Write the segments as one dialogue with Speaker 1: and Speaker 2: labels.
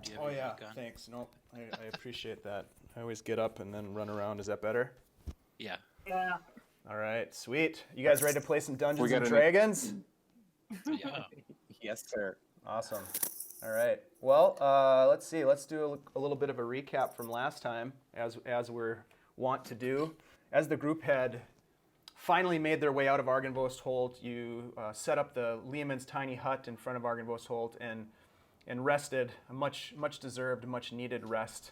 Speaker 1: Do you have
Speaker 2: Oh
Speaker 1: your
Speaker 2: yeah,
Speaker 1: mic on?
Speaker 2: thanks. Nope, I appreciate that. I always get up and then run around. Is that better?
Speaker 1: Yeah.
Speaker 3: Yeah.
Speaker 2: All right, sweet. You guys ready to play some Dungeons
Speaker 4: We
Speaker 2: and
Speaker 4: got
Speaker 2: Dragons?
Speaker 1: Yeah.
Speaker 4: Yes, sir.
Speaker 2: Awesome. All right. Well, let's see. Let's do a little bit of a recap from last time, as we're wont to do. As the group had finally made their way out of Argynvost Holt, you set up the Leomund's tiny hut in front of Argynvost Holt and rested, a much deserved, much needed rest.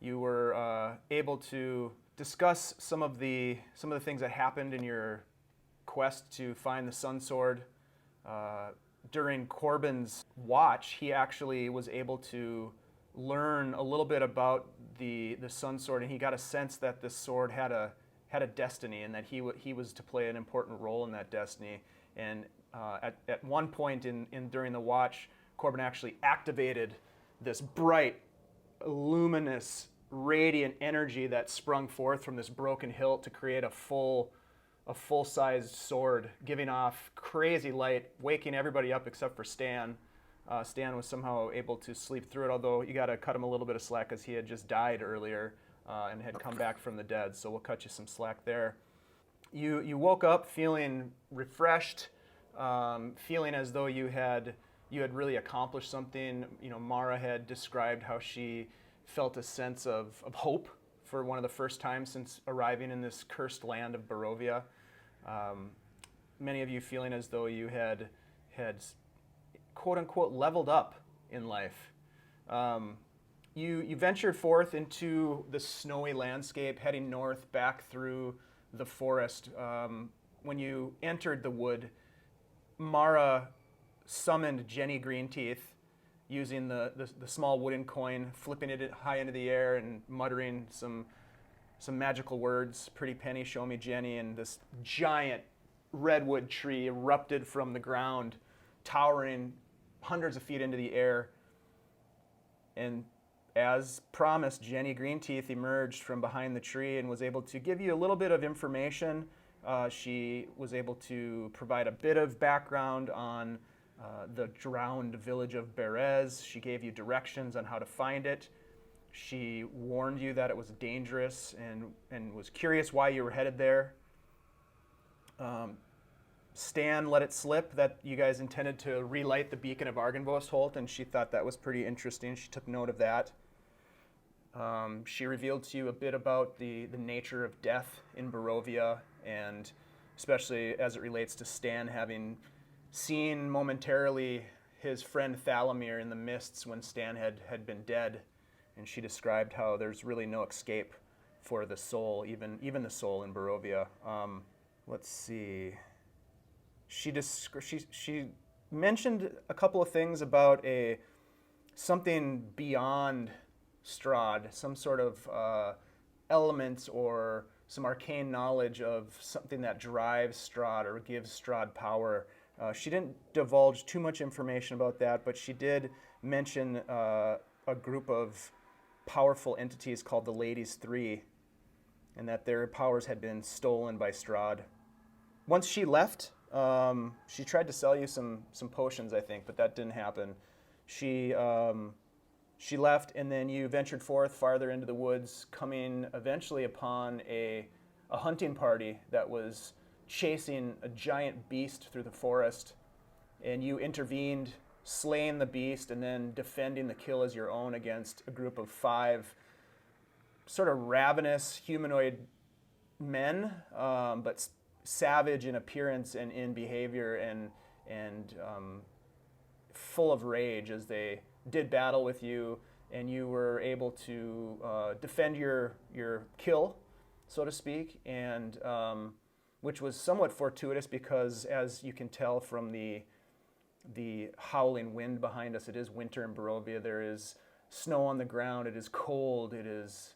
Speaker 2: You were able to discuss some of the things that happened in your quest to find the Sun Sword. During Corben's watch, he actually was able to learn a little bit about the Sun Sword, and he got a sense that this sword had a destiny, and that he was to play an important role in that destiny. And at one point during the watch, Corben actually activated this bright, luminous, radiant energy that sprung forth from this broken hilt to create a full-sized sword, giving off crazy light, waking everybody up except for Stan. Stan was somehow able to sleep through it, although you got to cut him a little bit of slack because he had just died earlier and had come back from the dead, so we'll cut you some slack there. You woke up feeling refreshed, feeling as though you had really accomplished something. You know, Mara had described how she felt a sense of hope for one of the first times since arriving in this cursed land of Barovia. Many of you feeling as though you had quote-unquote leveled up in life. You ventured forth into the snowy landscape, heading north back through the forest. When you entered the wood, Mara summoned Jenny Greenteeth using the small wooden coin, flipping it high into the air and muttering some magical words. Pretty penny, show me Jenny, and this giant redwood tree erupted from the ground, towering hundreds of feet into the air. And as promised, Jenny Greenteeth emerged from behind the tree and was able to give you a little bit of information. She was able to provide a bit of background on the drowned village of Berez. She gave you directions on how to find it. She warned you that it was dangerous and was curious why you were headed there. Stan let it slip that you guys intended to relight the beacon of Argynvost Holt, and she thought that was pretty interesting. She took note of that. She revealed to you a bit about the nature of death in Barovia, and especially as it relates to Stan having seen momentarily his friend Thalamir in the mists when Stan had been dead. And she described how there's really no escape for the soul, even the soul in Barovia. Let's see. She mentioned a couple of things about something beyond Strahd, some sort of element or some arcane knowledge of something that drives Strahd or gives Strahd power. She didn't divulge too much information about that, but she did mention a group of powerful entities called the Ladies Three, and that their powers had been stolen by Strahd. Once she left, she tried to sell you some potions, I think, but that didn't happen. She left, and then you ventured forth farther into the woods, coming eventually upon a hunting party that was chasing a giant beast through the forest, and you intervened, slaying the beast, and then defending the kill as your own against a group of 5 sort of ravenous humanoid men, but savage in appearance and in behavior, and full of rage as they did battle with you, and you were able to defend your kill, so to speak, and which was somewhat fortuitous because, as you can tell from the howling wind behind us, it is winter in Barovia. There is snow on the ground. It is cold. It is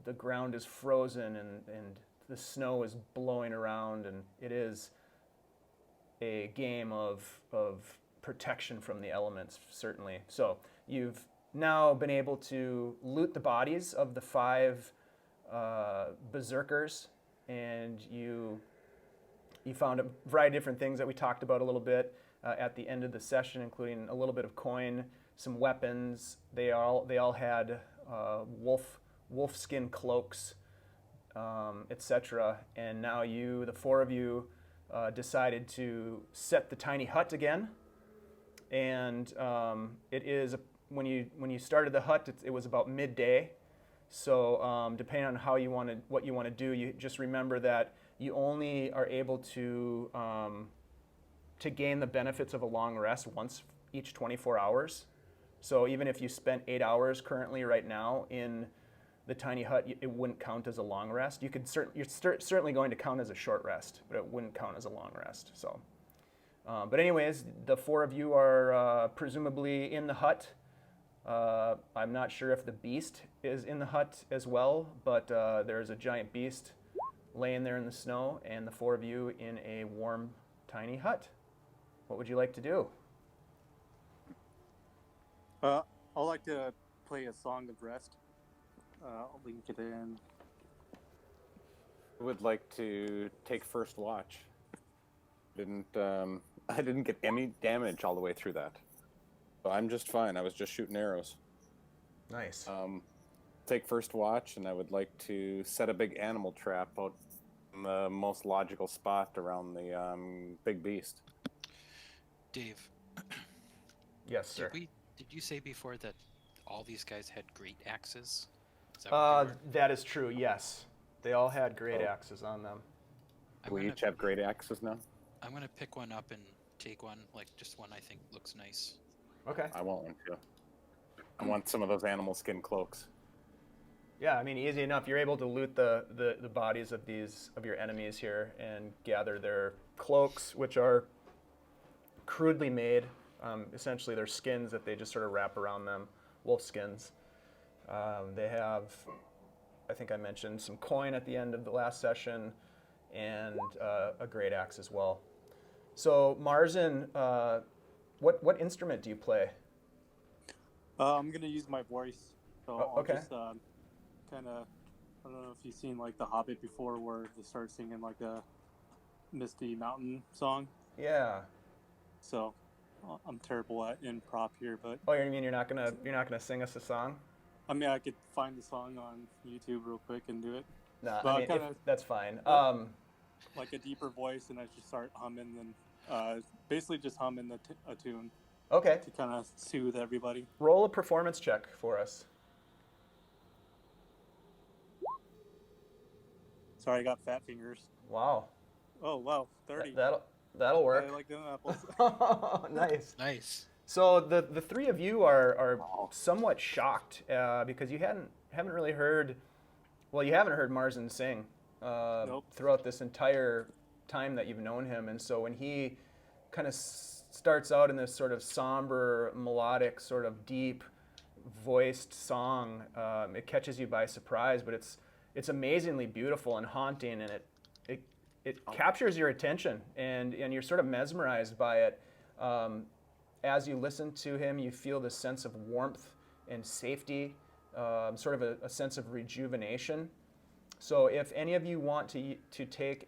Speaker 2: the ground is frozen, and the snow is blowing around, and it is a game of protection from the elements, certainly. So you've now been able to loot the bodies of the 5 berserkers, and you found a variety of different things that we talked about a little bit at the end of the session, including a little bit of coin, some weapons. They all had wolf skin cloaks, etc. And now the four of you, decided to set the tiny hut again. And it is when you started the hut, it was about midday. So depending on what you want to do, you just remember that you only are able to gain the benefits of a long rest once each 24 hours. So even if you spent 8 hours currently right now in the tiny hut, it wouldn't count as a long rest. You're certainly going to count as a short rest, but it wouldn't count as a long rest. So, but anyways, the four of you are presumably in the hut. I'm not sure if the beast is in the hut as well, but there's a giant beast laying there in the snow, and the four of you in a warm, tiny hut. What would you like to do?
Speaker 3: I'd like to play a song of rest. I'll link it in.
Speaker 4: I would like to take first watch. I didn't get any damage all the way through that. So I'm just fine. I was just shooting arrows.
Speaker 2: Nice.
Speaker 4: Take first watch, and I would like to set a big animal trap out in the most logical spot around the big beast.
Speaker 1: Dave,
Speaker 2: Yes, sir.
Speaker 1: did you say before that all these guys had great axes? Is that what they were?
Speaker 2: That is true. Yes, they all had great axes on them.
Speaker 4: We each have great axes now?
Speaker 1: I'm gonna pick one up and take one, like just one I think looks nice.
Speaker 2: Okay.
Speaker 4: I want one too. I want some of those animal skin cloaks.
Speaker 2: Yeah, I mean, easy enough. You're able to loot the bodies of your enemies here and gather their cloaks, which are crudely made. Essentially, they're skins that they just sort of wrap around them, wolf skins. They have, I think I mentioned, some coin at the end of the last session, and a great axe as well. So, Marzen, what instrument do you play?
Speaker 3: I'm gonna use my voice. So
Speaker 2: okay.
Speaker 3: I'll just kind of, I don't know if you've seen like The Hobbit before, where they start singing like a Misty Mountain song.
Speaker 2: Yeah.
Speaker 3: So I'm terrible at improv here, but.
Speaker 2: Oh, you mean you're not gonna sing us a song?
Speaker 3: I mean, I could find the song on YouTube real quick and do it.
Speaker 2: No,
Speaker 3: but
Speaker 2: I mean, that's fine.
Speaker 3: Like a deeper voice, and I just start humming, and basically just humming a tune.
Speaker 2: Okay.
Speaker 3: To kind of soothe everybody.
Speaker 2: Roll a performance check for us.
Speaker 3: Sorry, I got fat fingers.
Speaker 2: Wow.
Speaker 3: Oh wow, 30.
Speaker 2: That'll work.
Speaker 3: I like them apples.
Speaker 2: Nice.
Speaker 1: Nice.
Speaker 2: So the three of you are somewhat shocked because you haven't really heard. Well, you haven't heard Marzen sing
Speaker 3: Nope.
Speaker 2: throughout this entire time that you've known him, and so when he kind of starts out in this sort of somber, melodic, sort of deep voiced song, it catches you by surprise, but it's amazingly beautiful and haunting, and it captures your attention, and you're sort of mesmerized by it. As you listen to him, you feel this sense of warmth and safety, sort of a sense of rejuvenation. So if any of you want to take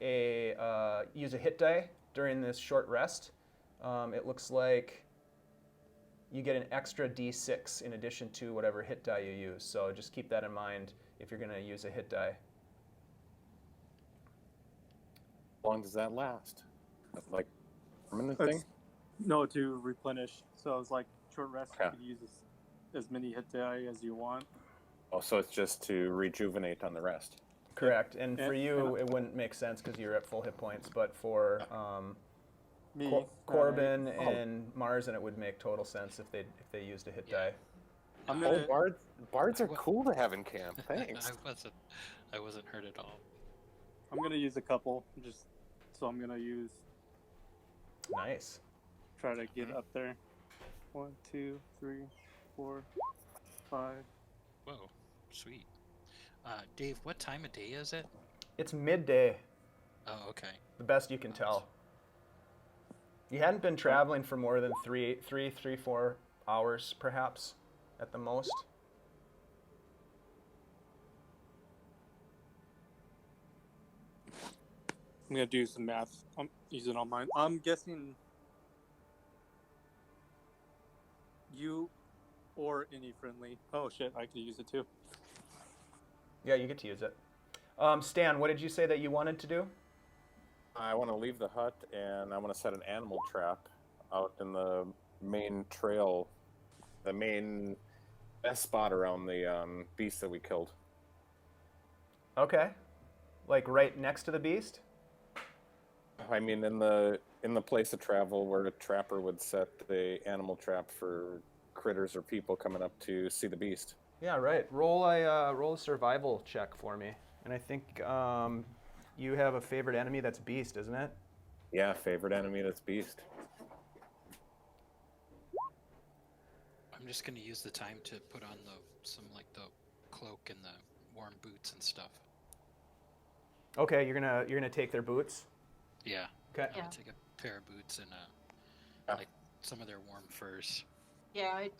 Speaker 2: use a hit die during this short rest, it looks like you get an extra D6 in addition to whatever hit die you use. So just keep that in mind if you're going to use a hit die.
Speaker 4: How long does that last? Like a permanent thing?
Speaker 3: No, to replenish. So it's like short rest.
Speaker 4: Okay.
Speaker 3: You could use as many hit die as you want.
Speaker 4: Oh, so it's just to rejuvenate on the rest.
Speaker 2: Correct. And for you, it wouldn't make sense because you're at full hit points. But for
Speaker 3: Me,
Speaker 2: Corben and Marzen, it would make total sense if they used a hit die.
Speaker 3: I'm gonna,
Speaker 4: Bards are cool to have in camp. Thanks.
Speaker 1: I wasn't hurt at all.
Speaker 3: I'm gonna use a couple. So I'm gonna use.
Speaker 2: Nice.
Speaker 3: Try to get up there. 1, 2, 3, 4, 5.
Speaker 1: Whoa, sweet. Dave, what time of day is it?
Speaker 2: It's midday,
Speaker 1: Oh, okay.
Speaker 2: the best you can tell. You hadn't been traveling for more than 4 hours, perhaps, at the most.
Speaker 3: I'm gonna do some math. I'm using all mine. I'm guessing you or any friendly. Oh shit, I could use it too.
Speaker 2: Yeah, you get to use it. Stan, what did you say that you wanted to do?
Speaker 4: I want to leave the hut and I want to set an animal trap out in the main trail, the main best spot around the beast that we killed.
Speaker 2: Okay. Like right next to the beast?
Speaker 4: I mean, in the place of travel where a trapper would set the animal trap for critters or people coming up to see the beast.
Speaker 2: Yeah, right. Roll a survival check for me. And I think you have a favorite enemy that's beast, isn't it?
Speaker 4: Yeah, favorite enemy that's beast.
Speaker 1: I'm just gonna use the time to put on some like the cloak and the warm boots and stuff.
Speaker 2: Okay, you're gonna take their boots.
Speaker 1: Yeah.
Speaker 2: Okay.
Speaker 1: I'm gonna take a pair of boots and like some of their warm furs.
Speaker 5: Yeah, I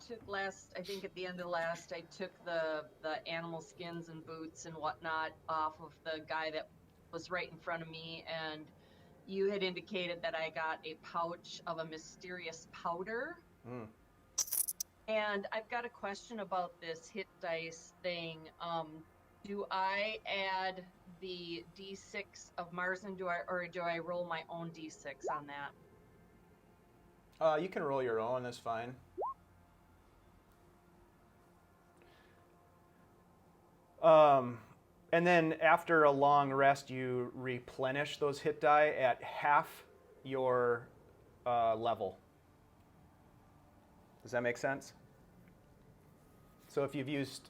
Speaker 5: took last, I think at the end of last, I took the animal skins and boots and whatnot off of the guy that was right in front of me, and you had indicated that I got a pouch of a mysterious powder.
Speaker 2: Mm.
Speaker 5: And I've got a question about this hit dice thing. Do I add the D6 of Marzen, or do I roll my own D6 on that?
Speaker 2: You can roll your own, that's fine. And then after a long rest, you replenish those hit die at half your level. Does that make sense? So if you've used,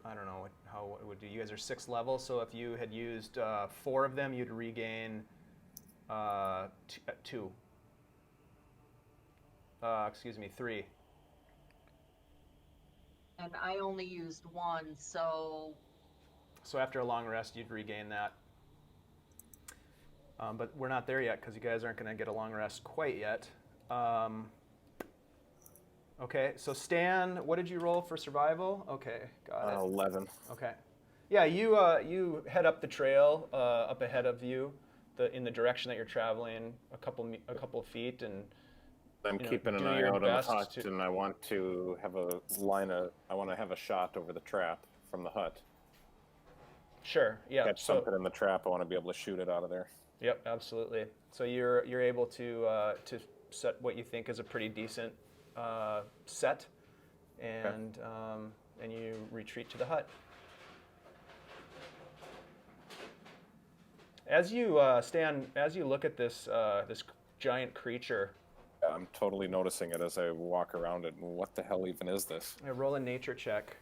Speaker 2: I don't know how it would do. You guys are 6th level, so if you had used 4 of them, you'd regain 2. Excuse me, 3.
Speaker 5: And I only used 1, so...
Speaker 2: So after a long rest, you'd regain that. But we're not there yet because you guys aren't going to get a long rest quite yet. Okay, so Stan, what did you roll for survival? Okay, got it.
Speaker 4: 11.
Speaker 2: Okay. Yeah, you head up the trail up ahead of you, in the direction that you're traveling, a couple of feet, and
Speaker 4: I'm keeping an eye out on the hut, and I want to have a shot over the trap from the hut.
Speaker 2: Sure. Yeah.
Speaker 4: Catch something in the trap. I want to be able to shoot it out of there.
Speaker 2: Yep, absolutely. So you're able to set what you think is a pretty decent set, and and you retreat to the hut. As you as you look at this this giant creature,
Speaker 4: I'm totally noticing it as I walk around it. What the hell even is this?
Speaker 2: I roll a nature check.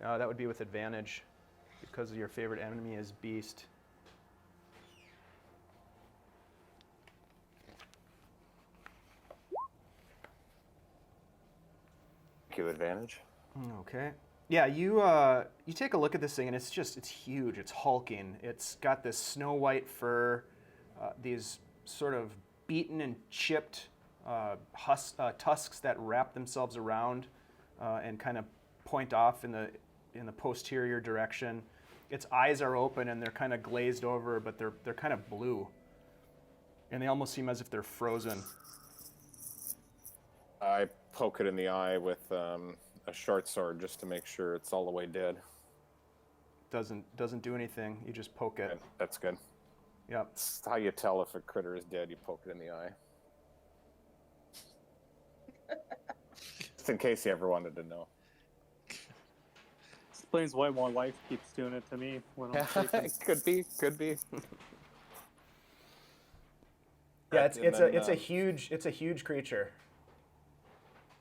Speaker 2: That would be with advantage because your favorite enemy is beast.
Speaker 4: Give advantage.
Speaker 2: Okay. Yeah, you take a look at this thing, and it's huge. It's hulking. It's got this snow white fur, these sort of beaten and chipped tusks that wrap themselves around and kind of point off in the posterior direction. Its eyes are open and they're kind of glazed over, but they're kind of blue, and they almost seem as if they're frozen.
Speaker 4: I poke it in the eye with a short sword just to make sure it's all the way dead.
Speaker 2: Doesn't do anything. You just poke it.
Speaker 4: That's good.
Speaker 2: Yep.
Speaker 4: That's how you tell if a critter is dead. You poke it in the eye. Just in case you ever wanted to know.
Speaker 3: Explains why my wife keeps doing it to me when I'm sleeping.
Speaker 4: Could be.
Speaker 2: Yeah, it's a huge creature.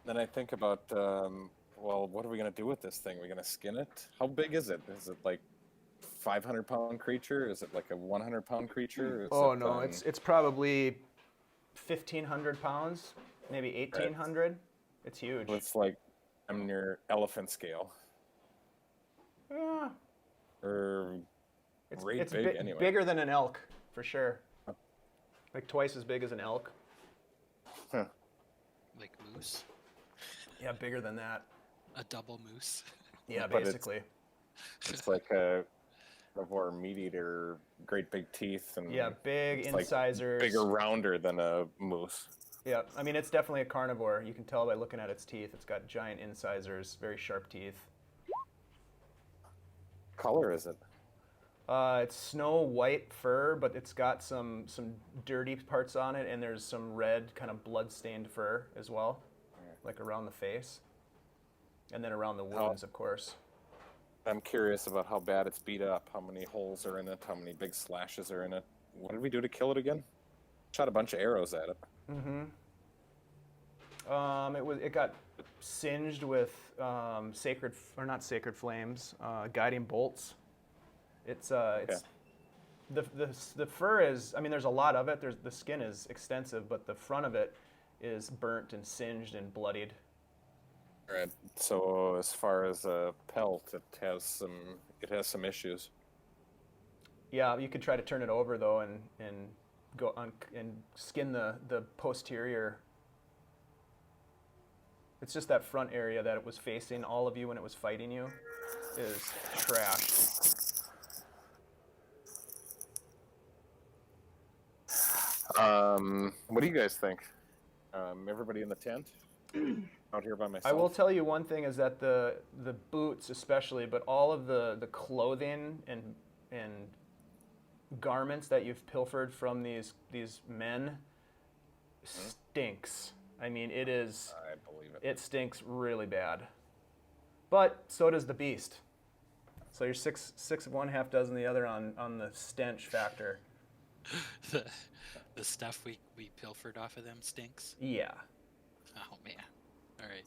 Speaker 4: Then I think about, well, what are we gonna do with this thing? Are we gonna skin it? How big is it? Is it like 500-pound creature? Is it like a 100-pound creature?
Speaker 2: It's probably 1,500 pounds, maybe 1,800. Right. It's huge.
Speaker 4: It's like I'm near elephant scale.
Speaker 2: Yeah.
Speaker 4: Or it's big anyway.
Speaker 2: Bigger than an elk, for sure. Like twice as big as an elk.
Speaker 4: Huh.
Speaker 1: Like moose?
Speaker 2: Yeah, bigger than that.
Speaker 1: A double moose?
Speaker 2: Yeah,
Speaker 4: But
Speaker 2: basically.
Speaker 4: It's like a carnivore meat eater, great big teeth, and
Speaker 2: yeah, big
Speaker 4: it's
Speaker 2: incisors.
Speaker 4: like bigger, rounder than a moose.
Speaker 2: Yeah, I mean, it's definitely a carnivore. You can tell by looking at its teeth. It's got giant incisors, very sharp teeth.
Speaker 4: Color is it?
Speaker 2: It's snow white fur, but it's got some dirty parts on it, and there's some red, kind of blood-stained fur as well, like around the face, and then around the wounds, of course.
Speaker 4: I'm curious about how bad it's beat up, how many holes are in it, how many big slashes are in it. What did we do to kill it again? Shot a bunch of arrows at it.
Speaker 2: Mm-hmm. It got singed with sacred, or not sacred flames, guiding bolts. It's the fur is, I mean, there's a lot of it. The skin is extensive, but the front of it is burnt and singed and bloodied.
Speaker 4: Right. So as far as a pelt, it has some issues.
Speaker 2: Yeah, you could try to turn it over though, and go on and skin the posterior. It's just that front area that it was facing all of you when it was fighting you is trashed.
Speaker 4: What do you guys think? Everybody in the tent? Out here by myself?
Speaker 2: I will tell you one thing is that the boots especially, but all of the clothing and garments that you've pilfered from these men stinks. I mean, it is.
Speaker 4: I believe it.
Speaker 2: It stinks really bad. But so does the beast. So you're six of one, half dozen the other on the stench factor.
Speaker 1: The stuff we pilfered off of them stinks.
Speaker 2: Yeah.
Speaker 1: Oh man. All right.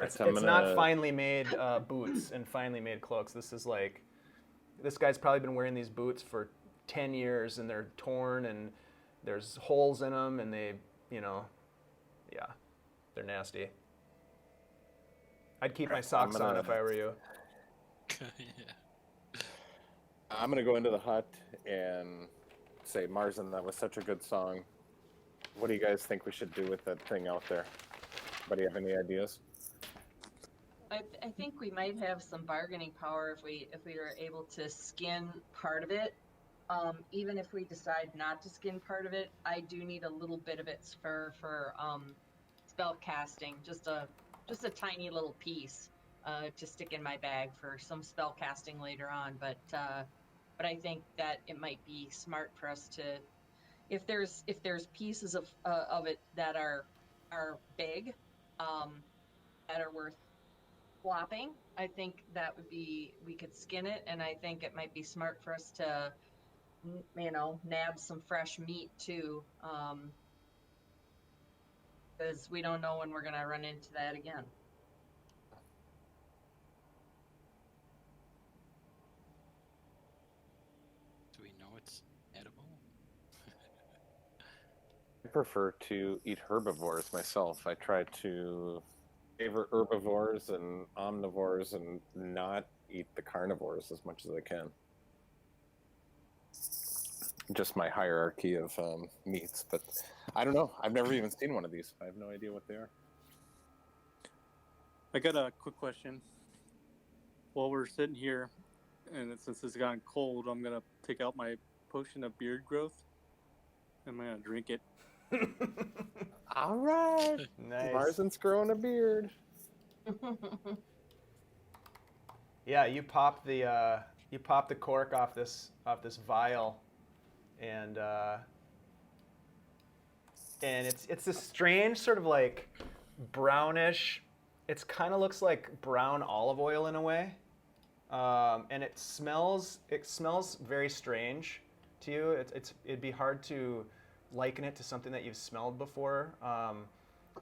Speaker 2: It's not finely made boots and finely made cloaks. This guy's probably been wearing these boots for 10 years, and they're torn, and there's holes in them, and they're nasty. I'd keep my socks on if I were you.
Speaker 1: Yeah.
Speaker 4: I'm going to go into the hut and say, Marzen, that was such a good song. What do you guys think we should do with that thing out there? Anybody have any ideas?
Speaker 5: I think we might have some bargaining power if we were able to skin part of it. Even if we decide not to skin part of it, I do need a little bit of its fur for spell casting, just a tiny little piece to stick in my bag for some spell casting later on. But I think that it might be smart for us to, if there's pieces of it that are big, that are worth flopping, I think that would be, we could skin it, and I think it might be smart for us to, nab some fresh meat too, because we don't know when we're gonna run into that again.
Speaker 1: Do we know it's edible?
Speaker 4: I prefer to eat herbivores myself. I try to favor herbivores and omnivores and not eat the carnivores as much as I can. Just my hierarchy of meats, but I don't know. I've never even seen one of these. I have no idea what they are.
Speaker 3: I got a quick question. While we're sitting here, and since it's gotten cold, I'm gonna take out my potion of beard growth. I'm gonna drink it.
Speaker 4: All right.
Speaker 2: Nice.
Speaker 4: Marzen's growing a beard.
Speaker 2: Yeah, you pop the cork off this vial, and it's this strange sort of like brownish. It kind of looks like brown olive oil in a way, and it smells very strange to you. It'd be hard to liken it to something that you've smelled before,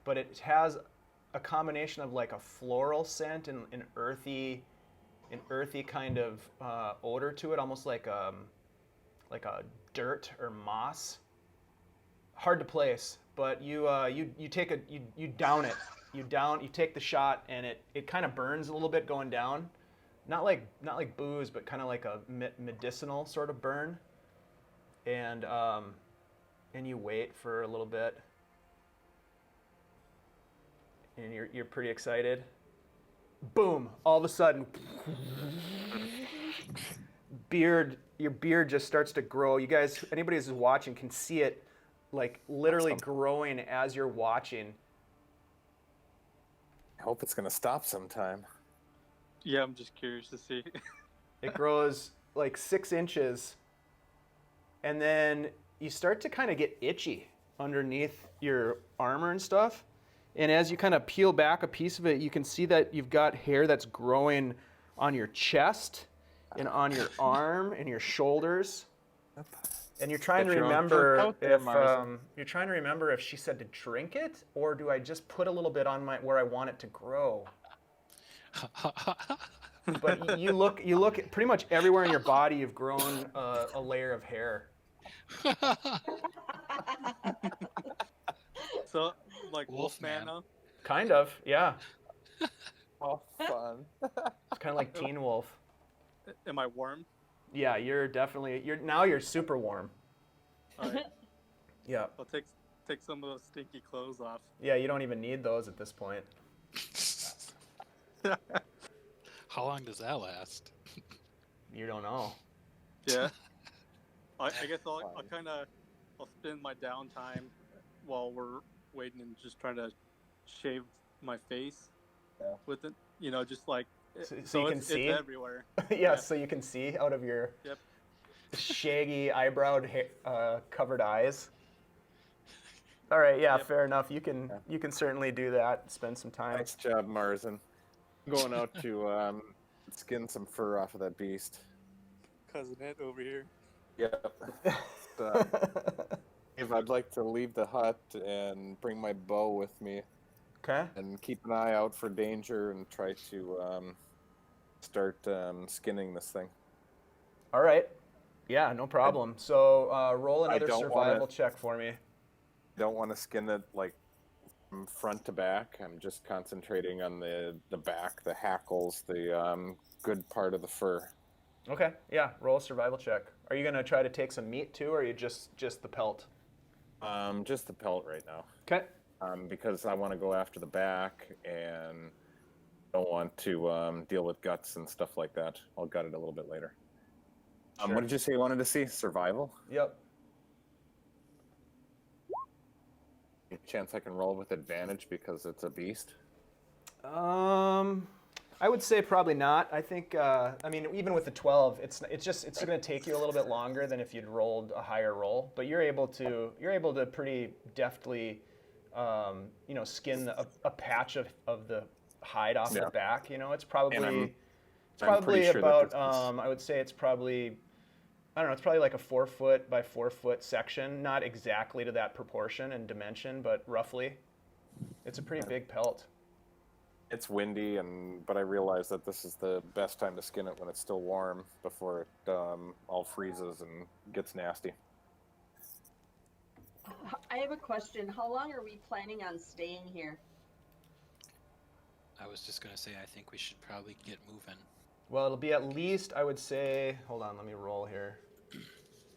Speaker 2: but it has a combination of like a floral scent and an earthy kind of odor to it, almost like a dirt or moss. Hard to place, but you down it. You take the shot, and it kind of burns a little bit going down, not like booze, but kind of like a medicinal sort of burn, and you wait for a little bit, and you're pretty excited. Boom! All of a sudden, your beard just starts to grow. You guys, anybody who's watching can see it like literally
Speaker 4: Awesome.
Speaker 2: growing as you're watching.
Speaker 4: I hope it's gonna stop sometime.
Speaker 3: Yeah, I'm just curious to see.
Speaker 2: It grows like 6 inches, and then you start to kind of get itchy underneath your armor and stuff. And as you kind of peel back a piece of it, you can see that you've got hair that's growing on your chest and on your arm and your shoulders. And you're trying
Speaker 4: Get
Speaker 2: to
Speaker 4: your own
Speaker 2: remember
Speaker 4: joke out there,
Speaker 2: if
Speaker 4: Marzen.
Speaker 2: you're trying to remember if she said to drink it, or do I just put a little bit on my where I want it to grow? But you look pretty much everywhere in your body. You've grown a layer of hair.
Speaker 3: So, like
Speaker 1: Wolfman.
Speaker 3: Wolfman now?
Speaker 2: Kind of, yeah.
Speaker 4: Oh, fun.
Speaker 2: It's kind of like Teen Wolf.
Speaker 3: Am I warm?
Speaker 2: Yeah, you're super warm.
Speaker 3: All right.
Speaker 2: Yeah.
Speaker 3: I'll take some of those stinky clothes off.
Speaker 2: Yeah, you don't even need those at this point.
Speaker 1: How long does that last?
Speaker 2: You don't know.
Speaker 3: Yeah. I guess I'll spend my downtime while we're waiting and just trying to shave my face with it. You know, just like
Speaker 2: So you can see?
Speaker 3: it's everywhere.
Speaker 2: Yeah, so you can see out of your
Speaker 3: Yep.
Speaker 2: shaggy eyebrowed covered eyes. All right, yeah,
Speaker 3: Yep.
Speaker 2: fair enough. You can certainly do that. Spend some time.
Speaker 4: Nice job, Marzen. Going out to skin some fur off of that beast.
Speaker 3: Cousin Ed over here.
Speaker 4: Yep. If I'd like to leave the hut and bring my bow with me
Speaker 2: Okay.
Speaker 4: and keep an eye out for danger and try to start skinning this thing.
Speaker 2: All right. Yeah, no problem. So roll
Speaker 4: I
Speaker 2: another
Speaker 4: don't
Speaker 2: survival
Speaker 4: wanna-
Speaker 2: check for me.
Speaker 4: I don't want to skin it like from front to back. I'm just concentrating on the back, the hackles, the good part of the fur.
Speaker 2: Okay. Yeah, roll a survival check. Are you gonna try to take some meat too, or are you just the pelt?
Speaker 4: Just the pelt right now.
Speaker 2: Okay.
Speaker 4: Because I want to go after the back and don't want to deal with guts and stuff like that. I'll gut it a little bit later.
Speaker 2: Sure.
Speaker 4: What did you say you wanted to see? Survival?
Speaker 2: Yep.
Speaker 4: Any chance I can roll with advantage because it's a beast?
Speaker 2: I would say probably not. I think I mean even with the 12, it's going to take you a little bit longer than if you'd rolled a higher roll. But you're able to pretty deftly, skin a patch of the hide off the
Speaker 4: Yeah.
Speaker 2: back. You know, it's probably
Speaker 4: I'm
Speaker 2: probably
Speaker 4: pretty sure that
Speaker 2: about
Speaker 4: this is-
Speaker 2: I would say it's probably, I don't know, it's probably like a 4 foot by 4 foot section, not exactly to that proportion and dimension, but roughly. It's a pretty big pelt.
Speaker 4: It's windy, but I realize that this is the best time to skin it when it's still warm before it all freezes and gets nasty.
Speaker 5: I have a question. How long are we planning on staying here?
Speaker 1: I was just gonna say I think we should probably get moving.
Speaker 2: Well, it'll be at least, I would say, hold on, let me roll here.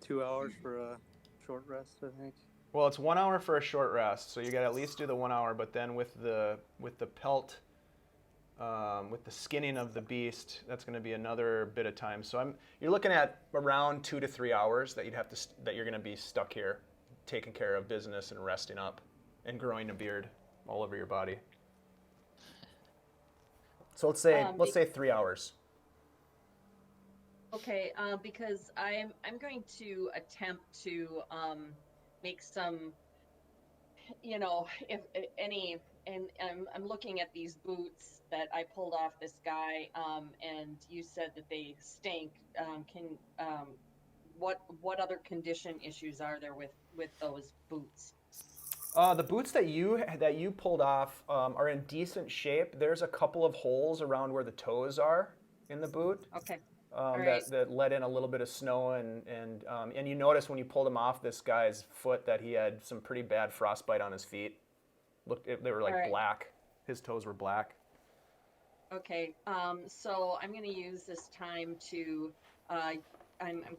Speaker 3: 2 hours for a short rest, I think.
Speaker 2: Well, it's 1 hour for a short rest, so you got to at least do the 1 hour. But then with the pelt, with the skinning of the beast, that's going to be another bit of time. So you're looking at around 2 to 3 hours that you're going to be stuck here, taking care of business and resting up, and growing a beard all over your body. So let's say 3 hours.
Speaker 5: Okay, because I'm going to attempt to make some, if any, and I'm looking at these boots that I pulled off this guy, and you said that they stink. What other condition issues are there with those boots?
Speaker 2: The boots that you pulled off are in decent shape. There's a couple of holes around where the toes are in the boot.
Speaker 5: Okay. Right.
Speaker 2: That let in a little bit of snow, and you notice when you pulled him off this guy's foot that he had some pretty bad frostbite on his feet. They were like
Speaker 5: All right.
Speaker 2: black. His toes were black.
Speaker 5: Okay. So I'm going to use this time to, I'm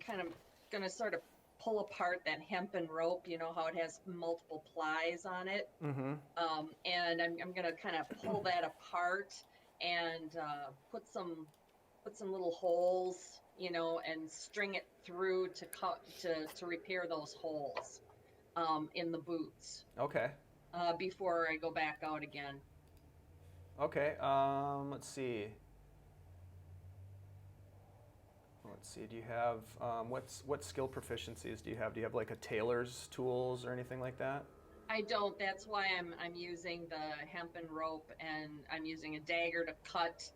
Speaker 5: kind of going to sort of pull apart that hempen rope. You know how it has multiple plies on it.
Speaker 2: Mm-hmm.
Speaker 5: And I'm going to kind of pull that apart and put some little holes, and string it through to repair those holes. in the boots
Speaker 2: Okay.
Speaker 5: before I go back out again.
Speaker 2: Okay. Let's see. Let's see. Do you have what skill proficiencies do you have? Do you have like a tailor's tools or anything like that?
Speaker 5: I don't. That's why I'm using the hempen rope, and I'm using a dagger to cut,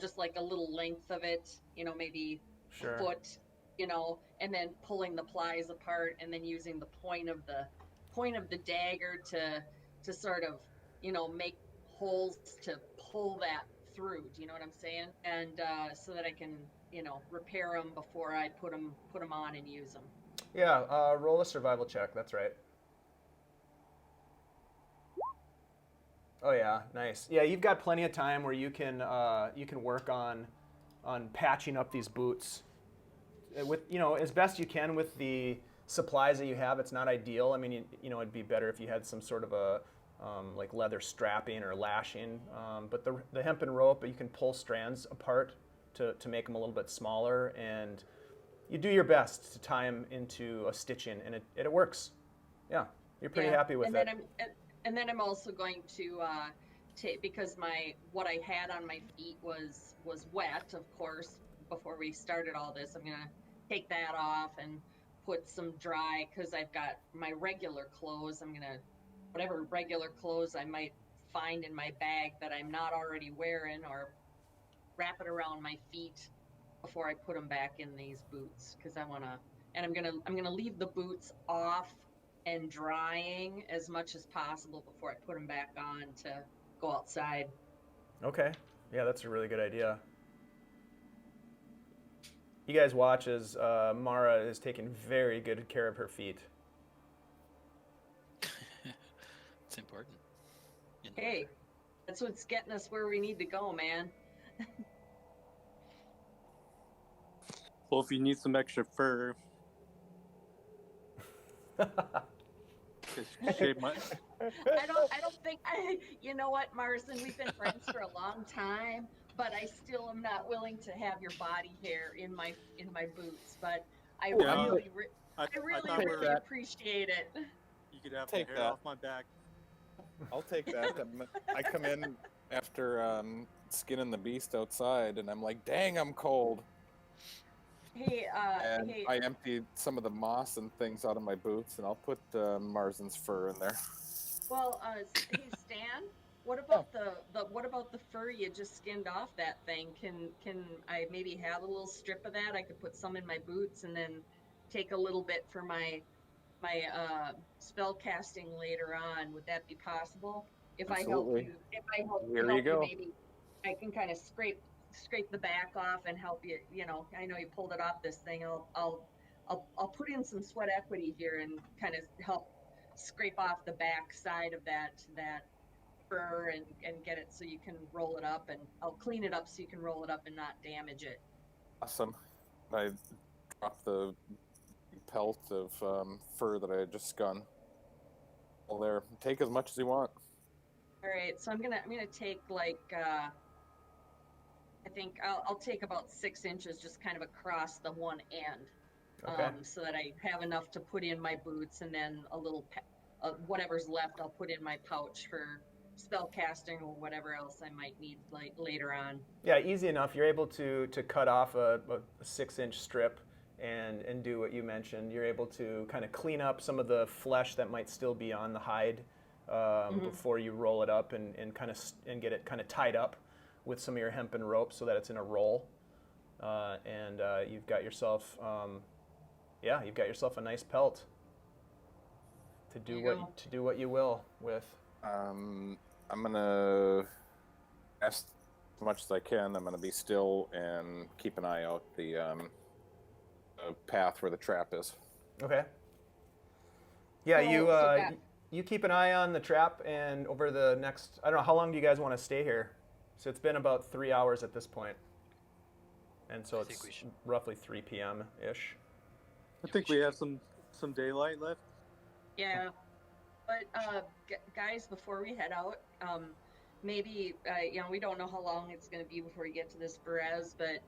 Speaker 5: just like a little length of it, maybe
Speaker 2: Sure.
Speaker 5: a foot, and then pulling the plies apart, and then using the point of the dagger to sort of, make holes to pull that through. Do you know what I'm saying? And so that I can, repair them before I put them on and use them.
Speaker 2: Yeah. Roll a survival check. That's right. Oh yeah, nice. Yeah, you've got plenty of time where you can work on patching up these boots with as best you can with the supplies that you have. It's not ideal. I mean, it'd be better if you had some sort of a like leather strapping or lashing. But the hempen rope, you can pull strands apart to make them a little bit smaller, and you do your best to tie them into a stitching, and it works. Yeah, you're pretty happy with it.
Speaker 5: And then I'm also going to take, because what I had on my feet was wet, of course, before we started all this. I'm gonna take that off and put some dry, because I've got my regular clothes. I'm gonna, whatever regular clothes I might find in my bag that I'm not already wearing, or wrap it around my feet before I put them back in these boots, because I wanna. And I'm gonna leave the boots off and drying as much as possible before I put them back on to go outside.
Speaker 2: Okay. Yeah, that's a really good idea. You guys watch as Mara is taking very good care of her feet.
Speaker 1: It's important.
Speaker 5: Hey, that's what's getting us where we need to go, man.
Speaker 3: Well, if you need some extra fur, shave my.
Speaker 5: I don't think you know what, Marzen, we've been friends for a long time, but I still am not willing to have your body hair in my boots. But I really appreciate it.
Speaker 3: You could have
Speaker 4: Take
Speaker 3: the hair
Speaker 4: that.
Speaker 3: off my back.
Speaker 4: I'll take that. I come in after skinning the beast outside, and I'm like, dang, I'm cold.
Speaker 5: Hey,
Speaker 4: And I emptied some of the moss and things out of my boots, and I'll put Marzen's fur in there.
Speaker 5: Well, hey Stan, what about the fur you just skinned off that thing? Can I maybe have a little strip of that? I could put some in my boots and then take a little bit for my spell casting later on. Would that be possible? If
Speaker 4: Absolutely.
Speaker 5: I help
Speaker 4: Here
Speaker 5: you,
Speaker 4: you go.
Speaker 5: maybe I can kind of scrape the back off and help you. I know you pulled it off this thing. I'll put in some sweat equity here and kind of help scrape off the back side of that fur and get it so you can roll it up, and I'll clean it up so you can roll it up and not damage it.
Speaker 4: Awesome. I dropped the pelt of fur that I had just spun. Well, there. Take as much as you want.
Speaker 5: All right, so I'm gonna take like I think I'll take about 6 inches just kind of across the one end.
Speaker 2: Okay.
Speaker 5: So that I have enough to put in my boots, and then a little whatever's left I'll put in my pouch for spell casting or whatever else I might need later on.
Speaker 2: Yeah, easy enough. You're able to cut off a 6-inch strip and do what you mentioned. You're able to kind of clean up some of the flesh that might still be on the hide before you roll it up and get it kind of tied up with some of your hempen rope so that it's in a roll. And you've got yourself a nice pelt to do what you will with.
Speaker 4: I'm gonna as much as I can. I'm gonna be still and keep an eye out the path where the trap is.
Speaker 2: Okay. Yeah,
Speaker 5: So
Speaker 2: you keep an eye on the trap, and over the next, I don't know, how long do you guys want to stay here? So it's been about 3 hours at this point, and so it's roughly 3 p.m. ish.
Speaker 3: I think we have some daylight left.
Speaker 5: Yeah, but guys, before we head out, maybe we don't know how long it's going to be before we get to this Perez, but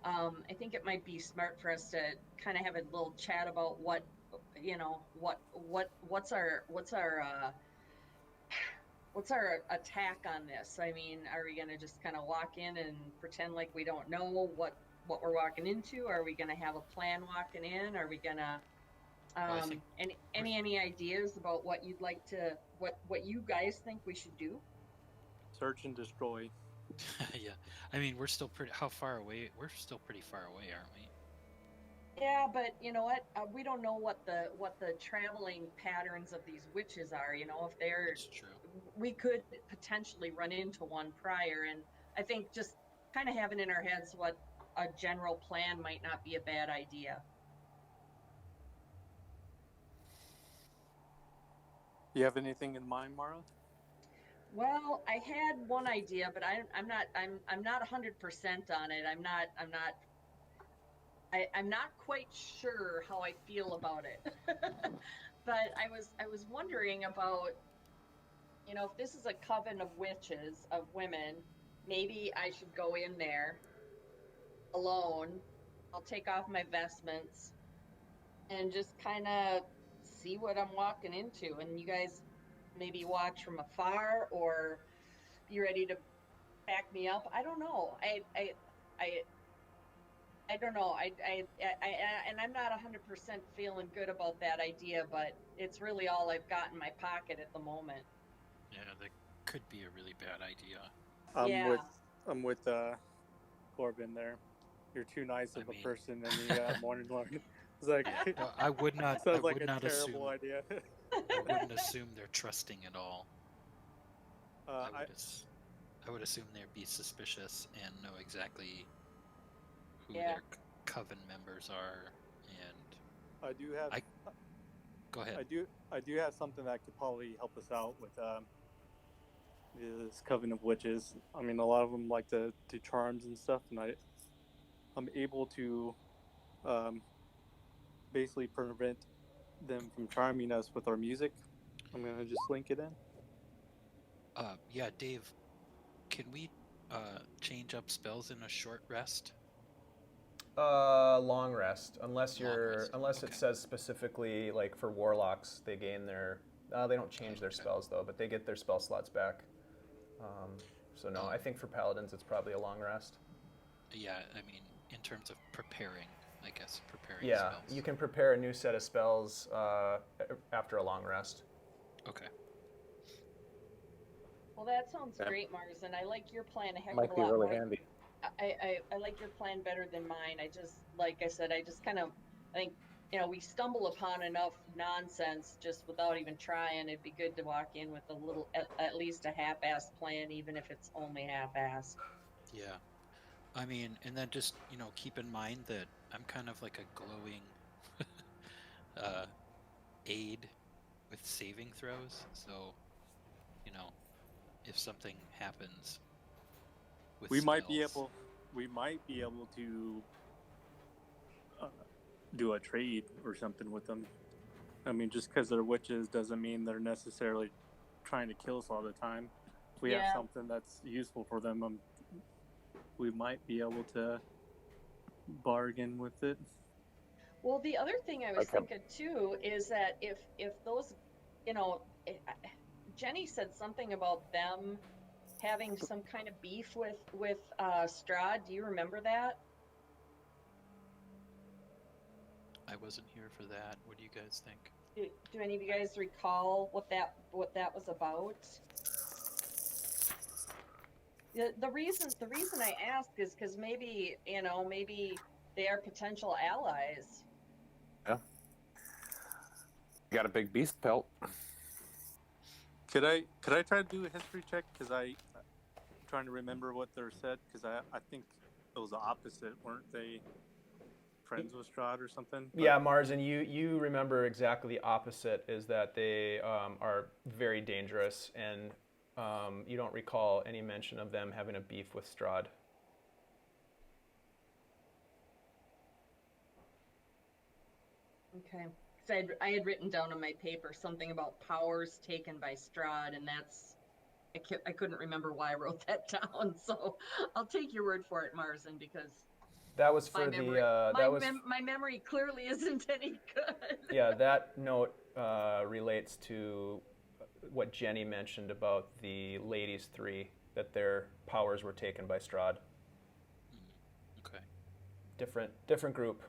Speaker 5: I think it might be smart for us to kind of have a little chat about what you know, what's our what's our attack on this? I mean, are we gonna just kind of walk in and pretend like we don't know what we're walking into? Are we gonna have a plan walking in? Are we gonna
Speaker 1: Well, I think
Speaker 5: any ideas about what you'd like to what you guys think we should do?
Speaker 3: Search and destroy.
Speaker 1: yeah. I mean, we're still pretty. How far away? We're still pretty far away, aren't we?
Speaker 5: Yeah, but you know what? We don't know what the traveling patterns of these witches are. You know, if they're
Speaker 1: That's true.
Speaker 5: we could potentially run into one prior, and I think just kind of having in our heads what a general plan might not be a bad idea.
Speaker 3: You have anything in mind, Mara?
Speaker 5: Well, I had one idea, but I'm not 100% on it. I'm not quite sure how I feel about it. But I was wondering about, you know, if this is a coven of witches, of women, maybe I should go in there alone. I'll take off my vestments and just kind of see what I'm walking into, and you guys maybe watch from afar or be ready to back me up. I don't know. I don't know. And I'm not 100% feeling good about that idea, but it's really all I've got in my pocket at the moment.
Speaker 1: Yeah, that could be a really bad idea.
Speaker 3: I'm with Corben there. You're too nice of a person, and you got more to learn. It's like
Speaker 1: Well, I would not.
Speaker 3: sounds
Speaker 1: I
Speaker 3: like
Speaker 1: would
Speaker 3: a
Speaker 1: not
Speaker 3: terrible
Speaker 1: assume.
Speaker 3: idea.
Speaker 1: I wouldn't assume they're trusting at all.
Speaker 3: I
Speaker 1: I would assume they'd be suspicious and know exactly who
Speaker 5: Yeah.
Speaker 1: their coven members are, and
Speaker 3: I do have.
Speaker 1: go ahead.
Speaker 3: I do have something that could probably help us out with this coven of witches. I mean, a lot of them like to do charms and stuff, and I'm able to basically prevent them from charming us with our music. I'm gonna just link it in.
Speaker 1: Yeah, Dave, can we change up spells in a short rest?
Speaker 2: Long rest, unless
Speaker 1: Long rest,
Speaker 2: unless it
Speaker 1: okay.
Speaker 2: says specifically like for warlocks they gain their they don't change their
Speaker 1: Okay.
Speaker 2: spells though, but they get their spell slots back. So no, I think for paladins it's probably a long rest.
Speaker 1: Yeah, I mean, in terms of preparing, I guess preparing
Speaker 2: Yeah,
Speaker 1: spells.
Speaker 2: you can prepare a new set of spells after a long rest.
Speaker 1: Okay.
Speaker 5: Well, that sounds
Speaker 4: Yeah.
Speaker 5: great, Marzen. I like your plan a heck
Speaker 4: Might
Speaker 5: of a
Speaker 4: be
Speaker 5: lot
Speaker 4: really
Speaker 5: more.
Speaker 4: handy.
Speaker 5: I like your plan better than mine. I just, like I said, I just kind of, I think, you know, we stumble upon enough nonsense just without even trying. It'd be good to walk in with a little, at least a half-assed plan, even if it's only half-assed.
Speaker 1: Yeah. I mean, and then just, keep in mind that I'm kind of like a glowing aid with saving throws. So, if something happens with
Speaker 3: We might
Speaker 1: spells,
Speaker 3: be able to do a trade or something with them. I mean, just because they're witches doesn't mean they're necessarily trying to kill us all the time. If we have
Speaker 5: Yeah.
Speaker 3: something that's useful for them, we might be able to bargain with it.
Speaker 5: Well, the other thing I was
Speaker 4: Okay.
Speaker 5: thinking too is that if those, Jenny said something about them having some kind of beef with Strahd. Do you remember that?
Speaker 1: I wasn't here for that. What do you guys think?
Speaker 5: Do any of you guys recall what that was about? The reason I ask is because maybe they are potential allies.
Speaker 4: Yeah. You got a big beast pelt.
Speaker 3: Could I try to do a history check? Because I'm trying to remember what they're said. Because I think it was the opposite. Weren't they friends with Strahd or something? But
Speaker 2: Yeah, Marzen, you remember exactly the opposite, is that they are very dangerous, and you don't recall any mention of them having a beef with Strahd.
Speaker 5: Okay. So I had written down on my paper something about powers taken by Strahd, and I couldn't remember why I wrote that down. So I'll take your word for it, Marzen, because
Speaker 2: That was
Speaker 5: My
Speaker 2: for
Speaker 5: memory,
Speaker 2: the
Speaker 5: my memory clearly isn't any good.
Speaker 2: yeah, that note relates to what Jenny mentioned about the ladies three, that their powers were taken by Strahd.
Speaker 1: Okay.
Speaker 2: Different group.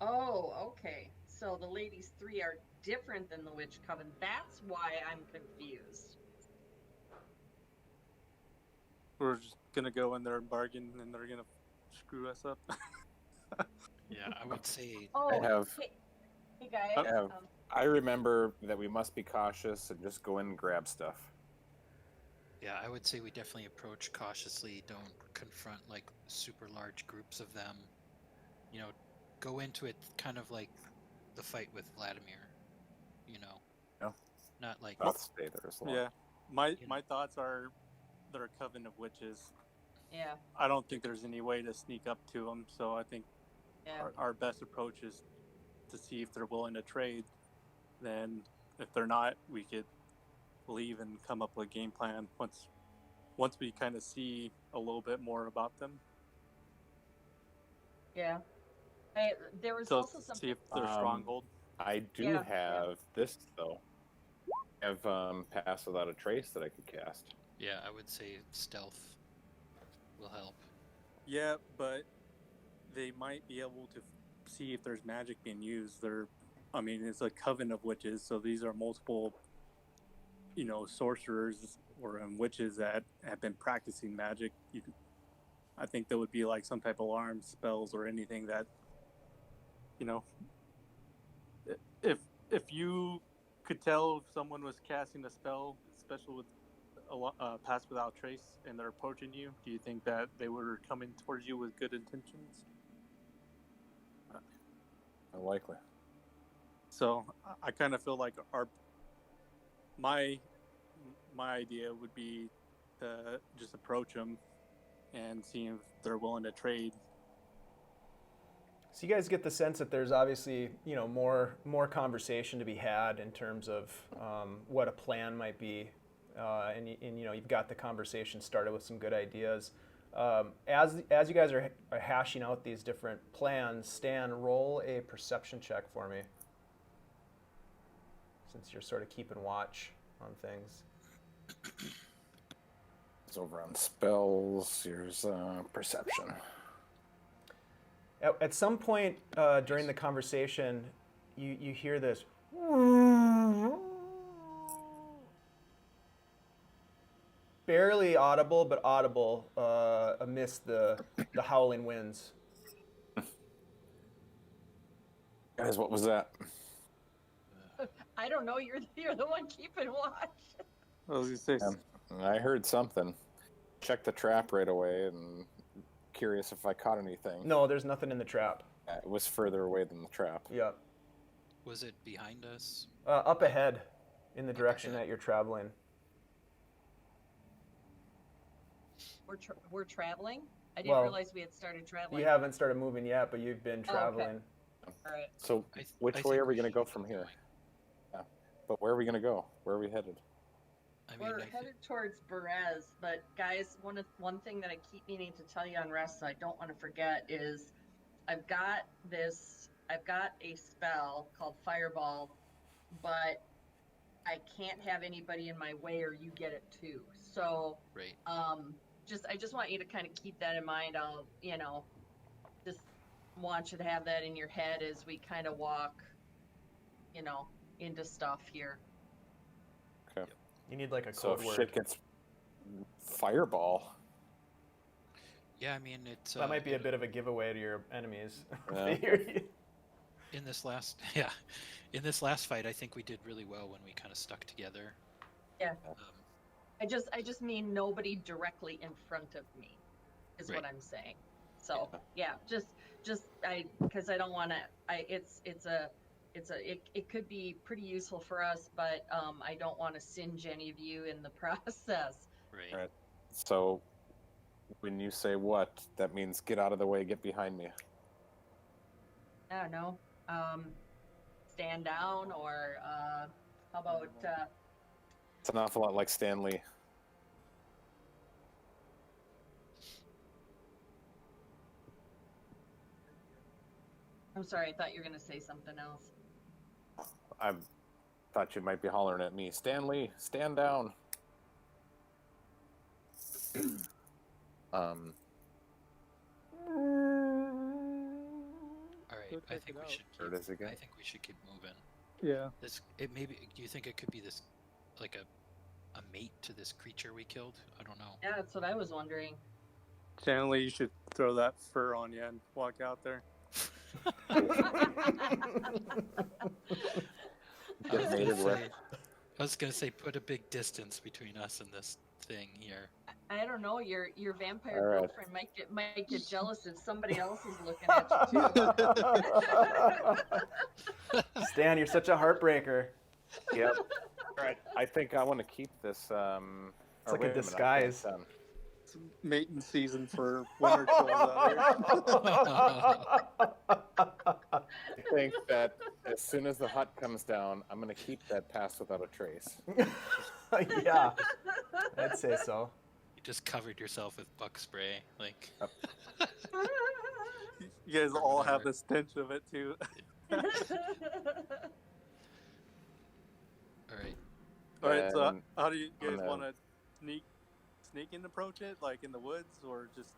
Speaker 5: Oh, okay. So the ladies three are different than the Witch Coven. That's why I'm confused.
Speaker 3: We're just gonna go in there and bargain, and they're gonna screw us up.
Speaker 1: Yeah, I would say.
Speaker 5: Oh,
Speaker 4: have-
Speaker 5: hey guys.
Speaker 4: I remember that we must be cautious and just go in and grab stuff.
Speaker 1: Yeah, I would say we definitely approach cautiously. Don't confront like super large groups of them. You know, go into it kind of like the fight with Vladimir. You know,
Speaker 4: Yeah.
Speaker 1: not like.
Speaker 4: I'll stay there as long.
Speaker 3: Yeah, my
Speaker 1: You know.
Speaker 3: my thoughts are, they're a coven of witches.
Speaker 5: Yeah,
Speaker 3: I don't think there's any way to sneak up to them. So I think
Speaker 5: yeah.
Speaker 3: our best approach is to see if they're willing to trade. Then, if they're not, we could leave and come up with a game plan once we kind of see a little bit more about them.
Speaker 5: Yeah. There was
Speaker 3: So
Speaker 5: also
Speaker 3: see
Speaker 5: something.
Speaker 3: if they're stronghold.
Speaker 4: I do
Speaker 5: Yeah,
Speaker 4: have this though. I have pass without a trace that I could cast.
Speaker 1: Yeah, I would say stealth will help.
Speaker 3: Yeah, but they might be able to see if there's magic being used. It's a coven of witches, so these are multiple, sorcerers or witches that have been practicing magic. I think there would be like some type of alarm spells or anything that, if you could tell if someone was casting a spell, especially with pass without trace, and they're approaching you, do you think that they were coming towards you with good intentions?
Speaker 4: Unlikely.
Speaker 3: So I kind of feel like my idea would be to just approach them and see if they're willing to trade.
Speaker 2: So you guys get the sense that there's obviously, more conversation to be had in terms of what a plan might be, and you've got the conversation started with some good ideas. As you guys are hashing out these different plans, Stan, roll a perception check for me, since you're sort of keeping watch on things.
Speaker 4: It's over on spells. Here's perception.
Speaker 2: At some point during the conversation, you hear this. Barely audible, but audible amidst the howling winds.
Speaker 4: Guys, what was that?
Speaker 5: I don't know. You're the one keeping watch.
Speaker 3: I was gonna say,
Speaker 4: I heard something. Checked the trap right away and curious if I caught anything.
Speaker 2: No, there's nothing in the trap.
Speaker 4: It was further away than the trap.
Speaker 2: Yeah.
Speaker 1: Was it behind us?
Speaker 2: Up ahead, in the
Speaker 1: Up
Speaker 2: direction
Speaker 1: ahead.
Speaker 2: that you're traveling.
Speaker 5: We're traveling. I didn't
Speaker 2: Well,
Speaker 5: realize we had started traveling.
Speaker 2: You haven't started moving yet, but you've been
Speaker 5: Oh, okay.
Speaker 2: traveling.
Speaker 5: All right.
Speaker 4: So, which way are we going to go from here? Yeah. But where are we going to go? Where are we headed?
Speaker 1: I mean,
Speaker 5: We're headed towards Berez, but guys, one thing that I keep meaning to tell you on rest, so I don't want to forget, is I've got a spell called Fireball, but I can't have anybody in my way or you get it too. So,
Speaker 1: right.
Speaker 5: I just want you to kind of keep that in mind. I'll, just want you to have that in your head as we kind of walk, into stuff here.
Speaker 4: Okay.
Speaker 2: You need like a
Speaker 4: So
Speaker 2: code
Speaker 4: if
Speaker 2: word.
Speaker 4: shit gets fireball.
Speaker 1: Yeah, I mean it's.
Speaker 2: That might be a bit of a giveaway to your enemies.
Speaker 4: Yeah.
Speaker 1: In this last, yeah, in this last fight, I think we did really well when we kind of stuck together.
Speaker 5: Yeah. I just mean nobody directly in front of me, is what
Speaker 1: Right.
Speaker 5: I'm saying. So yeah, because I don't want to. It could be pretty useful for us, but I don't want to singe any of you in the process.
Speaker 1: Right.
Speaker 4: Right. So when you say what, that means get out of the way, get behind me.
Speaker 5: I don't know. Stand down, or how about
Speaker 4: It's an awful lot like Stanley.
Speaker 5: I'm sorry, I thought you were gonna say something else.
Speaker 4: I thought you might be hollering at me. Stanley, stand down.
Speaker 1: All right,
Speaker 3: Go
Speaker 1: I
Speaker 3: check
Speaker 1: think
Speaker 3: it
Speaker 1: we
Speaker 3: out.
Speaker 1: should
Speaker 4: There
Speaker 1: keep.
Speaker 4: it is again.
Speaker 1: I think we should keep moving.
Speaker 3: Yeah.
Speaker 1: It maybe. Do you think it could be this, like a mate to this creature we killed? I don't know.
Speaker 5: Yeah, that's what I was wondering.
Speaker 3: Stanley, you should throw that fur on you and walk out there.
Speaker 1: I
Speaker 4: Get
Speaker 1: was gonna
Speaker 4: mated with.
Speaker 1: say, put a big distance between us and this thing here.
Speaker 5: I don't know. Your vampire
Speaker 4: All right.
Speaker 5: girlfriend might get jealous if somebody else is looking at you too.
Speaker 2: Stan, you're such a heartbreaker.
Speaker 4: Yep. All right. I think I want to keep this.
Speaker 2: It's
Speaker 4: or
Speaker 2: like
Speaker 4: wait
Speaker 2: a
Speaker 4: minute, I think
Speaker 2: disguise.
Speaker 4: it's done.
Speaker 3: It's mating season for winter trolls out
Speaker 4: I think that as soon as the hut comes down, I'm going to keep that pass without a trace.
Speaker 2: Yeah, I'd say so.
Speaker 1: You just covered yourself with bug spray, like.
Speaker 3: here. You guys all have the stench of it too.
Speaker 1: All right.
Speaker 3: All right, so
Speaker 4: And
Speaker 3: how do you guys
Speaker 4: I'm gonna-
Speaker 3: want to sneak and approach it, like in the woods, or just?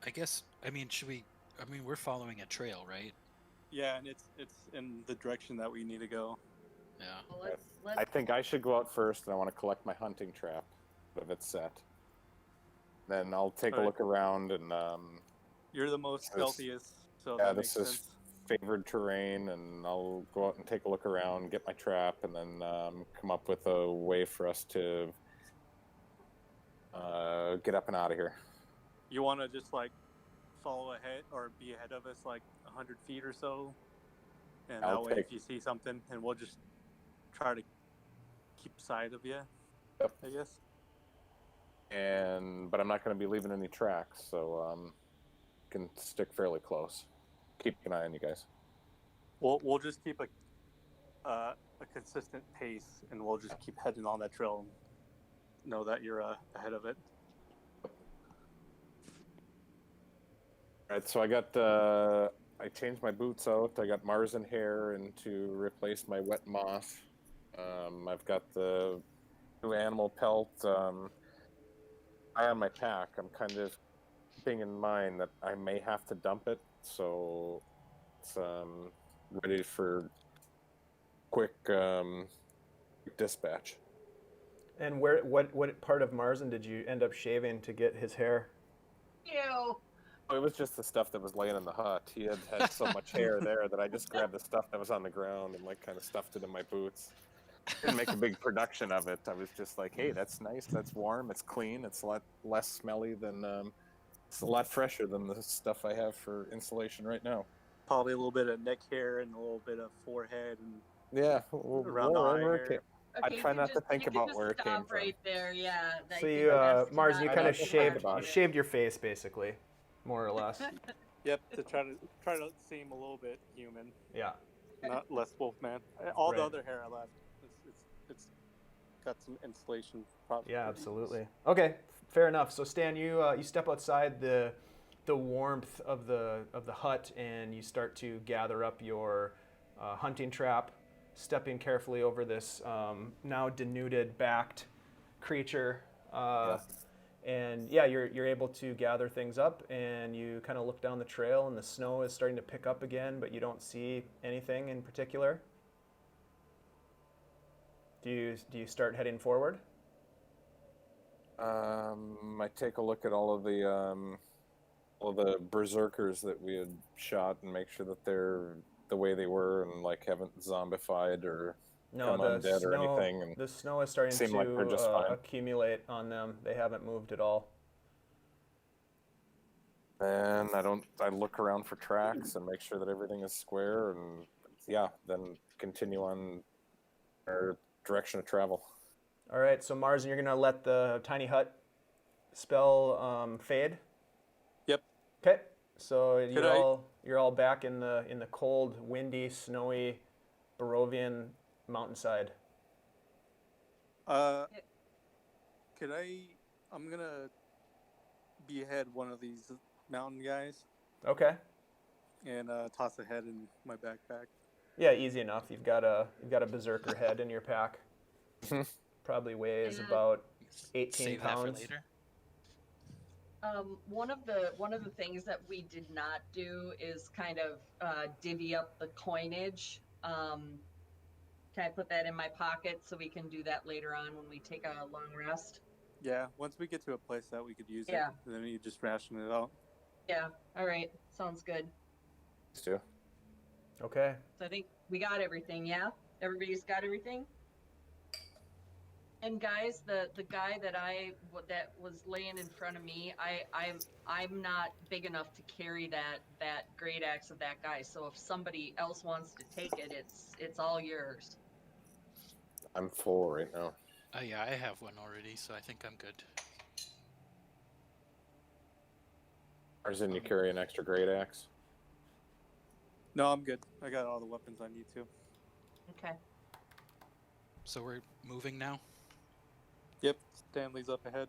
Speaker 1: I guess. I mean, should we? I mean, we're following a trail, right?
Speaker 3: Yeah, and it's in the direction that we need to go.
Speaker 1: Yeah.
Speaker 5: Well,
Speaker 4: I
Speaker 5: let's
Speaker 4: think I should go out first, and I want to collect my hunting trap if it's set. Then I'll take a
Speaker 3: Alright.
Speaker 4: look around, and
Speaker 3: You're the most
Speaker 4: This-
Speaker 3: stealthiest, so
Speaker 4: yeah,
Speaker 3: that
Speaker 4: this
Speaker 3: makes
Speaker 4: is
Speaker 3: sense.
Speaker 4: favored terrain, and I'll go out and take a look around, get my trap, and then come up with a way for us to get up and out of here.
Speaker 3: You want to just like follow ahead or be ahead of us like 100 feet or so, and
Speaker 4: I'll
Speaker 3: that way
Speaker 4: take-
Speaker 3: if you see something, and we'll just try to keep sight of you.
Speaker 4: Yep.
Speaker 3: I guess.
Speaker 4: But I'm not going to be leaving any tracks, so can stick fairly close. Keep an eye on you guys.
Speaker 3: We'll just keep a consistent pace, and we'll just keep heading on that trail. And know that you're ahead of it.
Speaker 4: All right, so I got I changed my boots out. I got Marzen hair and to replace my wet moth. I've got the new animal pelt. Eye on my pack. I'm kind of keeping in mind that I may have to dump it, so it's ready for quick dispatch.
Speaker 2: And what part of Marzen did you end up shaving to get his hair?
Speaker 5: Ew.
Speaker 4: It was just the stuff that was laying in the hut. He had so much hair there that I just grabbed the stuff that was on the ground and like kind of stuffed it in my boots. Didn't make a big production of it. I was just like, hey, that's nice, that's warm, it's clean, it's a lot less smelly than it's a lot fresher than the stuff I have for insulation right now.
Speaker 3: Probably a little bit of neck hair and a little bit of forehead and
Speaker 4: Yeah,
Speaker 3: around the eye
Speaker 4: wherever it
Speaker 3: hair.
Speaker 4: came. I
Speaker 5: Okay,
Speaker 4: try
Speaker 5: you
Speaker 4: not
Speaker 5: can
Speaker 4: to
Speaker 5: just-
Speaker 4: think
Speaker 5: you can
Speaker 4: about
Speaker 5: just
Speaker 4: where it came
Speaker 5: stop
Speaker 4: from.
Speaker 5: right there, yeah. I
Speaker 2: So
Speaker 5: think
Speaker 2: you,
Speaker 5: that's
Speaker 2: Marzen, you
Speaker 5: not
Speaker 2: kind of
Speaker 5: too
Speaker 2: shaved
Speaker 5: hard.
Speaker 2: you shaved your face basically, more or less.
Speaker 3: Yep, to try to seem a little bit human,
Speaker 2: Yeah.
Speaker 3: not less Wolfman. All the
Speaker 2: Right.
Speaker 3: other hair I left, it's got some insulation properties.
Speaker 2: Yeah, absolutely. Okay, fair enough. So Stan, you step outside the warmth of the hut and you start to gather up your hunting trap, stepping carefully over this now denuded backed creature. And yeah, you're able to gather things up, and you kind of look down the trail, and the snow is starting to pick up again, but you don't see anything in particular. Do you start heading forward?
Speaker 4: I take a look at all of the berserkers that we had shot and make sure that they're the way they were and like haven't zombified or
Speaker 2: No,
Speaker 4: come undead or anything. And
Speaker 2: the snow is starting
Speaker 4: seem like they're
Speaker 2: to
Speaker 4: just fine.
Speaker 2: accumulate on them. They haven't moved at all.
Speaker 4: then I look around for tracks and make sure that everything is square, and yeah, then continue on our direction of travel.
Speaker 2: All right, so Marzen, you're gonna let the tiny hut spell fade.
Speaker 3: Yep.
Speaker 2: Okay, so
Speaker 3: Could I-
Speaker 2: you're all back in the cold, windy, snowy Barovian mountainside.
Speaker 3: Could I'm gonna be ahead one of these mountain guys.
Speaker 2: Okay.
Speaker 3: and toss a head in my backpack.
Speaker 2: Yeah, easy enough. You've got a berserker head in your pack. Probably weighs
Speaker 5: Yeah.
Speaker 2: about 18
Speaker 1: Save that for
Speaker 2: pounds.
Speaker 1: later.
Speaker 5: One of the things that we did not do is kind of divvy up the coinage. Can I put that in my pocket so we can do that later on when we take a long rest?
Speaker 3: Yeah, once we get to a place that we could use
Speaker 5: Yeah.
Speaker 3: it, then you just ration it out.
Speaker 5: Yeah. All right. Sounds good.
Speaker 4: Let's do.
Speaker 2: Okay.
Speaker 5: So I think we got everything. Yeah. Everybody's got everything. And guys, the guy that was laying in front of me, I'm not big enough to carry that great axe of that guy. So if somebody else wants to take it, it's all yours.
Speaker 4: I'm full right now.
Speaker 1: Yeah, I have one already, so I think I'm good.
Speaker 4: Marzen, you carry an extra great axe?
Speaker 3: No, I'm good. I got all the weapons I need to.
Speaker 5: Okay.
Speaker 1: So we're moving now.
Speaker 3: Yep, Stanley's up ahead.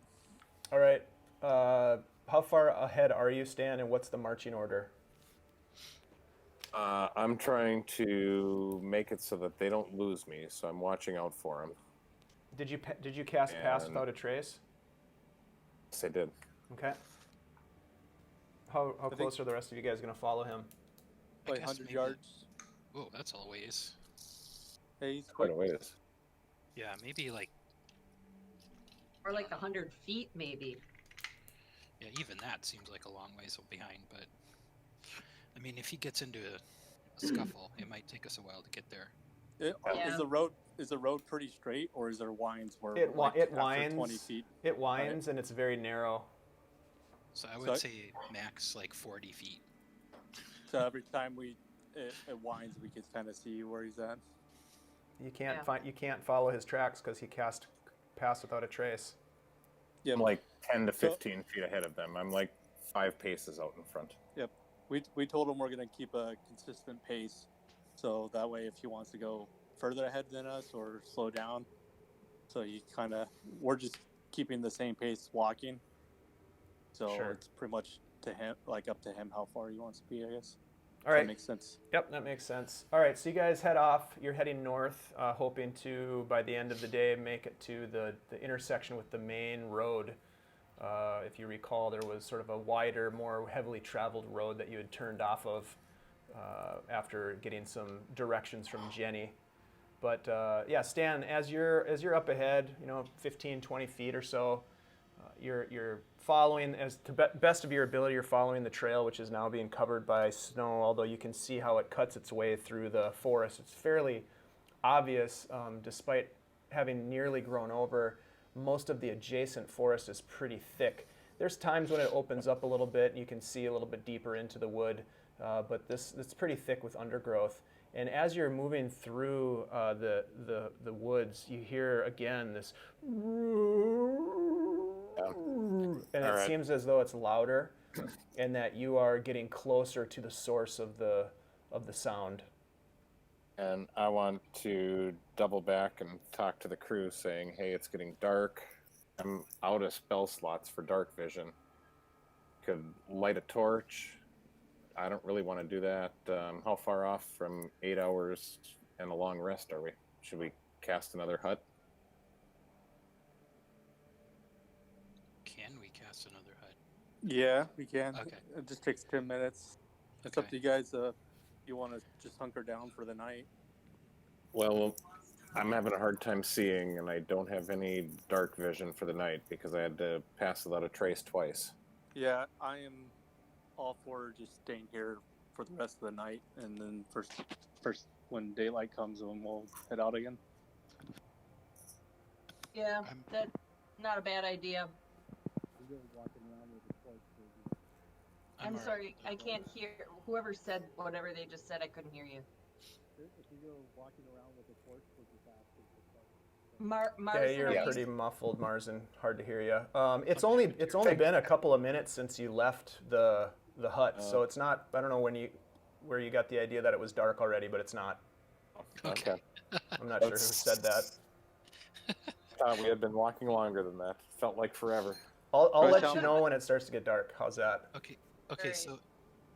Speaker 2: All right. How far ahead are you, Stan, and what's the marching order?
Speaker 4: I'm trying to make it so that they don't lose me, so I'm watching out for them.
Speaker 2: Did you cast Pass
Speaker 4: And-
Speaker 2: Without a Trace?
Speaker 4: Yes, I did.
Speaker 2: Okay. How
Speaker 3: think-
Speaker 2: close are the rest of you guys going to follow him?
Speaker 1: I
Speaker 3: Like
Speaker 1: guess
Speaker 3: 100
Speaker 1: maybe-
Speaker 3: yards.
Speaker 1: Whoa, that's all ways.
Speaker 3: Hey, he's
Speaker 4: Quite
Speaker 3: quick.
Speaker 4: a ways.
Speaker 1: Yeah, maybe like,
Speaker 5: Or like 100 feet, maybe.
Speaker 1: yeah, even that seems like a long ways behind. But I mean, if he gets into a scuffle, it might take us a while to get there.
Speaker 5: Yeah.
Speaker 3: Is the road pretty straight, or is there winds where
Speaker 2: It
Speaker 3: after
Speaker 2: winds.
Speaker 3: 20 feet?
Speaker 2: It winds and it's very narrow.
Speaker 1: So I would
Speaker 3: So-
Speaker 1: say max like 40 feet.
Speaker 3: So every time it winds, we can kind of see where he's at.
Speaker 2: You can't
Speaker 5: Yeah.
Speaker 2: you can't follow his tracks because he cast Pass Without a Trace.
Speaker 3: Yeah,
Speaker 4: I'm like 10 to 15 feet ahead of them. I'm like 5 paces out in front.
Speaker 3: we told him we're gonna keep a consistent pace, so that way if he wants to go further ahead than us or slow down, so we're just keeping the same pace walking. So
Speaker 2: Sure.
Speaker 3: it's pretty much to him, like up to him how far he wants to be, I guess.
Speaker 2: All
Speaker 3: That
Speaker 2: right.
Speaker 3: makes sense.
Speaker 2: Yep, that makes sense. All right, so you guys head off. You're heading north, hoping to, by the end of the day, make it to the intersection with the main road. If you recall, there was sort of a wider, more heavily traveled road that you had turned off of after getting some directions from Jenny. But yeah, Stan, as you're up ahead, 15, 20 feet or so, you're following, as to best of your ability, you're following the trail, which is now being covered by snow, although you can see how it cuts its way through the forest. It's fairly obvious, despite having nearly grown over, most of the adjacent forest is pretty thick. There's times when it opens up a little bit and you can see a little bit deeper into the wood, but it's pretty thick with undergrowth. And as you're moving through the woods, you hear again this, and it
Speaker 4: All right.
Speaker 2: seems as though it's louder, and that you are getting closer to the source of the sound.
Speaker 4: And I want to double back and talk to the crew saying, hey, it's getting dark. I'm out of spell slots for dark vision. Could light a torch. I don't really want to do that. How far off from 8 hours and a long rest are we? Should we cast another hut?
Speaker 1: Can we cast another hut?
Speaker 3: Yeah, we can.
Speaker 1: Okay.
Speaker 3: It just takes 10 minutes. It's up
Speaker 1: Okay.
Speaker 3: to you guys. You want to just hunker down for the night?
Speaker 4: Well, I'm having a hard time seeing, and I don't have any dark vision for the night because I had to pass without a trace twice.
Speaker 3: Yeah, I am all for just staying here for the rest of the night, and then first when daylight comes, then we'll head out again.
Speaker 5: Yeah,
Speaker 1: I'm-
Speaker 5: that's not a bad idea. I'm
Speaker 1: alright.
Speaker 5: sorry, I can't hear. Whoever said whatever they just said, I couldn't hear you.
Speaker 2: Yeah,
Speaker 5: Marzen,
Speaker 2: you're
Speaker 5: are you-
Speaker 2: pretty muffled, Marzen. Hard to hear you. It's only been a couple of minutes since you left the hut, so it's not. I don't know where you got the idea that it was dark already, but it's not.
Speaker 4: Okay.
Speaker 2: I'm not sure who said that.
Speaker 4: We had been walking longer than that. Felt like forever.
Speaker 2: I'll
Speaker 3: Right,
Speaker 2: let
Speaker 3: Tom?
Speaker 2: you know when it starts to get dark. How's that?
Speaker 1: Okay.
Speaker 5: Alright.
Speaker 1: So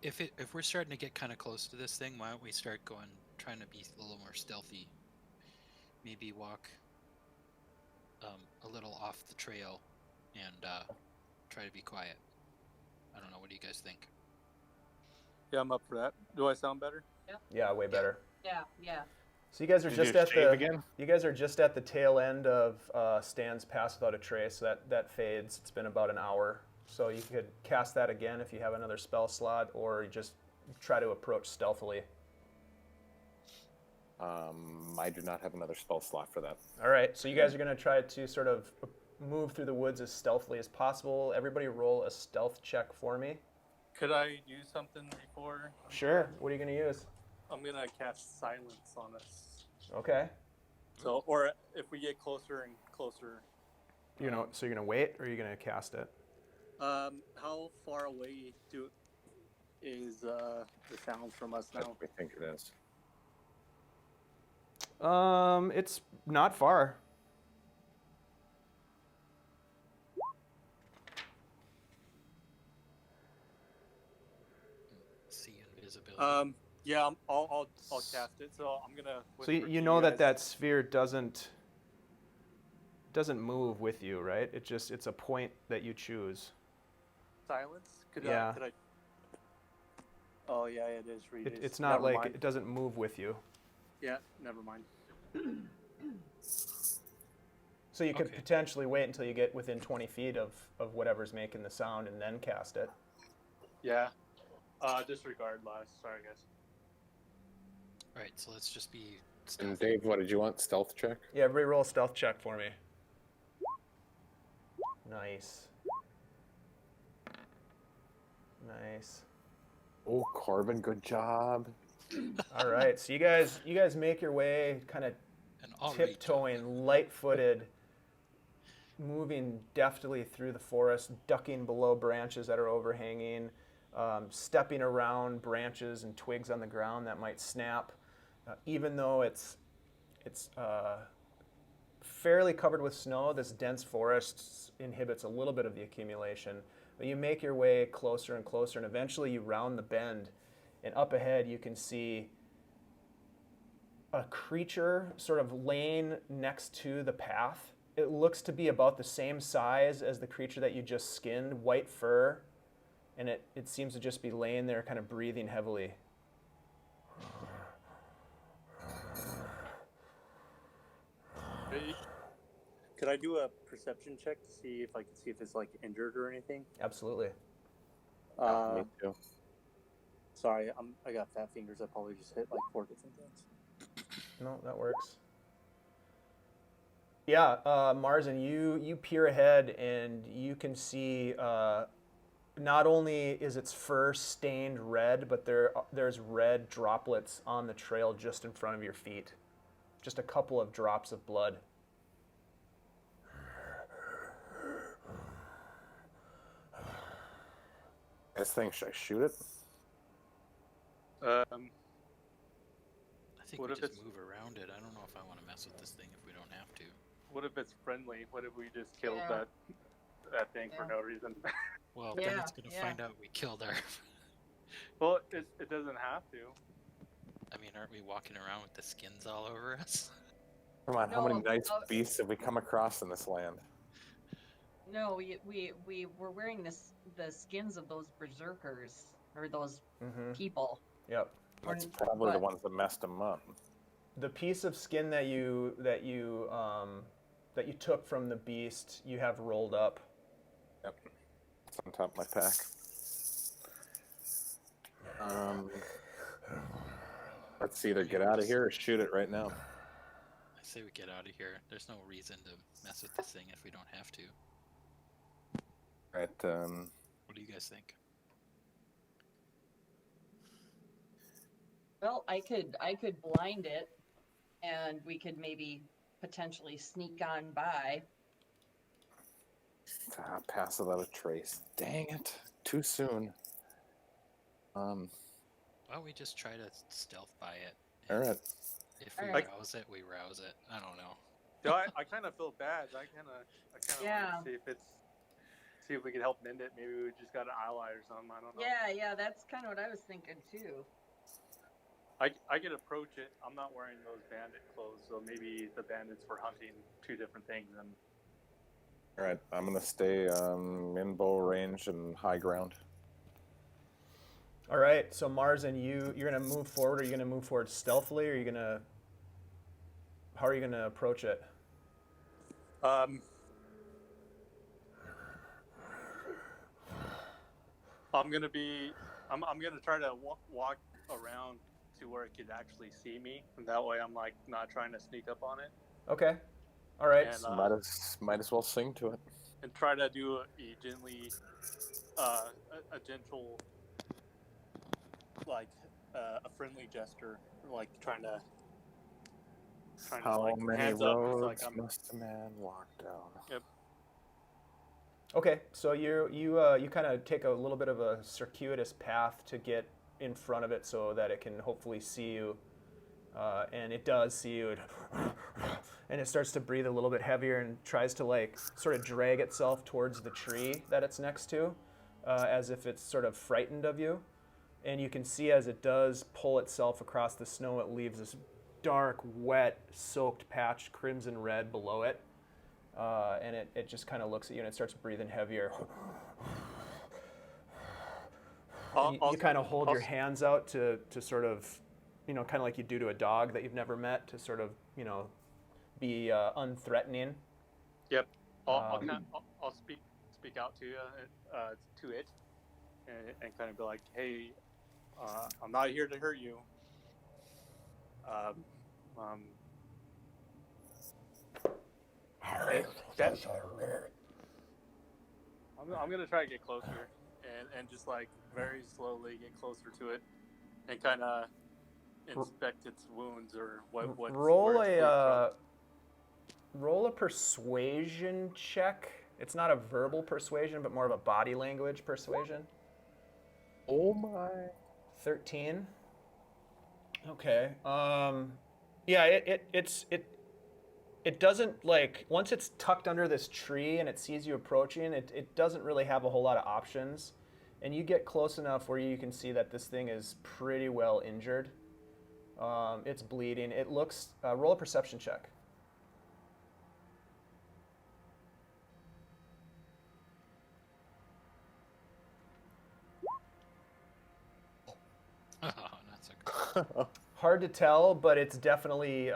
Speaker 1: if we're starting to get kind of close to this thing, why don't we start trying to be a little more stealthy? Maybe walk a little off the trail and try to be quiet. I don't know. What do you guys think?
Speaker 3: Yeah, I'm up for that. Do I sound better?
Speaker 2: Yeah, way better.
Speaker 5: Yeah.
Speaker 2: So you guys are
Speaker 4: Did you
Speaker 2: just at
Speaker 4: shave
Speaker 2: the
Speaker 4: again?
Speaker 2: you guys are just at the tail end of Stan's Pass Without a Trace. So that fades. It's been about an hour. So you could cast that again if you have another spell slot, or you just try to approach stealthily.
Speaker 4: I do not have another spell slot for that.
Speaker 2: All right. So you guys are going to try to sort of move through the woods as stealthily as possible. Everybody roll a stealth check for me.
Speaker 3: Could I use something before?
Speaker 2: Sure. What are you going to use?
Speaker 3: I'm gonna cast silence on us.
Speaker 2: Okay.
Speaker 3: So, or if we get closer and closer.
Speaker 2: So you're going to wait, or are you going to cast it?
Speaker 3: How far away is the sound from us
Speaker 4: That's
Speaker 3: now?
Speaker 4: what we think it is.
Speaker 2: It's not far.
Speaker 1: See invisibility.
Speaker 3: Yeah, I'll cast it. So I'm gonna.
Speaker 2: So
Speaker 3: whisper
Speaker 2: you
Speaker 3: to
Speaker 2: know
Speaker 3: guys.
Speaker 2: that sphere doesn't move with you, right? It's a point that you choose.
Speaker 3: Silence.
Speaker 2: Yeah.
Speaker 3: Could I? Oh yeah, it is.
Speaker 2: It's not
Speaker 3: Never
Speaker 2: like
Speaker 3: mind.
Speaker 2: it doesn't move with you.
Speaker 3: Yeah, never mind.
Speaker 2: So you could
Speaker 1: Okay.
Speaker 2: potentially wait until you get within 20 feet of whatever's making the sound and then cast it.
Speaker 3: Yeah. Disregard last. Sorry, guys.
Speaker 1: All right, so let's just be
Speaker 4: And
Speaker 1: stealthy.
Speaker 4: Dave, what did you want? Stealth check?
Speaker 2: Yeah, everybody roll a stealth check for me. Nice. Nice.
Speaker 4: Oh, Corben, good job.
Speaker 2: All right, so you guys make your way kind of
Speaker 1: And I'll reach
Speaker 2: tiptoeing, light-footed, moving deftly through the forest, ducking below branches that are overhanging, stepping around branches and twigs on the ground that might snap. Even though it's fairly covered with snow, this dense forest inhibits a little bit of the accumulation. But you make your way closer and closer, and eventually you round the bend, and up ahead you can see a creature sort of laying next to the path. It looks to be about the same size as the creature that you just skinned, white fur, and it seems to just be laying there kind of breathing heavily.
Speaker 3: Could I do a perception check to see if I can see if it's like injured or anything?
Speaker 2: Absolutely.
Speaker 4: Me too.
Speaker 3: Sorry, I got fat fingers. I probably just hit like 4 different things.
Speaker 2: No, that works. Yeah, Marzen, you peer ahead and you can see not only is its fur stained red, but there's red droplets on the trail just in front of your feet. Just a couple of drops of blood.
Speaker 4: This thing, should I shoot it?
Speaker 1: I think
Speaker 3: What
Speaker 1: we
Speaker 3: if
Speaker 1: just
Speaker 3: it's-
Speaker 1: move around it. I don't know if I want to mess with this thing if we don't have to.
Speaker 3: What if it's friendly? What if we just killed
Speaker 5: Yeah.
Speaker 3: that thing for
Speaker 5: Yeah.
Speaker 3: no reason?
Speaker 1: Well, then
Speaker 5: Yeah,
Speaker 1: it's going to
Speaker 5: yeah.
Speaker 1: find out we killed our...
Speaker 3: Well, it doesn't have to.
Speaker 1: I mean, aren't we walking around with the skins all over us?
Speaker 4: Come on, how
Speaker 5: No,
Speaker 4: many nice
Speaker 5: oh.
Speaker 4: beasts have we come across in this land?
Speaker 5: No, we were wearing the skins of those berserkers or those
Speaker 2: Mm-hmm.
Speaker 5: people.
Speaker 2: Yep.
Speaker 4: That's
Speaker 5: Or-
Speaker 4: probably the
Speaker 5: but-
Speaker 4: ones that messed them up.
Speaker 2: The piece of skin that you took from the beast, you have rolled up.
Speaker 4: Yep. It's on top of my pack. Let's either get out of here or shoot it right now.
Speaker 1: I say we get out of here. There's no reason to mess with this thing if we don't have to.
Speaker 4: Right.
Speaker 1: What do you guys think?
Speaker 5: Well, I could blind it, and we could maybe potentially sneak on by.
Speaker 4: Pass without a trace. Dang it. Too soon.
Speaker 1: Why don't we just try to stealth by it?
Speaker 4: All right.
Speaker 1: If we
Speaker 5: Alright.
Speaker 1: rouse it, we rouse it. I don't know.
Speaker 3: So I kind of feel bad. I kind of
Speaker 5: Yeah.
Speaker 3: want to see if it's see if we could help mend it. Maybe we just got an ally or something. I don't know.
Speaker 5: Yeah, that's kind of what I was thinking too.
Speaker 3: I could approach it. I'm not wearing those bandit clothes, so maybe the bandits were hunting two different things. And
Speaker 4: All right, I'm gonna stay in bow range and high ground.
Speaker 2: All right, so Marzen, you're gonna move forward. Are you gonna move forward stealthily, or are you gonna? How are you gonna approach it?
Speaker 3: I'm gonna try to walk around to where it could actually see me, and that way I'm like not trying to sneak up on it.
Speaker 2: Okay. All right.
Speaker 3: And,
Speaker 4: Might as well sing to it.
Speaker 3: And try to do a gently, a gentle, like a friendly gesture, like trying to
Speaker 4: How
Speaker 3: like
Speaker 4: many
Speaker 3: hands up,
Speaker 4: roads
Speaker 3: like I'm.
Speaker 4: must a man walk down?
Speaker 3: Yep.
Speaker 2: Okay, so you kind of take a little bit of a circuitous path to get in front of it so that it can hopefully see you, and it does see you, and it starts to breathe a little bit heavier and tries to like sort of drag itself towards the tree that it's next to, as if it's sort of frightened of you, and you can see as it does pull itself across the snow, it leaves this dark, wet, soaked patch, crimson red below it. And it just kind of looks at you and it starts breathing heavier. You kind of hold your hands out to sort of, kind of like you do to a dog that you've never met, to sort of, be unthreatening.
Speaker 3: Yep. I'll speak out to it, and kind of be like, hey, I'm not here to hurt you. I'm gonna try to get closer and just like very slowly get closer to it and kind of inspect its wounds or what.
Speaker 2: Roll a persuasion check. It's not a verbal persuasion, but more of a body language persuasion.
Speaker 4: Oh my!
Speaker 2: 13. Okay. Yeah. It doesn't, like, once it's tucked under this tree and it sees you approaching, it doesn't really have a whole lot of options. And you get close enough where you can see that this thing is pretty well injured. It's bleeding. It looks, roll a perception check.
Speaker 1: Oh, not so good.
Speaker 2: Hard to tell, but it's definitely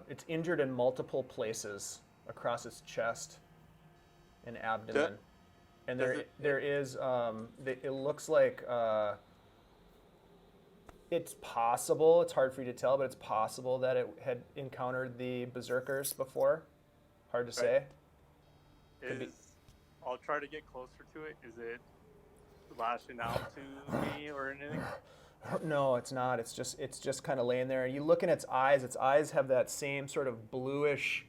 Speaker 2: it's injured in multiple places across its chest and abdomen. And there is it looks like it's possible. It's hard for you to tell, but it's possible that it had encountered the berserkers before. Hard to say.
Speaker 3: I'll try to get closer to it. Is it lashing out to me or anything?
Speaker 2: No, it's not. It's just kind of laying there. And you look in its eyes. Its eyes have that same sort of bluish,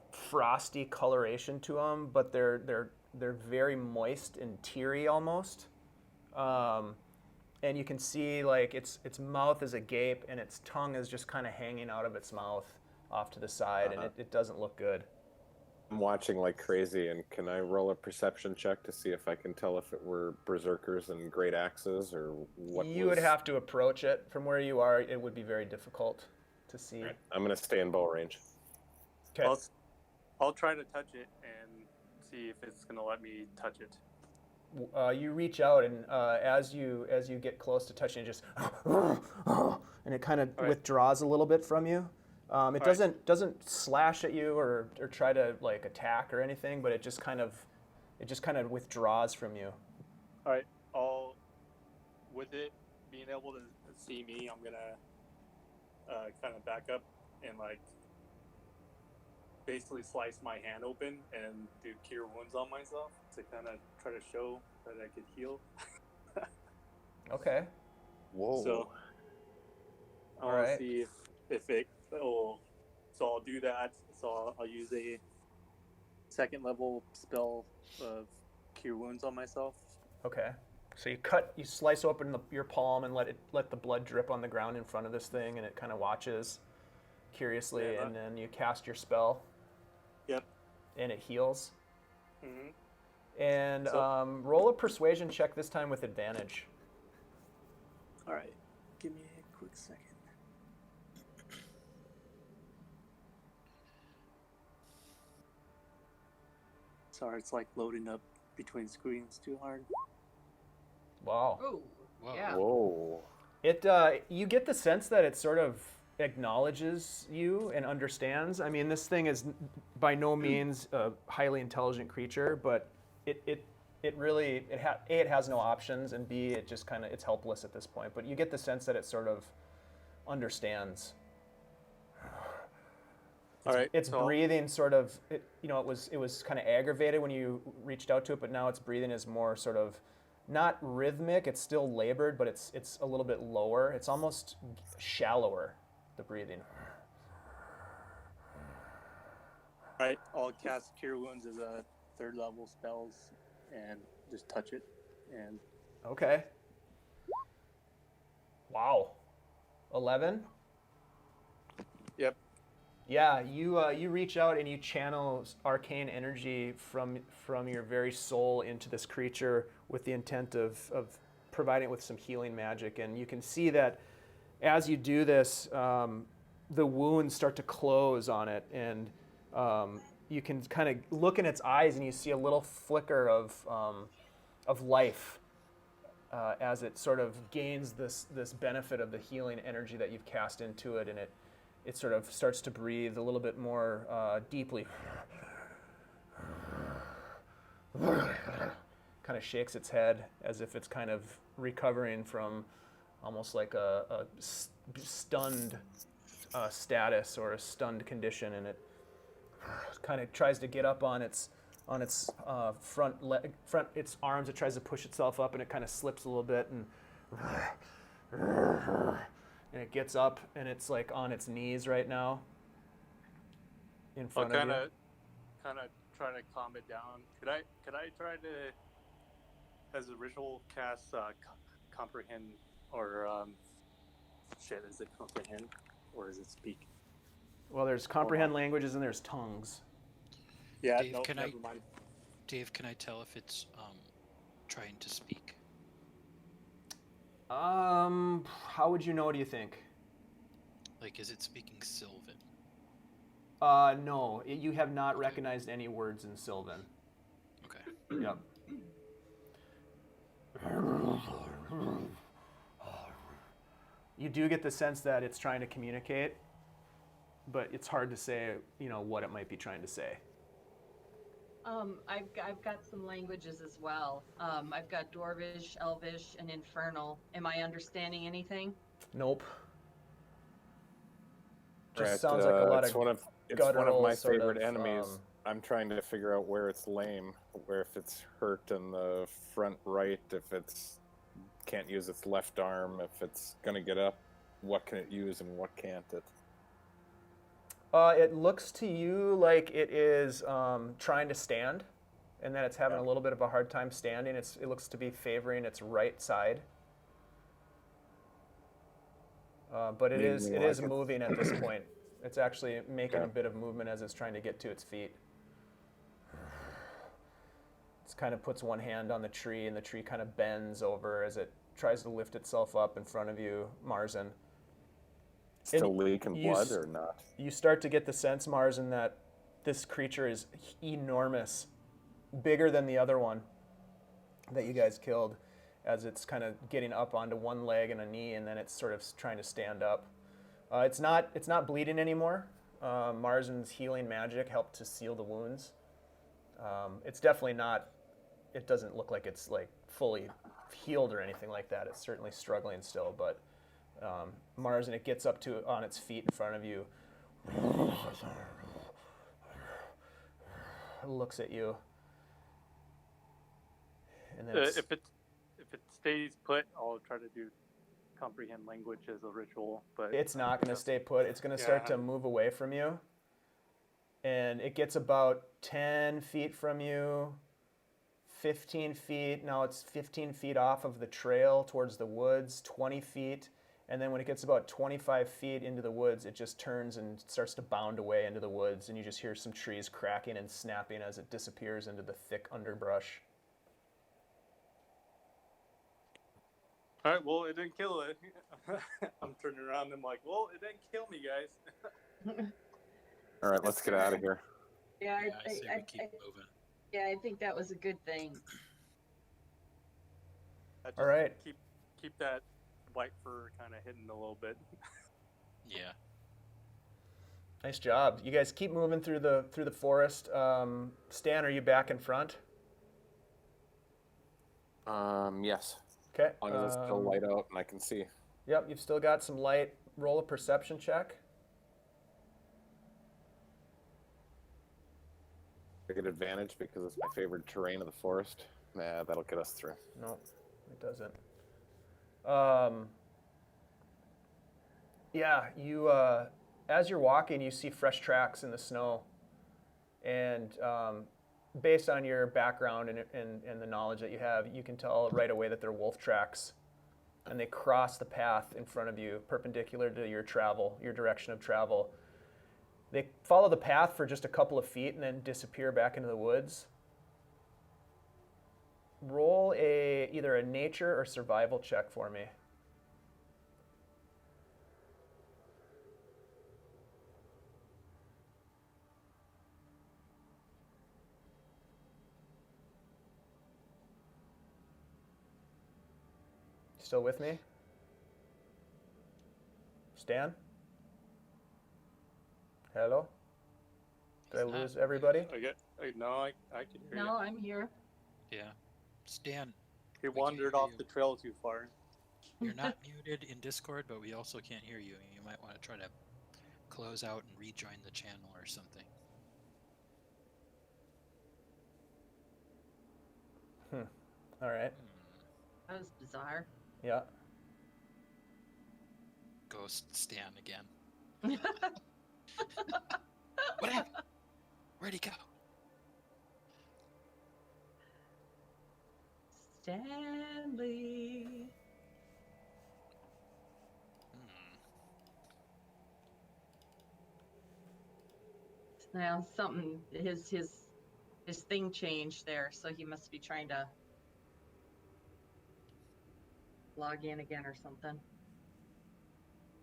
Speaker 2: frosty coloration to them, but they're very moist and teary almost. And you can see like its mouth is agape and its tongue is just kind of hanging out of its mouth off to the side, and it doesn't look good.
Speaker 4: I'm watching like crazy, and can I roll a perception check to see if I can tell if it were berserkers and great axes or what?
Speaker 2: You would have to approach it from where you are. It would be very difficult to see.
Speaker 4: Right. I'm going to stay in bow range.
Speaker 2: Okay.
Speaker 3: I'll try to touch it and see if it's going to let me touch it.
Speaker 2: You reach out, and as you get close to touching it, just and it kind of withdraws a little bit from you. It doesn't slash at you or try to like attack or anything, but it just kind of withdraws from you.
Speaker 3: All right. With it being able to see me, I'm gonna kind of back up and like basically slice my hand open and do cure wounds on myself to kind of try to show that I could heal.
Speaker 2: Okay.
Speaker 4: Whoa.
Speaker 3: So I want to see if it. So I'll do that. So I'll use a second level spell of cure wounds on myself.
Speaker 2: Okay. So you slice open your palm and let the blood drip on the ground in front of this thing, and it kind of watches curiously, and then you cast your spell.
Speaker 3: Yep.
Speaker 2: And it heals.
Speaker 3: Mm-hmm.
Speaker 2: And
Speaker 6: So-
Speaker 2: roll a persuasion check this time with advantage.
Speaker 6: All right, give me a quick second. Sorry, it's like loading up between screens too hard.
Speaker 2: Wow.
Speaker 5: Ooh,
Speaker 1: Whoa.
Speaker 5: yeah.
Speaker 4: Whoa.
Speaker 2: It you get the sense that it sort of acknowledges you and understands. I mean, this thing is by no means a highly intelligent creature, but it really it has no options, and B, it just kind of it's helpless at this point. But you get the sense that it sort of understands.
Speaker 6: All right,
Speaker 2: It's
Speaker 6: so
Speaker 2: breathing sort of it was kind of aggravated when you reached out to it, but now its breathing is more sort of not rhythmic. It's still labored, but it's a little bit lower. It's almost shallower, the breathing.
Speaker 6: all right, I'll cast Cure Wounds as a 3rd level spells and just touch it. And
Speaker 2: Okay. Wow. 11?
Speaker 6: yep,
Speaker 2: Yeah, you reach out and you channel arcane energy from your very soul into this creature with the intent of providing it with some healing magic. And you can see that as you do this, the wounds start to close on it, and you can kind of look in its eyes and you see a little flicker of life as it sort of gains this benefit of the healing energy that you've cast into it, and it sort of starts to breathe a little bit more deeply. Kind of shakes its head as if it's kind of recovering from almost like a stunned status or a stunned condition, and it kind of tries to get up on its front its arms. It tries to push itself up, and it kind of slips a little bit, and it gets up, and it's like on its knees right now in
Speaker 3: I'll
Speaker 2: front of
Speaker 3: kind
Speaker 2: you.
Speaker 3: of try to calm it down. Could I try to, as a ritual, cast comprehend or
Speaker 6: is it comprehend or is it speak?
Speaker 2: Well, there's comprehend languages and there's tongues.
Speaker 6: Yeah,
Speaker 1: Dave,
Speaker 6: no,
Speaker 1: can
Speaker 6: never mind.
Speaker 1: Dave, can I tell if it's trying to speak?
Speaker 2: How would you know, do you think?
Speaker 1: Like, is it speaking Sylvan?
Speaker 2: No, you have not recognized any words in Sylvan.
Speaker 1: Okay.
Speaker 2: Yep. You do get the sense that it's trying to communicate, but it's hard to say, what it might be trying to say.
Speaker 5: I've got some languages as well. I've got Dwarvish, Elvish, and Infernal. Am I understanding anything?
Speaker 2: Nope. Just
Speaker 4: Right,
Speaker 2: sounds like a lot
Speaker 4: it's
Speaker 2: of
Speaker 4: one of
Speaker 2: guttural
Speaker 4: my
Speaker 2: sort
Speaker 4: favorite
Speaker 2: of,
Speaker 4: enemies. I'm trying to figure out where it's lame, where if it's hurt in the front right, if it's can't use its left arm, if it's gonna get up, what can it use and what can't it?
Speaker 2: It looks to you like it is trying to stand, and that it's having a little bit of a hard time standing. It looks to be favoring its right side. But it
Speaker 4: Maybe
Speaker 2: is
Speaker 4: like it-
Speaker 2: moving at this point. It's actually making a bit of movement as it's trying to get to its feet. It kind of puts one hand on the tree, and the tree kind of bends over as it tries to lift itself up in front of you, Marzen.
Speaker 4: Still leaking
Speaker 2: you
Speaker 4: blood
Speaker 2: s-
Speaker 4: or not?
Speaker 2: You start to get the sense, Marzen, that this creature is enormous, bigger than the other one that you guys killed, as it's kind of getting up onto one leg and a knee, and then it's sort of trying to stand up. It's not bleeding anymore. Marzen's healing magic helped to seal the wounds. It's definitely not. It doesn't look like it's like fully healed or anything like that. It's certainly struggling still, but Marzen, it gets up to on its feet in front of you. Looks at you, and then
Speaker 3: if it stays put, I'll try to do comprehend language as a ritual. But
Speaker 2: it's not going to stay put. It's going to start to move away from you, and it gets about 10 feet from you, 15 feet. Now it's 15 feet off of the trail towards the woods, 20 feet, And then when it gets about 25 feet into the woods, it just turns and starts to bound away into the woods, and you just hear some trees cracking and snapping as it disappears into the thick underbrush.
Speaker 3: All right, well, it didn't kill it. I'm turning around and I'm like, well, it didn't kill me, guys.
Speaker 4: All right, let's get out of here.
Speaker 5: Yeah,
Speaker 1: I say we keep moving.
Speaker 5: yeah, I think that was a good thing.
Speaker 3: Just
Speaker 2: All right.
Speaker 3: Keep that white fur kind of hidden a little bit.
Speaker 1: Yeah.
Speaker 2: Nice job. You guys keep moving through the forest. Stan, are you back in front?
Speaker 4: Yes.
Speaker 2: Okay.
Speaker 4: As long as it's still light out and I can see.
Speaker 2: Yep, you've still got some light. Roll a perception check.
Speaker 4: I get advantage because it's my favorite terrain of the forest. Nah, that'll get us through.
Speaker 2: No, it doesn't. Yeah, you as you're walking, you see fresh tracks in the snow, and based on your background and the knowledge that you have, you can tell right away that they're wolf tracks, and they cross the path in front of you, perpendicular to your direction of travel. They follow the path for just a couple of feet and then disappear back into the woods. Roll either a nature or survival check for me. Still with me? Stan? Hello? Did I
Speaker 1: He's not.
Speaker 2: lose everybody?
Speaker 3: No, I can hear
Speaker 5: No,
Speaker 3: you.
Speaker 5: I'm here.
Speaker 1: Yeah. Stan,
Speaker 3: He
Speaker 1: can't
Speaker 3: wandered
Speaker 1: hear
Speaker 3: off
Speaker 1: you.
Speaker 3: the trail too far.
Speaker 1: you're not muted in Discord, but we also can't hear you. You might want to try to close out and rejoin the channel or something.
Speaker 2: All right.
Speaker 5: That was bizarre.
Speaker 2: Yeah.
Speaker 1: Ghost Stan again. What happened? Where'd he go?
Speaker 5: Stanley. Now something his thing changed there, so he must be trying to log in again or something.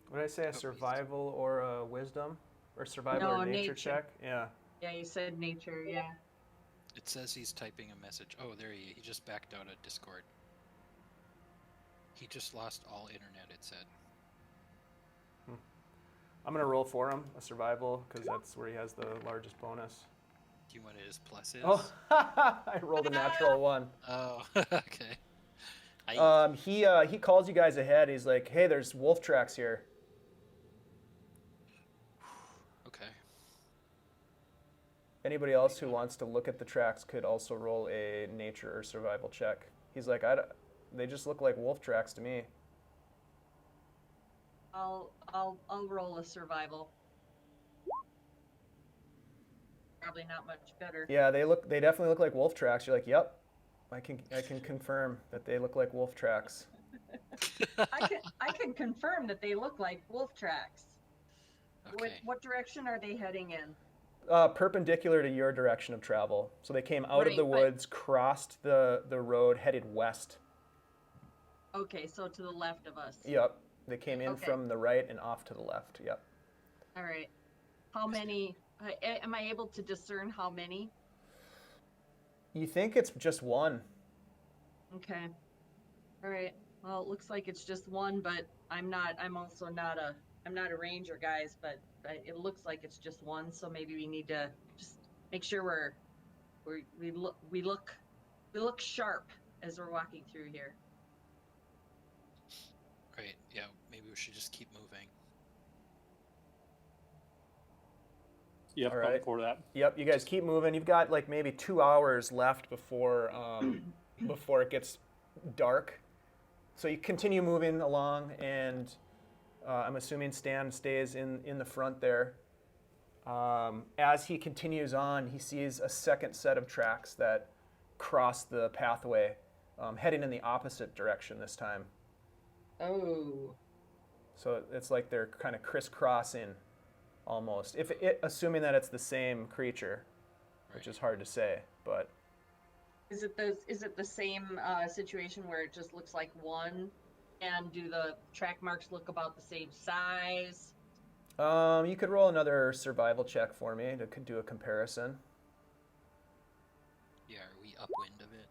Speaker 2: What did I say? A survival or a wisdom? Or survival
Speaker 5: No,
Speaker 2: or nature
Speaker 5: nature.
Speaker 2: check? Yeah.
Speaker 5: Yeah, you said nature, yeah.
Speaker 1: It says he's typing a message. Oh, there he just backed out of Discord. He just lost all internet, it said.
Speaker 2: I'm going to roll for him, a survival, because that's where he has the largest bonus.
Speaker 1: Do you want what his plus is?
Speaker 2: Oh, I rolled a natural one.
Speaker 1: Oh, okay.
Speaker 2: He calls you guys ahead. He's like, hey, there's wolf tracks here.
Speaker 1: Okay.
Speaker 2: Anybody else who wants to look at the tracks could also roll a nature or survival check. He's like, they just look like wolf tracks to me.
Speaker 5: I'll roll a survival. Probably not much better.
Speaker 2: Yeah, they definitely look like wolf tracks. You're like, yep, I can confirm that they look like wolf tracks.
Speaker 5: I can confirm that they look like wolf tracks.
Speaker 1: Okay.
Speaker 5: What direction are they heading in?
Speaker 2: Perpendicular to your direction of travel. So they came out of
Speaker 5: Right,
Speaker 2: the
Speaker 5: but-
Speaker 2: woods, crossed the road, headed west.
Speaker 5: Okay, so to the left of us.
Speaker 2: Yep. They came in
Speaker 5: Okay.
Speaker 2: from the right and off to the left. Yep.
Speaker 5: All right. How many? Am I able to discern how many?
Speaker 2: You think it's just one.
Speaker 5: Okay. All right. Well, it looks like it's just one, but I'm also not a ranger, guys. But it looks like it's just one. So maybe we need to just make sure we look sharp as we're walking through here.
Speaker 1: Right, yeah, maybe we should just keep moving.
Speaker 3: Yep,
Speaker 2: All
Speaker 3: I'm
Speaker 2: right.
Speaker 3: for that.
Speaker 2: Yep. You guys keep moving. You've got like maybe 2 hours left before before it gets dark. So you continue moving along, and I'm assuming Stan stays in the front there. As he continues on, he sees a second set of tracks that cross the pathway, heading in the opposite direction this time.
Speaker 5: Oh.
Speaker 2: So it's like they're kind of crisscrossing almost. Assuming that it's the same creature, which is hard to say, but
Speaker 5: Is it the same situation where it just looks like one, and do the track marks look about the same size?
Speaker 2: you could roll another survival check for me to do a comparison.
Speaker 1: Yeah, are we upwind of it?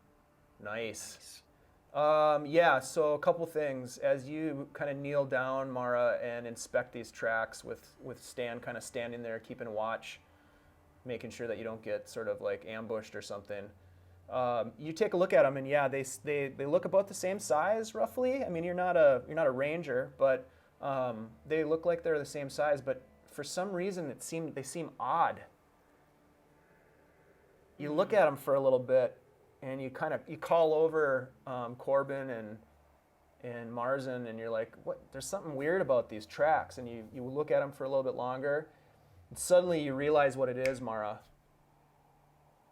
Speaker 2: Nice. Yeah, so a couple things. As you kind of kneel down, Mara, and inspect these tracks with Stan kind of standing there keeping watch, making sure that you don't get sort of like ambushed or something. You take a look at them, and yeah, they look about the same size roughly. I mean, you're not a ranger, but they look like they're the same size. But for some reason, they seem odd. You look at them for a little bit, and you call over Corben and Marzen, and you're like, what? There's something weird about these tracks. And you look at them for a little bit longer, and suddenly you realize what it is, Mara.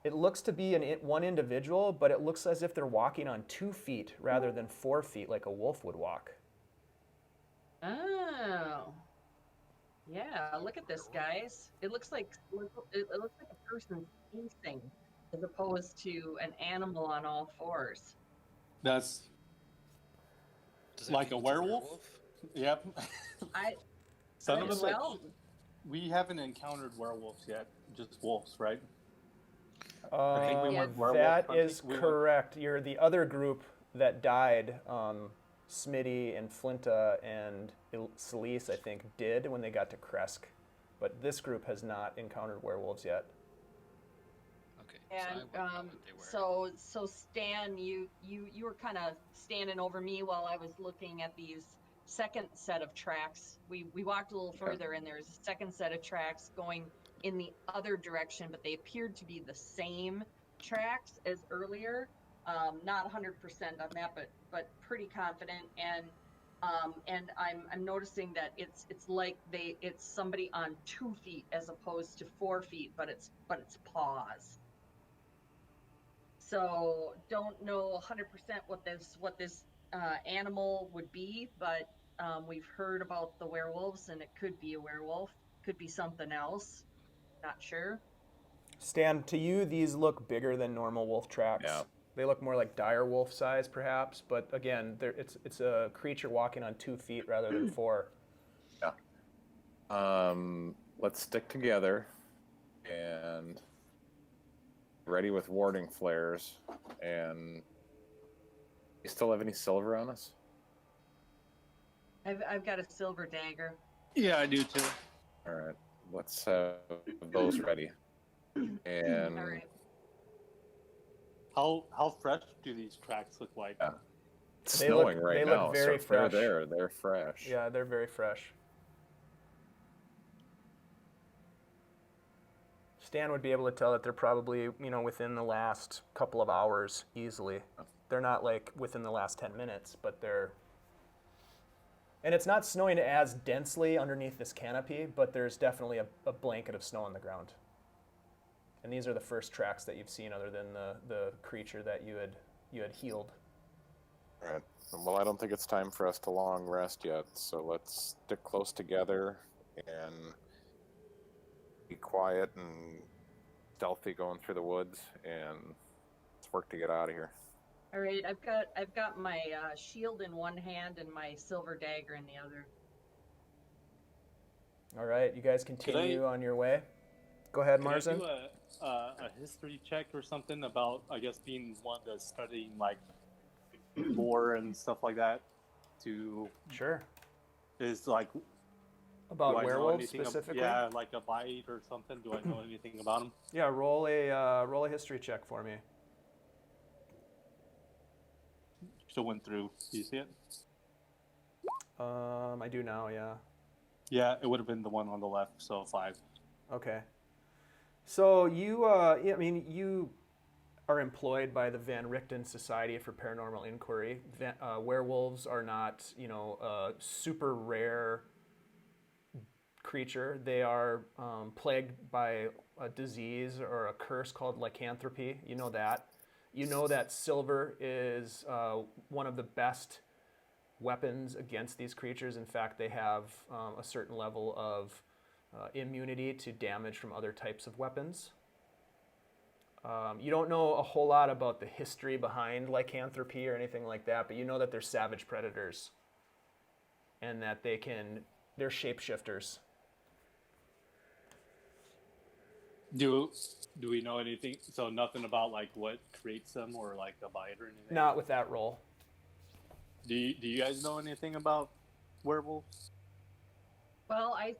Speaker 2: It looks to be one individual, but it looks as if they're walking on 2 feet rather than 4 feet like a wolf would walk.
Speaker 5: Oh. Yeah, look at this, guys. It looks like a person pacing as opposed to an animal on all fours.
Speaker 3: That's
Speaker 1: Does that
Speaker 3: like
Speaker 1: mean
Speaker 3: a
Speaker 1: it's
Speaker 3: werewolf? Yep. Son of a
Speaker 5: well,
Speaker 3: bitch. We haven't encountered werewolves yet, just wolves, right?
Speaker 4: I think we
Speaker 5: Yeah.
Speaker 4: went werewolf
Speaker 2: That
Speaker 4: hunting.
Speaker 2: is correct. You're the other group that died. Smitty and Flinta and Celise, I think, did when they got to Kresk. But this group has not encountered werewolves yet.
Speaker 1: Okay.
Speaker 5: and
Speaker 1: so I wouldn't know what they were.
Speaker 5: so Stan, you were kind of standing over me while I was looking at these second set of tracks. We walked a little further, and there's a second set of tracks going in the other direction, but they appeared to be the same tracks as earlier. Not 100% on that, but pretty confident. And I'm noticing that it's like it's somebody on 2 feet as opposed to 4 feet, but it's paws. So don't know 100% what this animal would be, but we've heard about the werewolves, and it could be a werewolf, could be something else. Not sure.
Speaker 2: Stan, to you, these look bigger than normal wolf tracks.
Speaker 4: Yeah.
Speaker 2: They look more like dire wolf size, perhaps. But again, it's a creature walking on 2 feet rather than 4.
Speaker 4: Yeah. Let's stick together and ready with warding flares. And you still have any silver on us?
Speaker 5: I've got a silver dagger.
Speaker 3: Yeah, I do too.
Speaker 4: All right. Let's have those ready. And
Speaker 5: All right.
Speaker 3: How fresh do these tracks look like?
Speaker 4: Yeah. It's
Speaker 2: They
Speaker 4: snowing
Speaker 2: look-
Speaker 4: right
Speaker 2: they look
Speaker 4: now,
Speaker 2: very
Speaker 4: so if they're
Speaker 2: fresh.
Speaker 4: there, they're fresh.
Speaker 2: Yeah, they're very fresh. Stan would be able to tell that they're probably, within the last couple of hours easily. They're not like within the last 10 minutes, but they're... And it's not snowing as densely underneath this canopy, but there's definitely a blanket of snow on the ground. And these are the first tracks that you've seen other than the creature that you had healed.
Speaker 4: All right. Well, I don't think it's time for us to long rest yet, so let's stick close together and be quiet and stealthy going through the woods, and let's work to get out of here.
Speaker 5: All right, I've got my shield in one hand and my silver dagger in the other.
Speaker 2: All right, you guys continue on your way. Go ahead,
Speaker 3: Can I
Speaker 2: Marzen.
Speaker 3: do a history check or something about, I guess, being one that's studying like lore and stuff like that?
Speaker 2: Sure.
Speaker 3: Is like
Speaker 2: About
Speaker 3: do I know
Speaker 2: werewolves
Speaker 3: anything
Speaker 2: specifically?
Speaker 3: yeah, like a bite or something. Do I know anything about them?
Speaker 2: Yeah, roll a history check for me.
Speaker 3: Still went through. Do you see it?
Speaker 2: I do now, yeah.
Speaker 3: Yeah, it would have been the one on the left. So 5.
Speaker 2: Okay. So you are employed by the Van Richten Society for Paranormal Inquiry. Werewolves are not, a super rare creature. They are plagued by a disease or a curse called lycanthropy. You know that. You know that silver is one of the best weapons against these creatures. In fact, they have a certain level of immunity to damage from other types of weapons. You don't know a whole lot about the history behind lycanthropy or anything like that, but you know that they're savage predators and that they're shapeshifters.
Speaker 6: Do we know anything? So nothing about like what creates them or like a bite or anything?
Speaker 2: Not with that roll.
Speaker 6: Do you guys know anything about werewolves?
Speaker 5: Well, I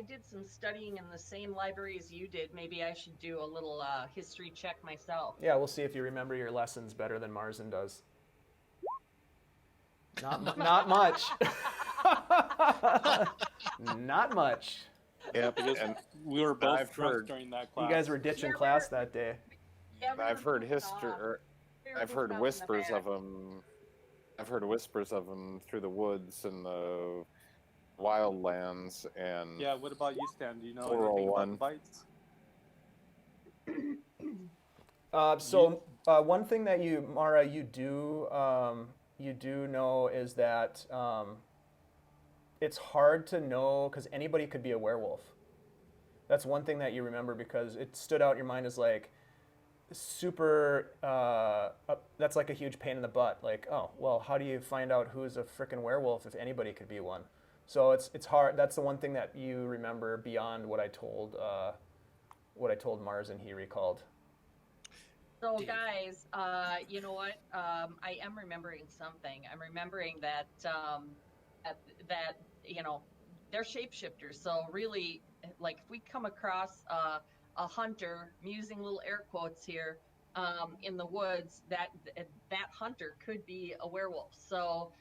Speaker 5: did some studying in the same library as you did. Maybe I should do a little history check myself.
Speaker 2: Yeah, we'll see if you remember your lessons better than Marzen does. Not much. Not much.
Speaker 4: Yep,
Speaker 6: Because
Speaker 4: and
Speaker 6: we were both
Speaker 4: I've
Speaker 6: drunk
Speaker 4: heard-
Speaker 6: during that class.
Speaker 2: You guys were ditching class that day.
Speaker 5: Yeah, we
Speaker 4: I've
Speaker 5: were
Speaker 4: heard
Speaker 5: both,
Speaker 4: history.
Speaker 5: we were
Speaker 4: I've
Speaker 5: both
Speaker 4: heard
Speaker 5: out in the
Speaker 4: whispers
Speaker 5: back.
Speaker 4: of them. I've heard whispers of them through the woods and the wildlands, and
Speaker 6: Yeah, what about you, Stan? Do you know anything about
Speaker 4: 401.
Speaker 6: the bites?
Speaker 2: One thing that Mara, you do know is that it's hard to know because anybody could be a werewolf. That's one thing that you remember because it stood out in your mind as like super. That's like a huge pain in the butt. Like, oh well, how do you find out who's a freaking werewolf if anybody could be one? So it's hard. That's the one thing that you remember beyond what I told Marzen he recalled.
Speaker 5: So guys, you know what? I am remembering something. I'm remembering that that you know they're shapeshifters. So really, like if we come across a hunter, I'm using little air quotes here, in the woods, that hunter could be a werewolf. So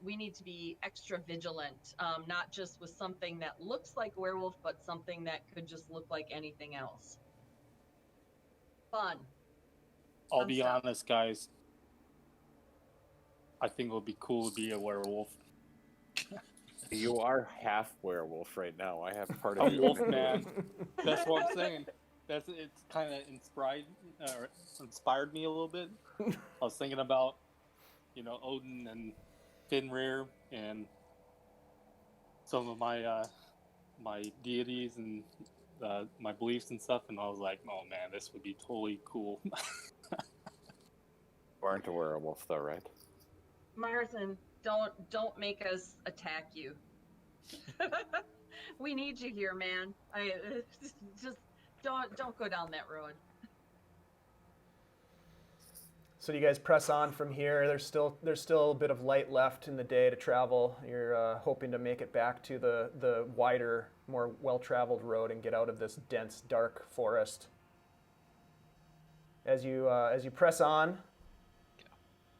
Speaker 5: we need to be extra vigilant, not just with something that looks like a werewolf, but something that could just look like anything else. Fun.
Speaker 6: I'll
Speaker 5: Fun
Speaker 6: be
Speaker 5: stuff.
Speaker 6: honest, guys. I think it would be cool to be a werewolf.
Speaker 4: you are half werewolf right now. I have part
Speaker 6: A
Speaker 4: of you.
Speaker 6: wolf man. That's what I'm saying. It's kind of inspired me a little bit. I was thinking about, Odin and Fenrir and some of my my deities and my beliefs and stuff, and I was like, oh man, this would be totally cool.
Speaker 4: You aren't a werewolf, though, right?
Speaker 5: Marzen, don't make us attack you. We need you here, man. Just don't go down that road.
Speaker 2: So you guys press on from here. There's still a bit of light left in the day to travel. You're hoping to make it back to the wider, more well-traveled road and get out of this dense, dark forest. As you press on,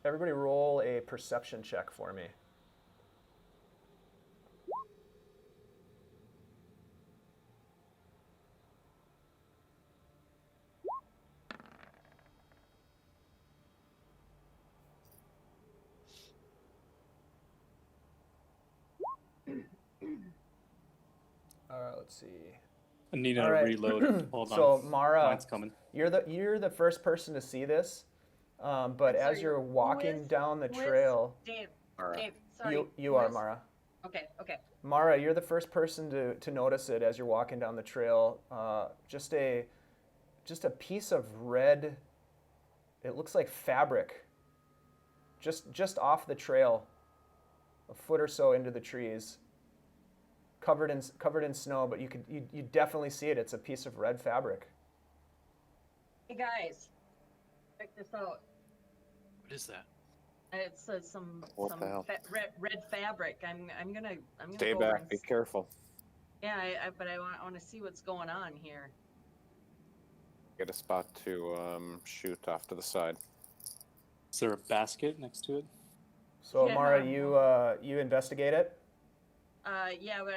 Speaker 2: everybody roll a perception check for me. Let's see.
Speaker 6: I need to
Speaker 2: All right.
Speaker 6: reload. Hold on.
Speaker 2: So Mara,
Speaker 6: Mine's coming.
Speaker 2: you're the first person to see this, but
Speaker 5: I'm
Speaker 2: as
Speaker 5: sorry,
Speaker 2: you're walking down the
Speaker 5: who is-
Speaker 2: trail,
Speaker 5: Dave,
Speaker 4: Mara.
Speaker 5: Dave, sorry.
Speaker 2: you
Speaker 5: who
Speaker 2: are
Speaker 5: is-
Speaker 2: Mara.
Speaker 5: Okay.
Speaker 2: Mara, you're the first person to notice it as you're walking down the trail. Just a piece of red. It looks like fabric. Just off the trail, a foot or so into the trees. Covered in snow, but you definitely see it. It's a piece of red fabric.
Speaker 5: Hey guys, check this out.
Speaker 1: What is that?
Speaker 5: It's some
Speaker 4: What the hell?
Speaker 5: red fabric. I'm gonna
Speaker 4: Stay
Speaker 5: go over
Speaker 4: back.
Speaker 5: and
Speaker 4: Be careful.
Speaker 5: Yeah, but I want to see what's going on here.
Speaker 4: Get a spot to shoot off to the side.
Speaker 6: Is there a basket next to it?
Speaker 2: So
Speaker 5: Yeah.
Speaker 2: Mara, you investigate it.
Speaker 5: Yeah, but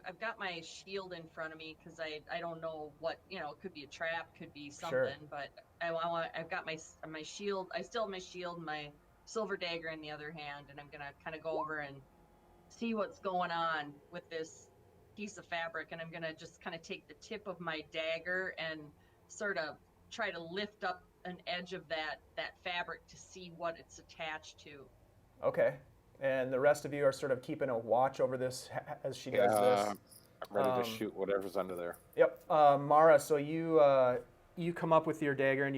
Speaker 5: I've got my shield in front of me because I don't know what, it could be a trap, could be something,
Speaker 2: Sure.
Speaker 5: but I've got my shield. I still have my shield, and my silver dagger in the other hand, and I'm gonna kind of go over and see what's going on with this piece of fabric, and I'm gonna just kind of take the tip of my dagger and sort of try to lift up an edge of that fabric to see what it's attached to.
Speaker 2: Okay. And the rest of you are sort of keeping a watch over this as she does
Speaker 4: Yeah,
Speaker 2: this.
Speaker 4: I'm ready to shoot whatever's under there.
Speaker 2: Yep. Mara, so you come up with your dagger and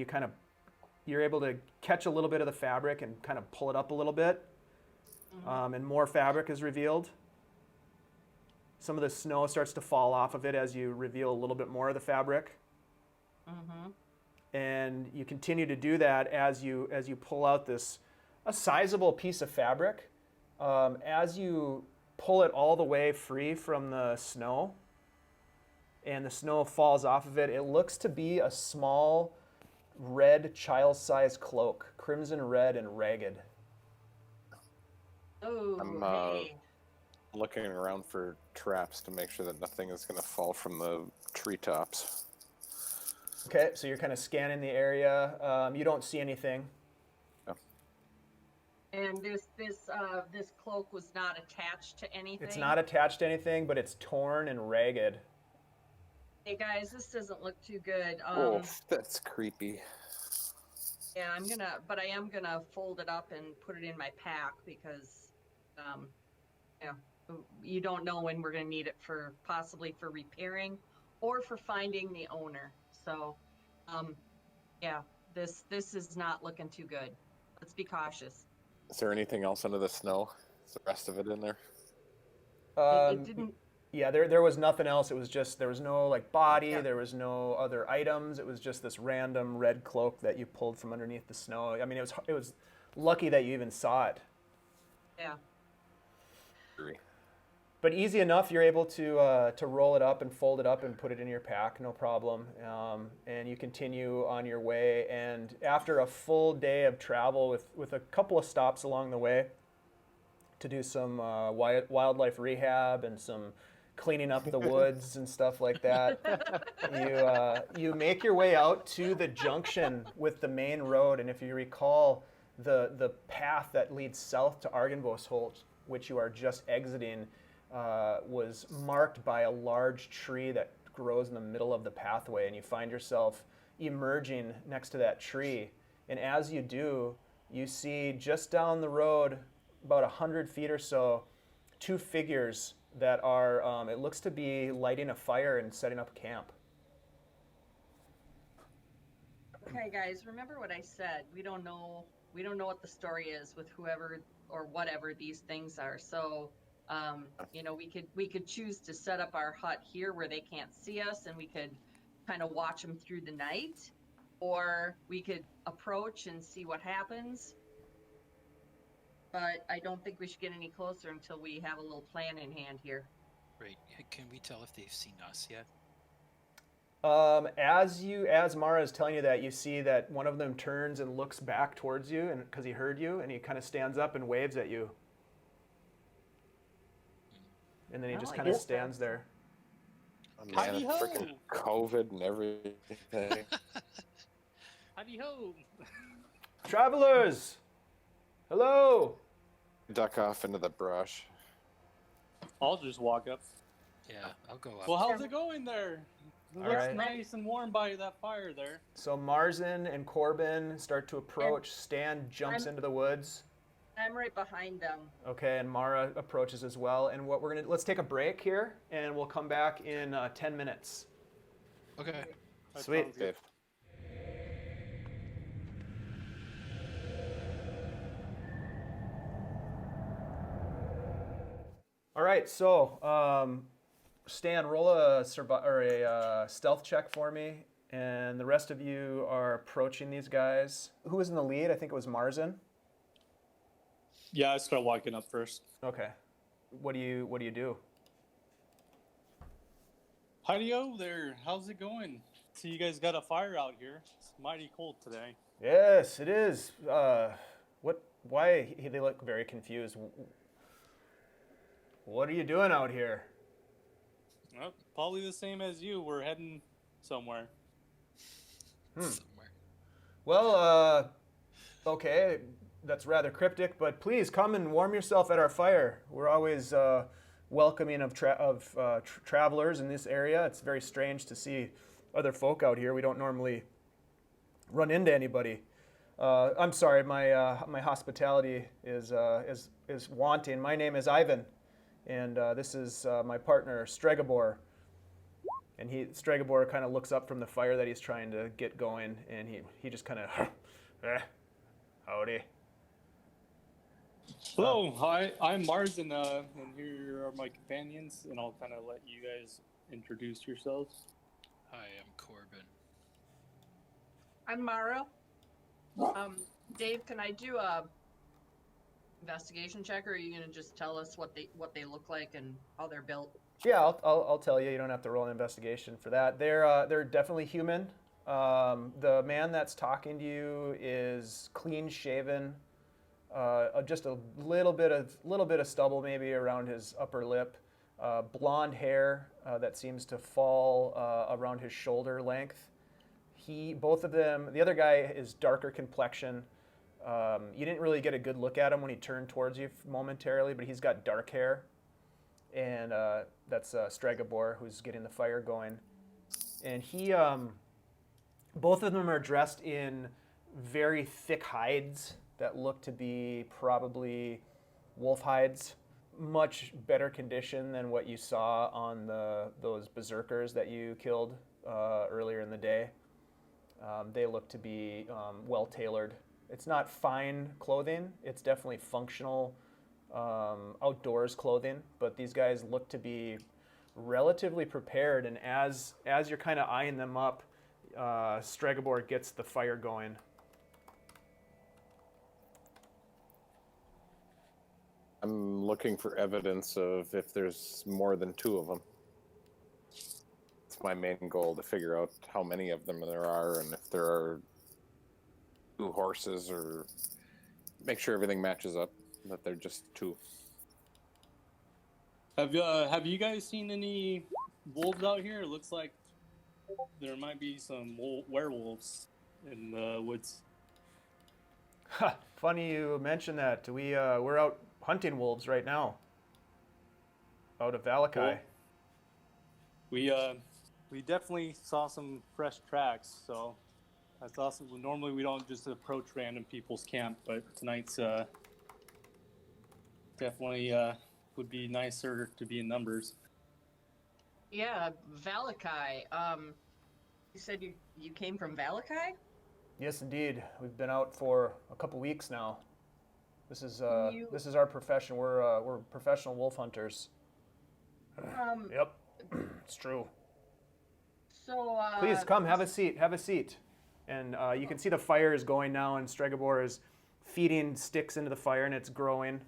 Speaker 2: you're able to catch a little bit of the fabric and kind of pull it up a little bit. And more fabric is revealed. Some of the snow starts to fall off of it as you reveal a little bit more of the fabric. And you continue to do that as you pull out a sizable piece of fabric. As you pull it all the way free from the snow, and the snow falls off of it, it looks to be a small red child-sized cloak, crimson red and ragged.
Speaker 5: Oh,
Speaker 4: I'm
Speaker 5: hey.
Speaker 4: looking around for traps to make sure that nothing is going to fall from the treetops.
Speaker 2: Okay, so you're kind of scanning the area. You don't see anything.
Speaker 5: And this cloak was not attached to anything.
Speaker 2: It's not attached to anything, but it's torn and ragged.
Speaker 5: Hey guys, this doesn't look too good.
Speaker 4: Oh, that's creepy.
Speaker 5: Yeah, I am gonna fold it up and put it in my pack because, you don't know when we're gonna need it possibly for repairing or for finding the owner. So, this is not looking too good. Let's be cautious.
Speaker 4: Is there anything else under the snow? Is the rest of it in there?
Speaker 5: It didn't.
Speaker 2: Yeah, there was nothing else. It was just, there was no body, there was no other items. It was just this random red cloak that you pulled from underneath the snow. I mean, it was lucky that you even saw it.
Speaker 5: Yeah.
Speaker 2: But easy enough, you're able to roll it up and fold it up and put it in your pack, no problem. And you continue on your way. And after a full day of travel with a couple of stops along the way to do some wildlife rehab and some cleaning up the woods and stuff like that, you make your way out to the junction with the main road. And if you recall, the path that leads south to Argenbosholt, which you are just exiting, was marked by a large tree that grows in the middle of the pathway, and you find yourself emerging next to that tree. And as you do, you see just down the road, about 100 feet or so, two figures that are, it looks to be lighting a fire and setting up camp.
Speaker 5: Okay, guys, remember what I said. We don't know what the story is with whoever or whatever these things are. So, we could choose to set up our hut here where they can't see us, and we could kind of watch them through the night, or we could approach and see what happens. But I don't think we should get any closer until we have a little plan in hand here.
Speaker 1: Right. Can we tell if they've seen us yet?
Speaker 2: As Mara is telling you that, you see that one of them turns and looks back towards you, and because he heard you, and he kind of stands up and waves at you. And then he just kind of stands there.
Speaker 4: Oh, man, it's freaking COVID and everything.
Speaker 6: Howdy ho!
Speaker 2: Travelers! Hello!
Speaker 4: Duck off into the brush.
Speaker 6: I'll just walk up.
Speaker 1: Yeah, I'll go up.
Speaker 6: Well, how's it going there? It
Speaker 2: All
Speaker 6: looks
Speaker 2: right.
Speaker 6: nice and warm by that fire there.
Speaker 2: So Marzen and Corben start to approach. Stan jumps into the woods.
Speaker 5: I'm right behind them.
Speaker 2: Okay, and Mara approaches as well. And let's take a break here, and we'll come back in 10 minutes.
Speaker 1: Okay.
Speaker 6: That
Speaker 2: Sweet.
Speaker 6: sounds good.
Speaker 2: All right, so Stan, roll a stealth check for me, and the rest of you are approaching these guys. Who was in the lead? I think it was Marzen.
Speaker 6: Yeah, I start walking up first.
Speaker 2: Okay. What do you do?
Speaker 6: Howdy-o there. How's it going? See, you guys got a fire out here. It's mighty cold today.
Speaker 2: Yes, it is. Why? They look very confused. What are you doing out here?
Speaker 6: Well, probably the same as you. We're heading somewhere.
Speaker 1: Somewhere.
Speaker 2: Well, okay. That's rather cryptic, but please come and warm yourself at our fire. We're always welcoming of travelers in this area. It's very strange to see other folk out here. We don't normally run into anybody. I'm sorry, my hospitality is is wanting. My name is Ivan, and this is my partner Stregobor. And Stregobor kind of looks up from the fire that he's trying to get going, and he just kind of, howdy.
Speaker 6: Hello, hi, I'm Marzen, and here are my companions, and I'll kind of let you guys introduce yourselves.
Speaker 1: Hi, I'm Corben.
Speaker 5: I'm Mara. Dave, can I do a investigation check, or are you gonna just tell us what they look like and how they're built?
Speaker 2: Yeah, I'll tell you. You don't have to roll an investigation for that. They're definitely human. The man that's talking to you is clean shaven. Just a little bit of stubble maybe around his upper lip. Blonde hair that seems to fall around his shoulder length. Both of them. The other guy is darker complexion. You didn't really get a good look at him when he turned towards you momentarily, but he's got dark hair. And that's Stregobor, who's getting the fire going. And both of them are dressed in very thick hides that look to be probably wolf hides. Much better condition than what you saw on those berserkers that you killed earlier in the day. They look to be well tailored. It's not fine clothing. It's definitely functional outdoors clothing, but these guys look to be relatively prepared, and as you're kind of eyeing them up, Stregobor gets the fire going.
Speaker 4: I'm looking for evidence of if there's more than two of them. It's my main goal to figure out how many of them there are, and if there are two horses, or make sure everything matches up. That they're just two.
Speaker 6: Have you guys seen any wolves out here? It looks like there might be some werewolves in the woods.
Speaker 2: Funny you mention that. We're out hunting wolves right now. Out of Valakai.
Speaker 6: Cool. We definitely saw some fresh tracks, so that's awesome. Normally we don't just approach random people's camp, but tonight's definitely would be nicer to be in numbers.
Speaker 5: Yeah, Valakai. You said you came from Valakai?
Speaker 2: Yes, indeed. We've been out for a couple weeks now. This is our profession. We're professional wolf hunters. Yep, it's true.
Speaker 5: So
Speaker 2: Please come, have a seat. Have a seat. And you can see the fire is going now, and Stregobor is feeding sticks into the fire, and it's growing.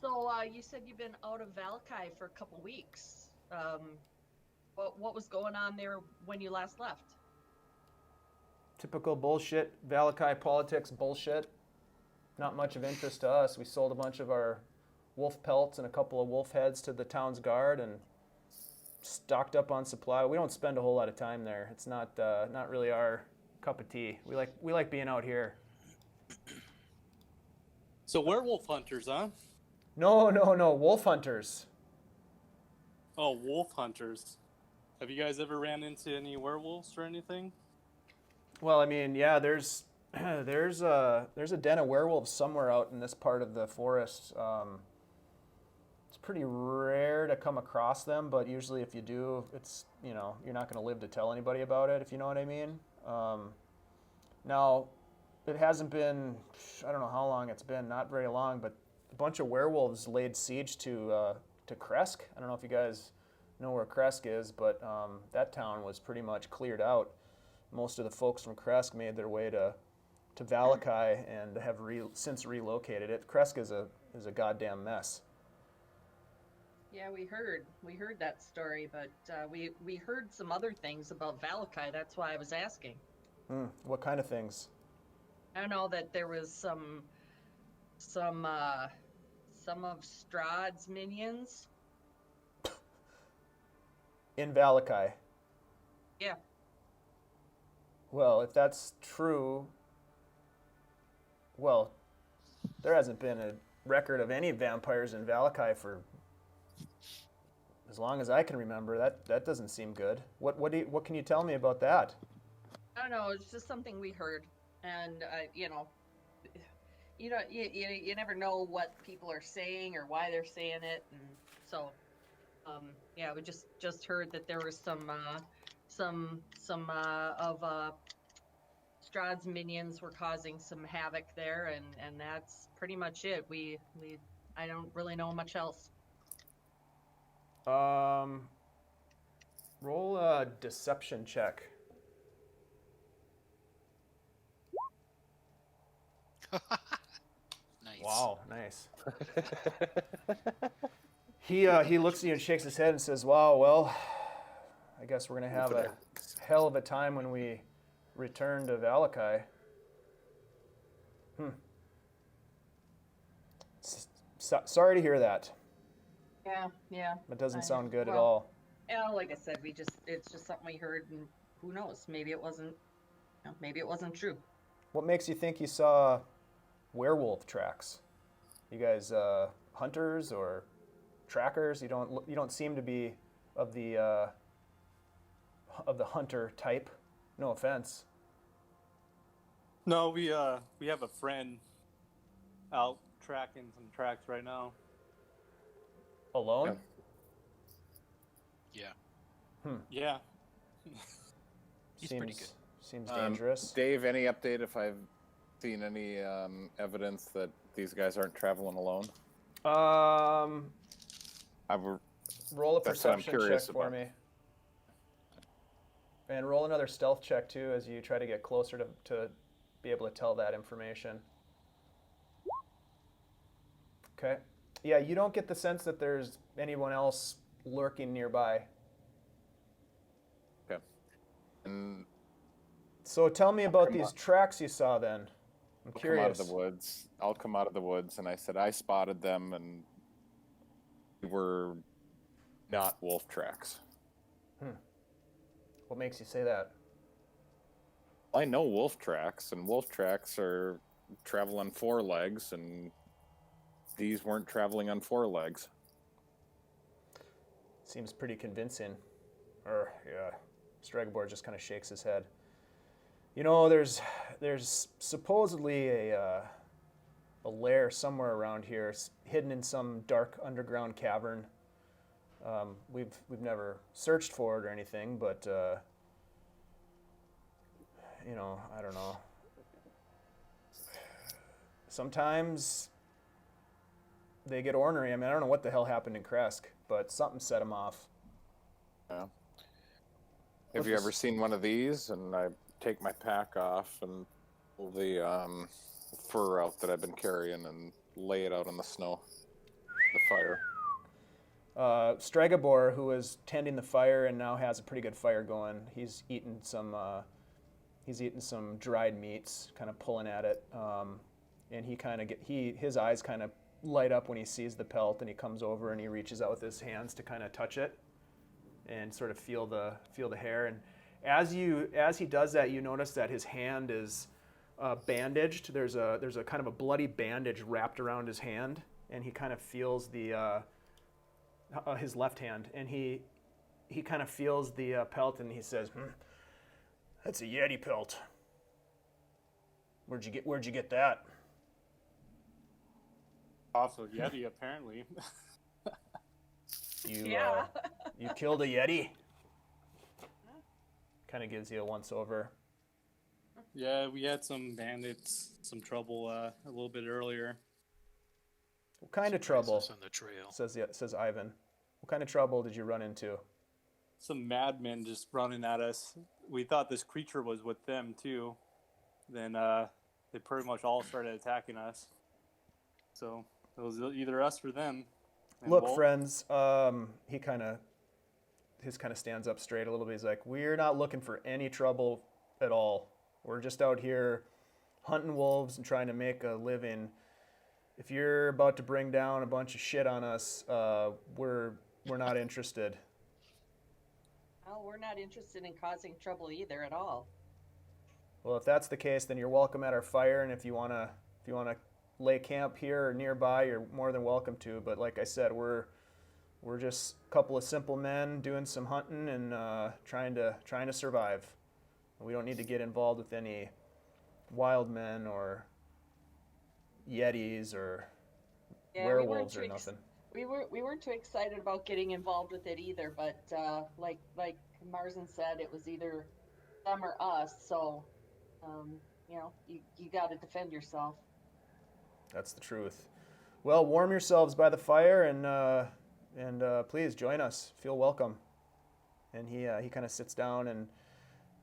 Speaker 5: So you said you've been out of Valakai for a couple weeks. What was going on there when you last left?
Speaker 2: Typical bullshit, Valakai politics bullshit. Not much of interest to us. We sold a bunch of our wolf pelts and a couple of wolf heads to the town's guard and stocked up on supply. We don't spend a whole lot of time there. It's not really our cup of tea. We like being out here.
Speaker 6: So werewolf hunters, huh?
Speaker 2: No, wolf hunters.
Speaker 6: Oh, wolf hunters. Have you guys ever ran into any werewolves or anything?
Speaker 2: Well, I mean, yeah, there's a den of werewolves somewhere out in this part of the forest. It's pretty rare to come across them, but usually if you do, it's, you're not going to live to tell anybody about it, if you know what I mean. Now, it hasn't been, I don't know how long it's been, not very long, but a bunch of werewolves laid siege to Kresk. I don't know if you guys know where Kresk is, but that town was pretty much cleared out. Most of the folks from Kresk made their way to Valakai and have since relocated it. Kresk is a goddamn mess.
Speaker 5: Yeah, we heard that story, but we heard some other things about Valakai. That's why I was asking.
Speaker 2: What kind of things?
Speaker 5: I know that there was some of Strahd's minions.
Speaker 2: In Valakai.
Speaker 5: Yeah.
Speaker 2: Well, if that's true, well, there hasn't been a record of any vampires in Valakai for as long as I can remember. That doesn't seem good. What can you tell me about that?
Speaker 5: I don't know. It's just something we heard, and you never know what people are saying or why they're saying it, and so yeah, we just heard that there was some of Strahd's minions were causing some havoc there, and that's pretty much it. I don't really know much else.
Speaker 2: Roll a deception check.
Speaker 1: Nice.
Speaker 2: Wow, nice. He looks at you and shakes his head and says, "Wow, well, I guess we're gonna have a hell of a time when we return to Valakai." Sorry to hear that.
Speaker 5: Yeah.
Speaker 2: That doesn't sound good at
Speaker 5: well,
Speaker 2: all.
Speaker 5: Yeah, like I said, it's just something we heard, and who knows? Maybe it wasn't true.
Speaker 2: What makes you think you saw werewolf tracks? You guys hunters or trackers? You don't seem to be of the hunter type. No offense.
Speaker 6: No, we have a friend out tracking some tracks right now.
Speaker 2: Alone?
Speaker 1: Yeah.
Speaker 6: Yeah.
Speaker 1: He's pretty good.
Speaker 2: Seems dangerous.
Speaker 4: Dave, any update if I've seen any evidence that these guys aren't traveling alone?
Speaker 2: Roll a
Speaker 4: That's what I'm
Speaker 2: perception check
Speaker 4: curious
Speaker 2: for
Speaker 4: about.
Speaker 2: me. And roll another stealth check too as you try to get closer to be able to tell that information. Okay. Yeah, you don't get the sense that there's anyone else lurking nearby.
Speaker 4: Okay. And
Speaker 2: So tell me about these tracks you saw then. I'm
Speaker 4: I'll
Speaker 2: curious.
Speaker 4: come out of the woods. I'll come out of the woods, and I said I spotted them, and they were not wolf tracks.
Speaker 2: What makes you say that?
Speaker 4: I know wolf tracks, and wolf tracks are travel on 4 legs, and these weren't traveling on 4 legs.
Speaker 2: Seems pretty convincing. Yeah. Strahd just kind of shakes his head. You know, there's supposedly a lair somewhere around here, hidden in some dark underground cavern. We've never searched for it or anything, but you know, I don't know. Sometimes they get ornery. I mean, I don't know what the hell happened in Kresk, but something set them off.
Speaker 4: Yeah. Have you ever seen one of these? And I take my pack off and pull the fur out that I've been carrying and lay it out on the snow, the fire.
Speaker 2: Strahd, who was tending the fire and now has a pretty good fire going, he's eaten some dried meats, kind of pulling at it, and his eyes kind of light up when he sees the pelt, and he comes over and he reaches out with his hands to kind of touch it and sort of feel the hair. And as he does that, you notice that his hand is bandaged. There's a kind of a bloody bandage wrapped around his hand, and he kind of feels his left hand, and he kind of feels the pelt, and he says, "That's a Yeti pelt. Where'd you get that?"
Speaker 6: Also, Yeti, apparently.
Speaker 2: You killed a Yeti? Kind of gives you a once over.
Speaker 6: Yeah, we had some bandits, some trouble a little bit earlier.
Speaker 2: What kind of
Speaker 1: Surprised
Speaker 2: trouble?
Speaker 1: us on the trail.
Speaker 2: Says Ivan. What kind of trouble did you run into?
Speaker 6: Some madmen just running at us. We thought this creature was with them too. Then they pretty much all started attacking us. So it was either us or them. And
Speaker 2: Look,
Speaker 6: Walt-
Speaker 2: friends. He kind of stands up straight a little bit. He's like, "We're not looking for any trouble at all. We're just out here hunting wolves and trying to make a living. If you're about to bring down a bunch of shit on us, we're not interested."
Speaker 5: Well, we're not interested in causing trouble either at all.
Speaker 2: Well, if that's the case, then you're welcome at our fire, and if you wanna lay camp here or nearby, you're more than welcome to. But like I said, we're just a couple of simple men doing some hunting and trying to survive. We don't need to get involved with any wild men or yetis or
Speaker 5: Yeah,
Speaker 2: werewolves or nothing.
Speaker 5: We weren't too excited about getting involved with it either, but like Marzen said, it was either them or us. So, you got to defend yourself.
Speaker 2: That's the truth. Well, warm yourselves by the fire and please join us. Feel welcome. And he kind of sits down and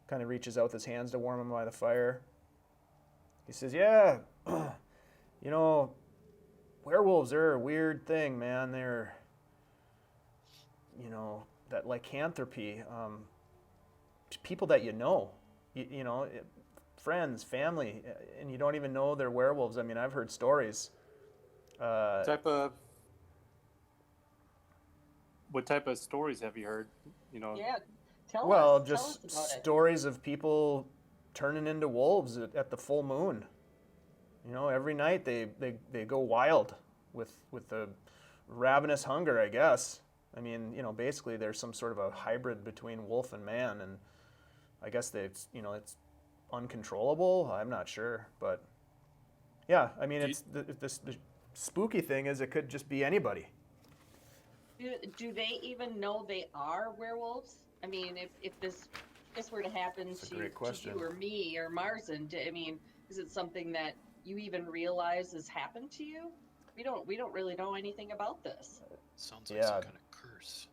Speaker 2: kind of reaches out with his hands to warm him by the fire. He says, "Yeah, werewolves are a weird thing, man. They're, that lycanthropy. People that friends, family, and you don't even know they're werewolves. I mean, I've heard stories.
Speaker 6: What type of stories have you heard?
Speaker 5: Yeah, tell
Speaker 2: well,
Speaker 5: us.
Speaker 2: just
Speaker 5: Tell us about
Speaker 2: stories of people turning into wolves at the full moon. Every night they go wild with the ravenous hunger, I guess. I mean, basically there's some sort of a hybrid between wolf and man, and I guess it's uncontrollable. I'm not sure, but yeah, I mean, the spooky thing is it could just be anybody.
Speaker 5: Do they even know they are werewolves? I mean, if this were to happen to you or me or Marzen, is it something that you even realize has happened to you? We don't really know anything about this.
Speaker 1: Sounds like some kind of curse.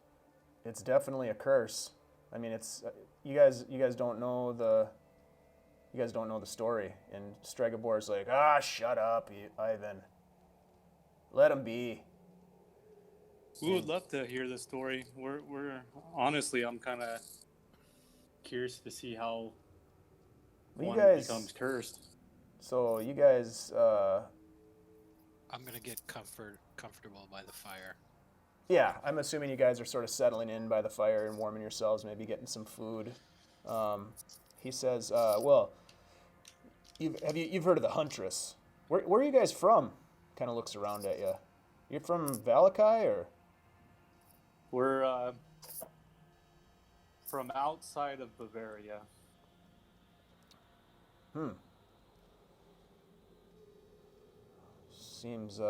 Speaker 2: It's definitely a curse. I mean, it's you guys don't know the story, and Stregabor's like, shut up, Ivan. Let him be.
Speaker 6: We would love to hear the story. We're honestly, I'm kind of curious to see how one becomes cursed.
Speaker 2: So you guys,
Speaker 1: I'm gonna get comfortable by the fire.
Speaker 2: Yeah, I'm assuming you guys are sort of settling in by the fire and warming yourselves, maybe getting some food. He says, "Well, you've heard of the Huntress? Where are you guys from?" Kind of looks around at you. You're from Valakai, or?
Speaker 6: We're from outside of Bavaria.
Speaker 2: Seems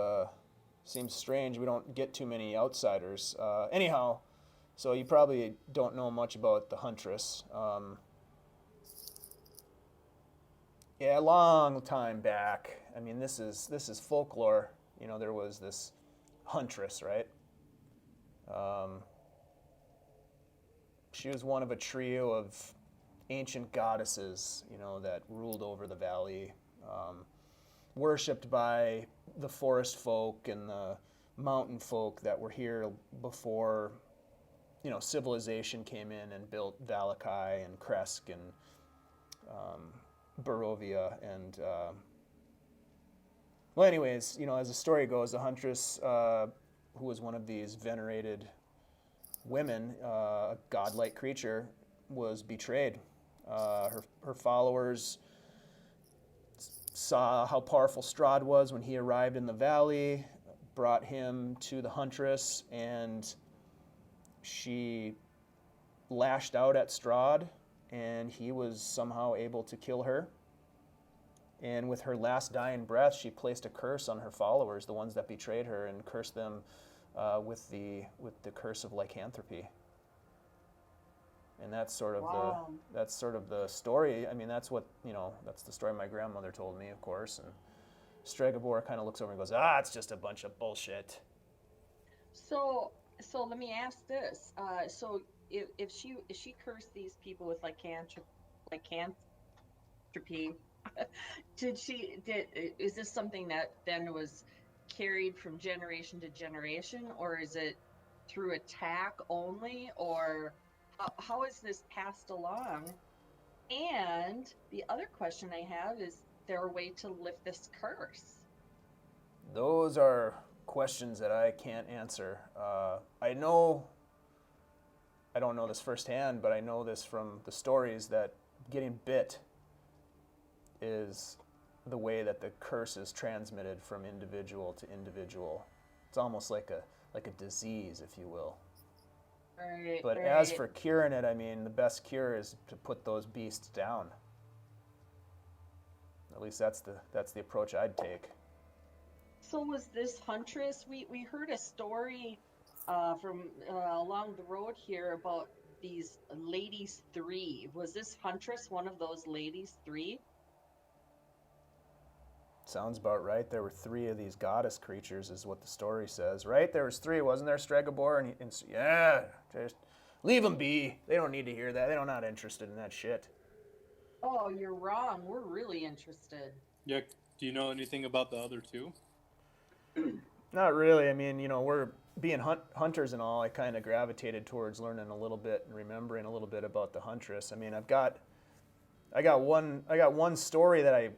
Speaker 2: strange. We don't get too many outsiders. Anyhow, so you probably don't know much about the Huntress. Yeah, a long time back. I mean, this is folklore. There was this Huntress, right? She was one of a trio of ancient goddesses, that ruled over the valley, worshipped by the forest folk and the mountain folk that were here before, civilization came in and built Valakai and Kresk and Barovia. And, well, anyways, as the story goes, the Huntress, who was one of these venerated women, a godlike creature, was betrayed. Her followers saw how powerful Strahd was when he arrived in the valley, brought him to the Huntress, and she lashed out at Strahd, and he was somehow able to kill her. And with her last dying breath, she placed a curse on her followers, the ones that betrayed her, and cursed them with the curse of lycanthropy. And that's sort of the story. I mean, that's the story my grandmother told me, of course. And Stregobor kind of looks over and goes, it's just a bunch of bullshit.
Speaker 5: So let me ask this. So if she cursed these people with lycanthropy, is this something that then was carried from generation to generation, or is it through attack only, or how is this passed along? And the other question I have is there a way to lift this curse?
Speaker 2: Those are questions that I can't answer. I don't know this firsthand, but I know this from the stories that getting bit is the way that the curse is transmitted from individual to individual. It's almost like a disease, if you will.
Speaker 5: Right,
Speaker 2: but
Speaker 5: right.
Speaker 2: As for curing it, I mean, the best cure is to put those beasts down. At least that's the approach I'd take.
Speaker 5: So was this huntress? We heard a story from along the road here about these ladies three. Was this huntress one of those ladies three?
Speaker 2: Sounds about right. There were 3 of these goddess creatures, is what the story says, right? There was 3, wasn't there, Stregobor? And yeah, just leave them be. They don't need to hear that. They're not interested in that shit.
Speaker 5: Oh, you're wrong. We're really interested.
Speaker 6: Yeah. Do you know anything about the other 2?
Speaker 2: Not really. I mean, we're being hunters and all. I kind of gravitated towards learning a little bit and remembering a little bit about the huntress. I mean, I got one story that I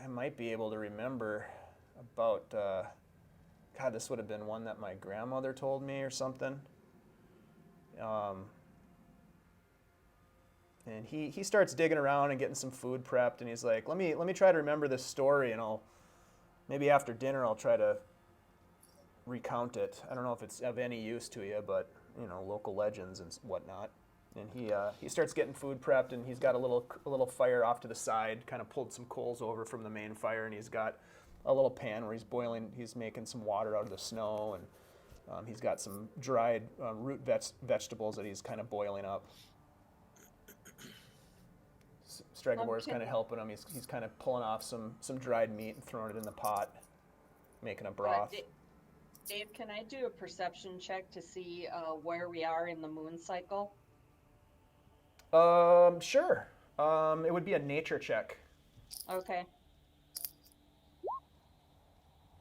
Speaker 2: might be able to remember about. God, this would have been one that my grandmother told me or something. And he starts digging around and getting some food prepped, and he's like, let me try to remember this story, and maybe after dinner I'll try to recount it. I don't know if it's of any use to you, but local legends and whatnot. And he starts getting food prepped, and he's got a little fire off to the side, kind of pulled some coals over from the main fire, and he's got a little pan where he's making some water out of the snow, and he's got some dried root vegetables that he's kind of boiling up. Stregobor's kind of helping him. He's kind of pulling off some dried meat and throwing it in the pot, making a broth.
Speaker 5: Dave, can I do a perception check to see where we are in the moon cycle?
Speaker 2: Sure. It would be a nature check.
Speaker 5: Okay.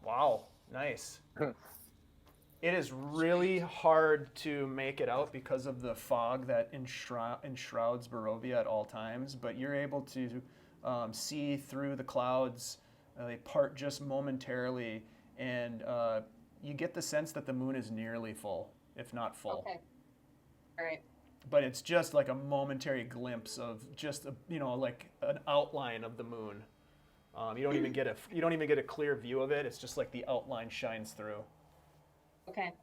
Speaker 2: Wow, nice. It is really hard to make it out because of the fog that enshrouds Barovia at all times, but you're able to see through the clouds. They part just momentarily, and you get the sense that the moon is nearly full, if not full.
Speaker 5: Okay. All right.
Speaker 2: But it's just like a momentary glimpse of just like an outline of the moon. You don't even get a clear view of it. It's just like the outline shines through.
Speaker 5: Okay.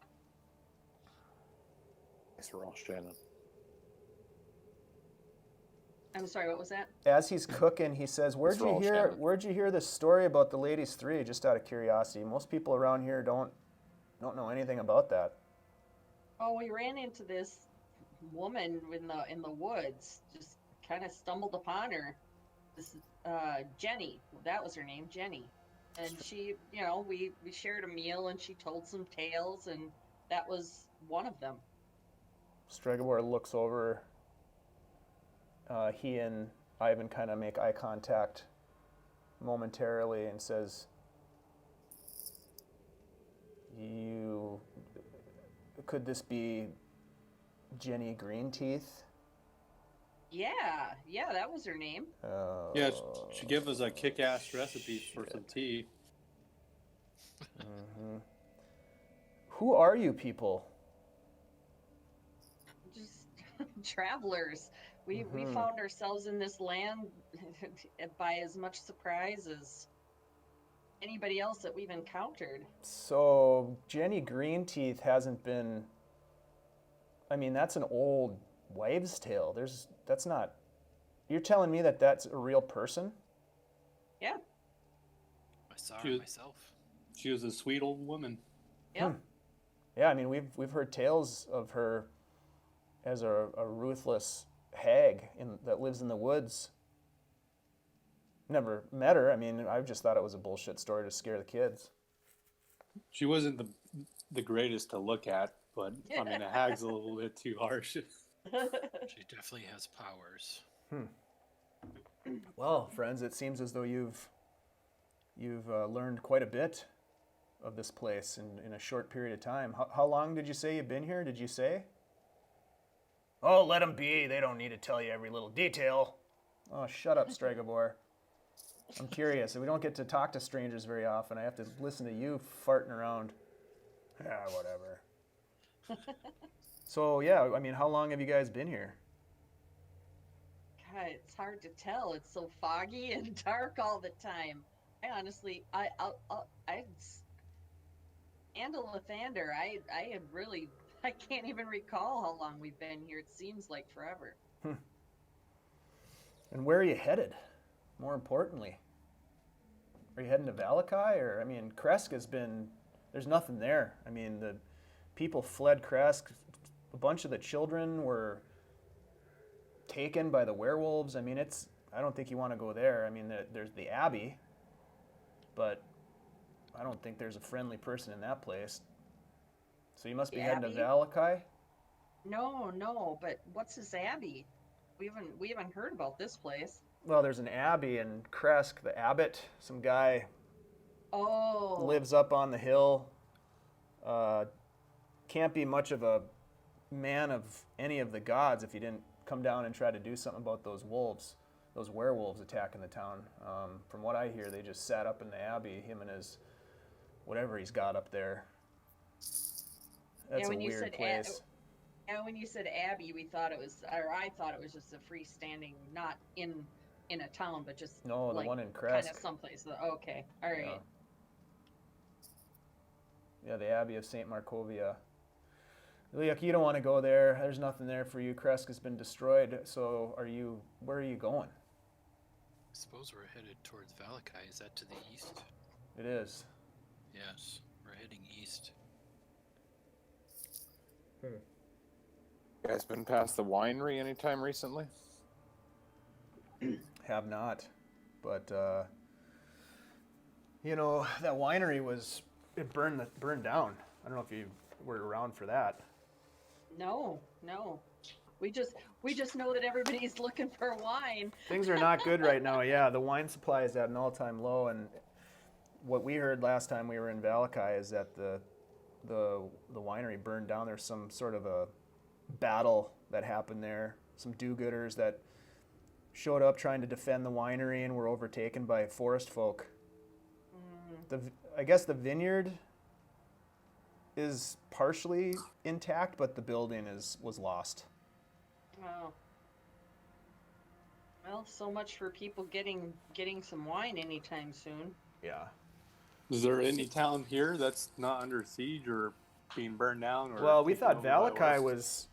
Speaker 4: Thanks for all, Shannon.
Speaker 5: I'm sorry, what was that?
Speaker 2: As he's cooking, he says, "Where'd you hear this story about the ladies 3?" Just out of curiosity. Most people around here don't know anything about that.
Speaker 5: Oh, we ran into this woman in the woods. Just kind of stumbled upon her. This Jenny. That was her name, Jenny. And she, we shared a meal, and she told some tales, and that was one of them.
Speaker 2: Stregobor looks over. He and Ivan kind of make eye contact momentarily and says, could this be Jenny Greenteeth?
Speaker 5: Yeah, that was her name.
Speaker 6: Yeah, she gave us a kick-ass recipe for some tea.
Speaker 2: Mm-hmm. Who are you people?
Speaker 5: Just travelers. We found ourselves in this land by as much surprise as anybody else that we've encountered.
Speaker 2: So Jenny Greenteeth hasn't been. I mean, that's an old wives' tale. That's not. You're telling me that that's a real person?
Speaker 5: Yeah.
Speaker 1: I saw her myself.
Speaker 6: She was a sweet old woman.
Speaker 5: Yeah.
Speaker 2: Yeah, I mean, we've heard tales of her as a ruthless hag that lives in the woods. Never met her. I mean, I just thought it was a bullshit story to scare the kids.
Speaker 6: She wasn't the greatest to look at, but I mean, a hag's a little bit too harsh.
Speaker 1: She definitely has powers.
Speaker 2: Well, friends, it seems as though you've learned quite a bit of this place in a short period of time. How long did you say you've been here? Did you say? Oh, let them be. They don't need to tell you every little detail. Oh, shut up, Stregobor. I'm curious. We don't get to talk to strangers very often. I have to listen to you farting around. Yeah, whatever. So, yeah, I mean, how long have you guys been here?
Speaker 5: God, it's hard to tell. It's so foggy and dark all the time. I honestly, and Lathander, I can't even recall how long we've been here. It seems like forever.
Speaker 2: And where are you headed? More importantly, Are you heading to Valakai? Or, I mean, Kresk has been, there's nothing there. I mean, the people fled Kresk. A bunch of the children were taken by the werewolves. I mean, I don't think you want to go there. I mean, there's the Abbey, but I don't think there's a friendly person in that place. So you must be heading to Valakai?
Speaker 5: No, but what's this abbey? We haven't heard about this place.
Speaker 2: Well, there's an abbey in Kresk. The abbot, some guy lives up on the hill. Can't be much of a man of any of the gods if you didn't come down and try to do something about those werewolves attacking the town. From what I hear, they just sat up in the abbey, him and his, whatever he's got up there. That's a weird place.
Speaker 5: And when you said abbey, I thought it was just a freestanding, not in a town, but just
Speaker 2: the one in Kresk.
Speaker 5: Kind of someplace. Okay, all right.
Speaker 2: Yeah, the Abbey of St. Markovia. Look, you don't want to go there. There's nothing there for you. Kresk has been destroyed. So where are you going?
Speaker 1: I suppose we're headed towards Valakai. Is that to the east?
Speaker 2: It is.
Speaker 1: Yes, we're heading east.
Speaker 4: You guys been past the winery anytime recently?
Speaker 2: Have not. But, that winery it burned down. I don't know if you were around for that.
Speaker 5: No. We just know that everybody's looking for wine.
Speaker 2: Things are not good right now. Yeah, the wine supply is at an all-time low, and what we heard last time we were in Valakai is that the winery burned down. There's some sort of a battle that happened there. Some do-gooders that showed up trying to defend the winery and were overtaken by forest folk. I guess the vineyard is partially intact, but the building was lost.
Speaker 5: Oh. Well, so much for people getting some wine anytime soon.
Speaker 2: Yeah.
Speaker 6: Is there any town here that's not under siege or being burned down? Or
Speaker 2: well, we thought Valakai was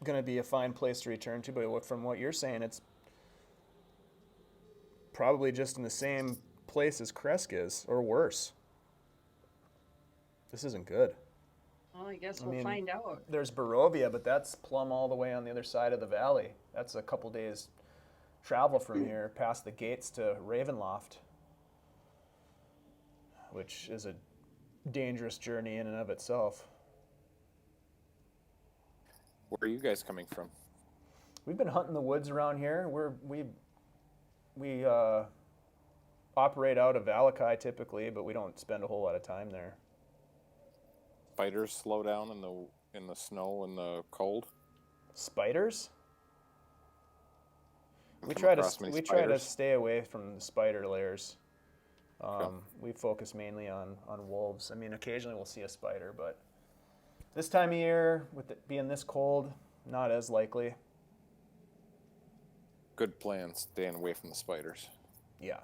Speaker 2: going to be a fine place to return to, but from what you're saying, it's probably just in the same place as Kresk is, or worse. This isn't good.
Speaker 5: Well, I guess we'll find out.
Speaker 2: There's Barovia, but that's plumb all the way on the other side of the valley. That's a couple days travel from here, past the gates to Ravenloft, which is a dangerous journey in and of itself.
Speaker 4: Where are you guys coming from?
Speaker 2: We've been hunting the woods around here. We operate out of Valakai typically, but we don't spend a whole lot of time there.
Speaker 4: Spiders slow down in the snow and the cold?
Speaker 2: Spiders? We try to stay away from the spider layers. We focus mainly on wolves. I mean, occasionally we'll see a spider, but this time of year, with it being this cold, not as likely.
Speaker 4: Good plan, staying away from the spiders.
Speaker 2: Yeah,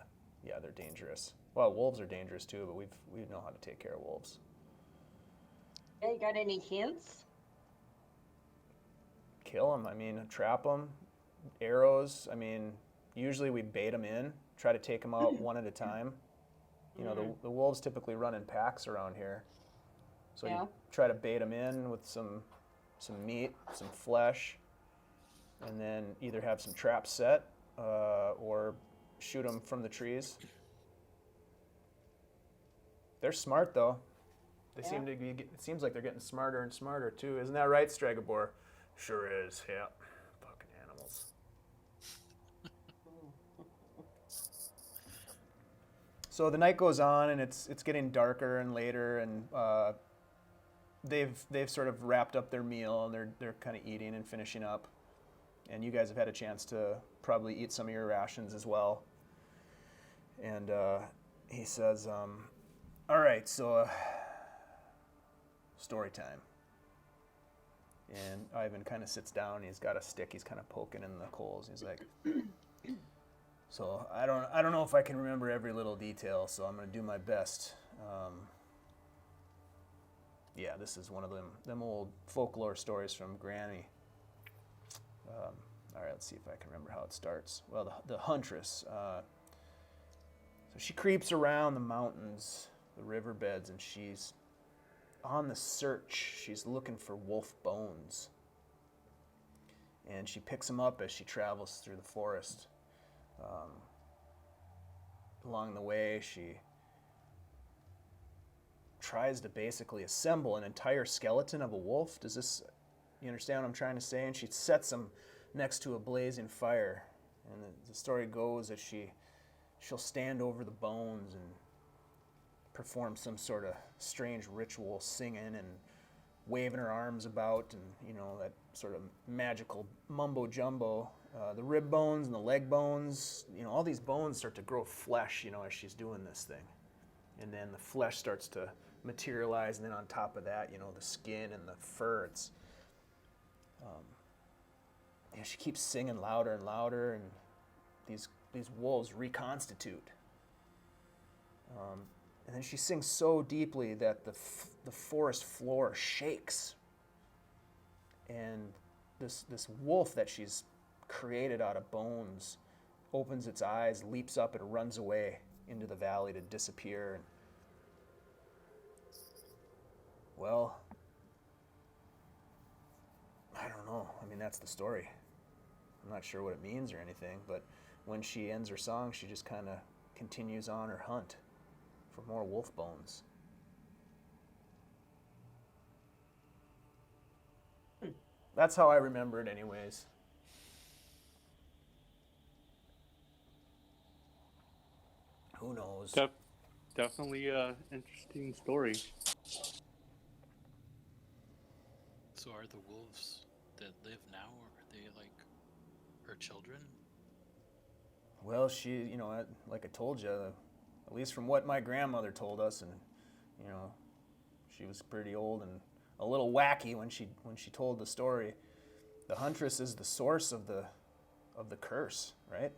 Speaker 2: they're dangerous. Well, wolves are dangerous too, but we know how to take care of wolves.
Speaker 5: Hey, got any hints?
Speaker 2: Kill them. I mean, trap them. Arrows. I mean, usually we bait them in, try to take them out one at a time. You know, the wolves typically run in packs around here. So you try to bait them in with some meat, some flesh, and then either have some traps set or shoot them from the trees. They're smart, though. They seem to be. It seems like they're getting smarter and smarter too. Isn't that right, Stragobor? Sure is. Yeah. Fucking animals. So the night goes on, and it's getting darker and later, and they've sort of wrapped up their meal, and they're kind of eating and finishing up. And you guys have had a chance to probably eat some of your rations as well. And he says, "All right, so." Story time. And Ivan kind of sits down. He's got a stick. He's kind of poking in the coals. He's like, "So I don't know if I can remember every little detail. So I'm gonna do my best. Yeah, this is one of them old folklore stories from Granny. All right, let's see if I can remember how it starts. Well, the huntress. So she creeps around the mountains, the riverbeds, and she's on the search. She's looking for wolf bones. And she picks them up as she travels through the forest. Along the way, she tries to basically assemble an entire skeleton of a wolf. You understand what I'm trying to say? And she sets them next to a blazing fire. And the story goes that she'll stand over the bones and perform some sort of strange ritual, singing and waving her arms about, and that sort of magical mumbo jumbo. The rib bones and the leg bones, all these bones start to grow flesh, as she's doing this thing. And then the flesh starts to materialize, and then on top of that, the skin and the fur. It's she keeps singing louder and louder, and these wolves reconstitute. And then she sings so deeply that the forest floor shakes, and this wolf that she's created out of bones opens its eyes, leaps up, and runs away into the valley to disappear. And, well, I don't know. I mean, that's the story. I'm not sure what it means or anything, but when she ends her song, she just kind of continues on her hunt for more wolf bones. That's how I remember it anyways. Who knows?
Speaker 6: Definitely a interesting story.
Speaker 1: So are the wolves that live now, or are they like her children?
Speaker 2: Well, she, like I told you, at least from what my grandmother told us, and she was pretty old and a little wacky when she told the story. The huntress is the source of the curse, right?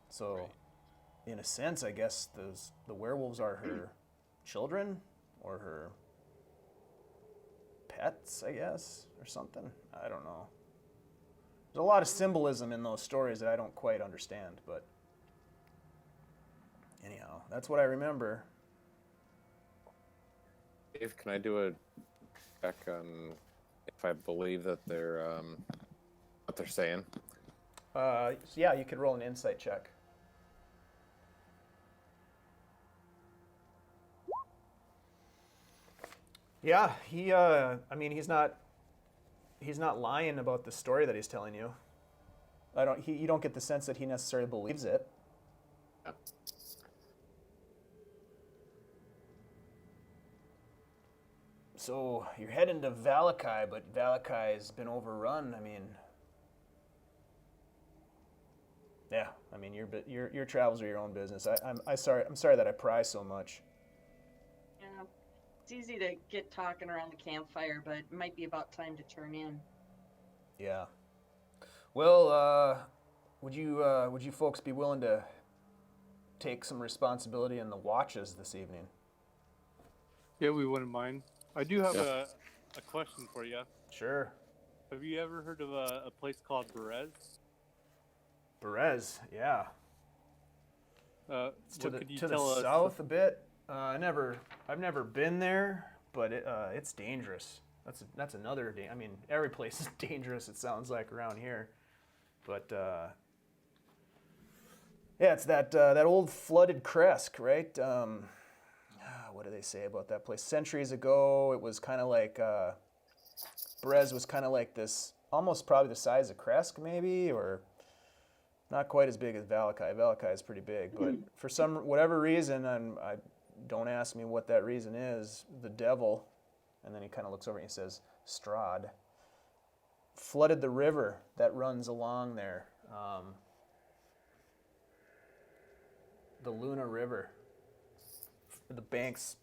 Speaker 2: So,
Speaker 1: Right.
Speaker 2: In a sense, I guess the werewolves are her children or her pets, I guess, or something. I don't know. There's a lot of symbolism in those stories that I don't quite understand, but anyhow, that's what I remember.
Speaker 4: Dave, can I do a check on if I believe that they're what they're saying?
Speaker 2: Yeah, you could roll an insight check. Yeah, he's not lying about the story that he's telling you. You don't get the sense that he necessarily believes it.
Speaker 4: Yeah.
Speaker 2: So you're heading to Valakai, but Valakai's been overrun. Your travels are your own business. I'm sorry that I pry so much.
Speaker 5: Yeah. It's easy to get talking around the campfire, but it might be about time to turn in.
Speaker 2: Yeah. Well, would you folks be willing to take some responsibility in the watches this evening?
Speaker 6: Yeah, we wouldn't mind. I do have
Speaker 4: Yeah.
Speaker 6: a question for you.
Speaker 2: Sure.
Speaker 6: Have you ever heard of a place called Berez?
Speaker 2: Berez, yeah. It's to
Speaker 6: What
Speaker 2: the
Speaker 6: could you
Speaker 2: to the
Speaker 6: tell us?
Speaker 2: south a bit. I've never been there, but it's dangerous. That's another. Every place is dangerous. It sounds like around here, but yeah, it's that old flooded crest, right? What do they say about that place? Centuries ago, it was kind of like Berez was kind of like this, almost probably the size of Kresk, maybe, or not quite as big as Valakai. Valakai is pretty big, but for whatever reason, I don't ask me what that reason is, the devil, and then he kind of looks over and he says, Strahd, flooded the river that runs along there. The Luna River. The banks,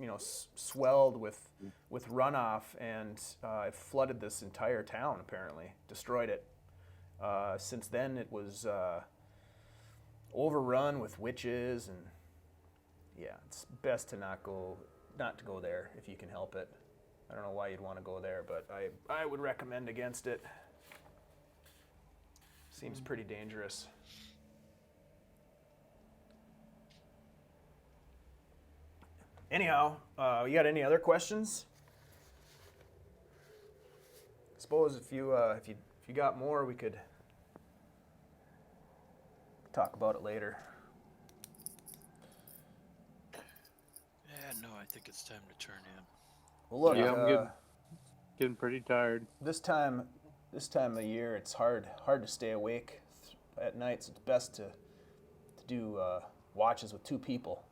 Speaker 2: swelled with runoff, and it flooded this entire town, apparently. Destroyed it. Since then, it was overrun with witches, and yeah, it's best to not to go there if you can help it. I don't know why you'd want to go there, but I would recommend against it. Seems pretty dangerous. Anyhow, you got any other questions? Suppose if you got more, we could talk about it later.
Speaker 1: Yeah, no, I think it's time to turn in.
Speaker 2: Well, look,
Speaker 3: Yeah, I'm getting pretty tired.
Speaker 2: this time of year, it's hard to stay awake at night. So it's best to do watches with two people.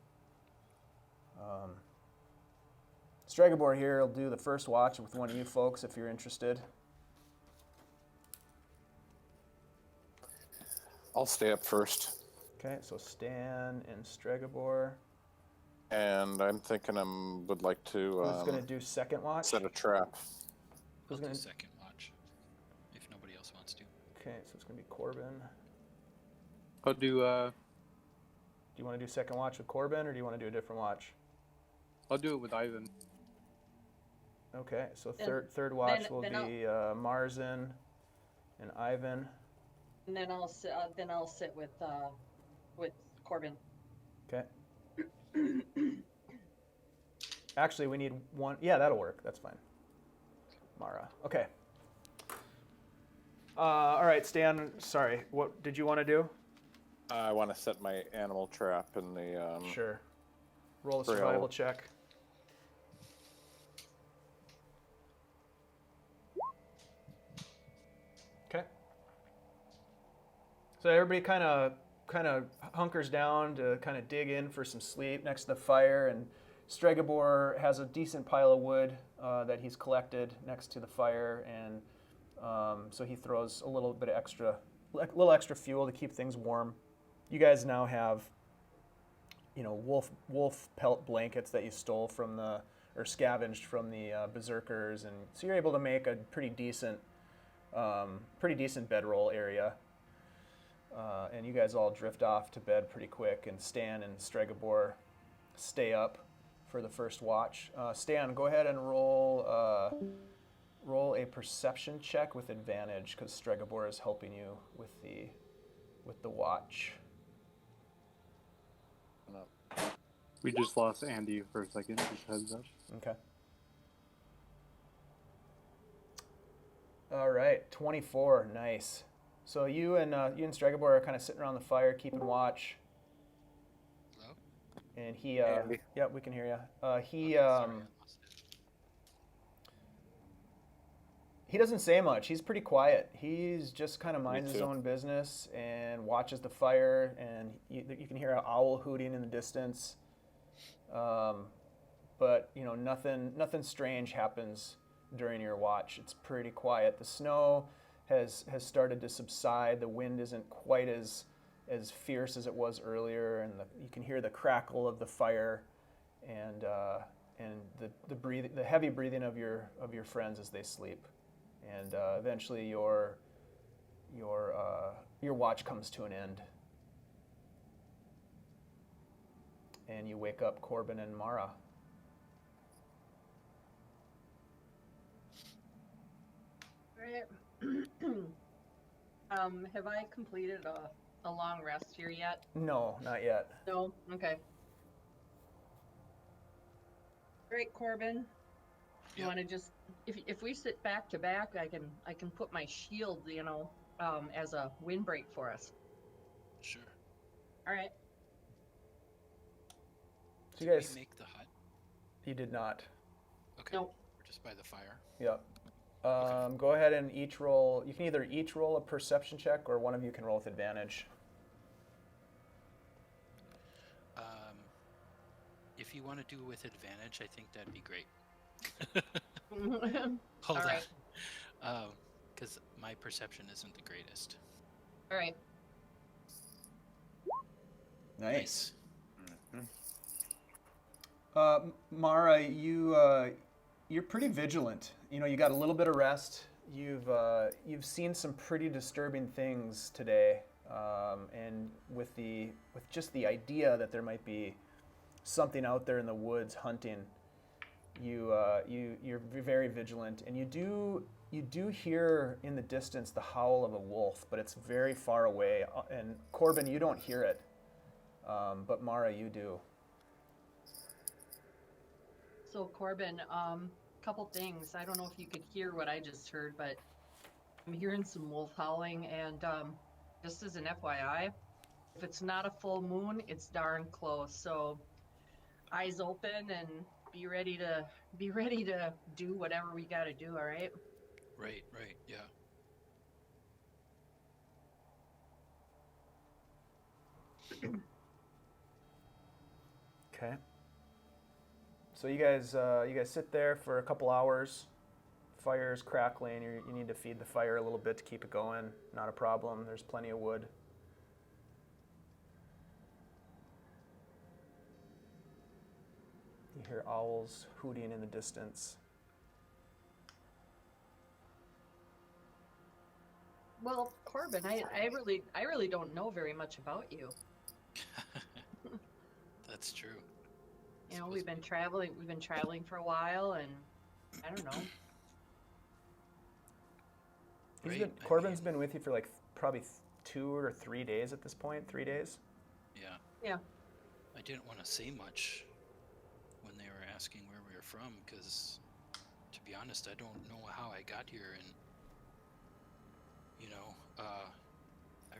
Speaker 2: Stregobor here will do the first watch with one of you folks if you're interested.
Speaker 4: I'll stay up first.
Speaker 2: Okay, so Stan and Stregobor.
Speaker 4: And I'm thinking would like to
Speaker 2: Who's going to do second watch?
Speaker 4: set a trap.
Speaker 1: I'll
Speaker 2: Who's
Speaker 1: do
Speaker 2: gonna-
Speaker 1: second watch, if nobody else wants to.
Speaker 2: Okay, so it's going to be Corben.
Speaker 3: I'll do.
Speaker 2: Do you want to do second watch with Corben, or do you want to do a different watch?
Speaker 3: I'll do it with Ivan.
Speaker 2: Okay, so
Speaker 5: Then-
Speaker 2: third watch
Speaker 5: then-
Speaker 2: will
Speaker 5: then
Speaker 2: be Marzen and Ivan.
Speaker 5: And then I'll sit with Corben.
Speaker 2: Okay. Actually, we need one. Yeah, that'll work. That's fine. Mara. Okay. All right, Stan. Sorry. What did you want to do?
Speaker 4: I want to set my animal trap in the.
Speaker 2: Sure. Roll a
Speaker 4: Trail.
Speaker 2: survival check. Okay. So everybody kind of hunkers down to kind of dig in for some sleep next to the fire, and Stregobor has a decent pile of wood that he's collected next to the fire, and so he throws a little bit of little extra fuel to keep things warm. You guys now have, wolf pelt blankets that you stole from or scavenged from the berserkers, and so you're able to make a pretty decent bedroll area. And you guys all drift off to bed pretty quick, and Stan and Stregobor stay up for the first watch. Stan, go ahead and roll a perception check with advantage, because Stregobor is helping you with the watch.
Speaker 3: We just lost Andy for a second. Just heads up.
Speaker 2: Okay. All right, 24. Nice. So you and Stregobor are kind of sitting around the fire, keeping watch.
Speaker 1: Hello?
Speaker 2: And he,
Speaker 4: Andy?
Speaker 2: yeah, we can hear you.
Speaker 1: Sorry, I lost it.
Speaker 2: He doesn't say much. He's pretty quiet. He's just kind of minds his
Speaker 4: too.
Speaker 2: own business and watches the fire. And you can hear an owl hooting in the distance. But nothing strange happens during your watch. It's pretty quiet. The snow has started to subside. The wind isn't quite as fierce as it was earlier, and you can hear the crackle of the fire, and the heavy breathing of your friends as they sleep. And eventually your watch comes to an end, and you wake up Corben and Mara.
Speaker 5: Right. Have I completed a long rest here yet?
Speaker 2: No, not yet.
Speaker 5: No? Okay. Great, Corben. You
Speaker 1: Yep.
Speaker 5: want to just, if we sit back to back, I can put my shield, as a windbreak for us.
Speaker 1: Sure.
Speaker 5: All right.
Speaker 2: So
Speaker 1: Did
Speaker 2: you guys,
Speaker 1: we make the hut?
Speaker 2: you did not.
Speaker 1: Okay.
Speaker 5: Nope.
Speaker 1: We're just by the fire.
Speaker 2: Yep. Go ahead and each roll. You can either each roll a perception check, or one of you can roll with advantage.
Speaker 1: If you want to do with advantage, I think that'd be great.
Speaker 5: All
Speaker 1: Hold
Speaker 5: right.
Speaker 1: on. Because my perception isn't the greatest.
Speaker 5: All right.
Speaker 2: Nice. Mara, you're pretty vigilant. You got a little bit of rest. You've seen some pretty disturbing things today, and with just the idea that there might be something out there in the woods hunting, you're very vigilant, and you do hear in the distance the howl of a wolf, but it's very far away. And Corben, you don't hear it, but Mara, you do.
Speaker 5: So Corben, couple things. I don't know if you could hear what I just heard, but I'm hearing some wolf howling, and just as an FYI, if it's not a full moon, it's darn close. So eyes open and be ready to do whatever we got to do. All right.
Speaker 1: Right, right, yeah.
Speaker 2: Okay. So you guys sit there for a couple hours. Fire's crackling. You need to feed the fire a little bit to keep it going. Not a problem. There's plenty of wood. You hear owls hooting in the distance.
Speaker 5: Well, Corben, I really don't know very much about you.
Speaker 1: That's true.
Speaker 5: You know, we've been traveling for a while, and I don't know.
Speaker 2: Corben's been with you for like probably 2 or 3 days at this point. 3 days.
Speaker 1: Yeah.
Speaker 5: Yeah.
Speaker 1: I didn't want to say much when they were asking where we were from, because, to be honest, I don't know how I got here, and I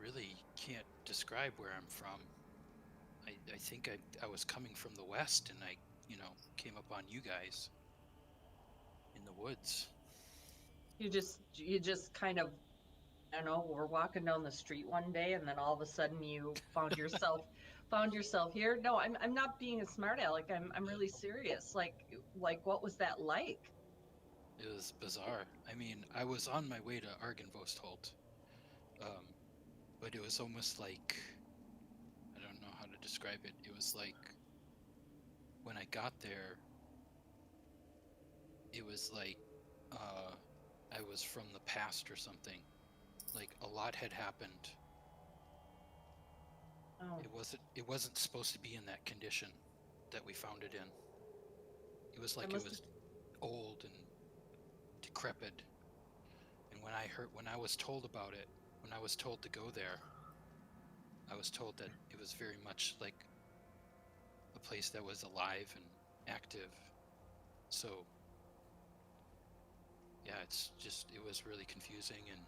Speaker 1: really can't describe where I'm from. I think I was coming from the west, and I came upon you guys in the woods.
Speaker 5: You just kind of, I don't know, we're walking down the street one day, and then all of a sudden you found yourself here. No, I'm not being a smart aleck. I'm really serious. Like what was that like?
Speaker 1: It was bizarre. I mean, I was on my way to Argenvostholt, but it was almost like, I don't know how to describe it. It was like, when I got there, it was like I was from the past or something. Like, a lot had happened.
Speaker 5: Oh.
Speaker 1: It wasn't supposed to be in that condition that we found it in. It was like it was old and decrepit. And when I was told about it, when I was told to go there, I was told that it was very much like a place that was alive and active. So yeah, it was really confusing, and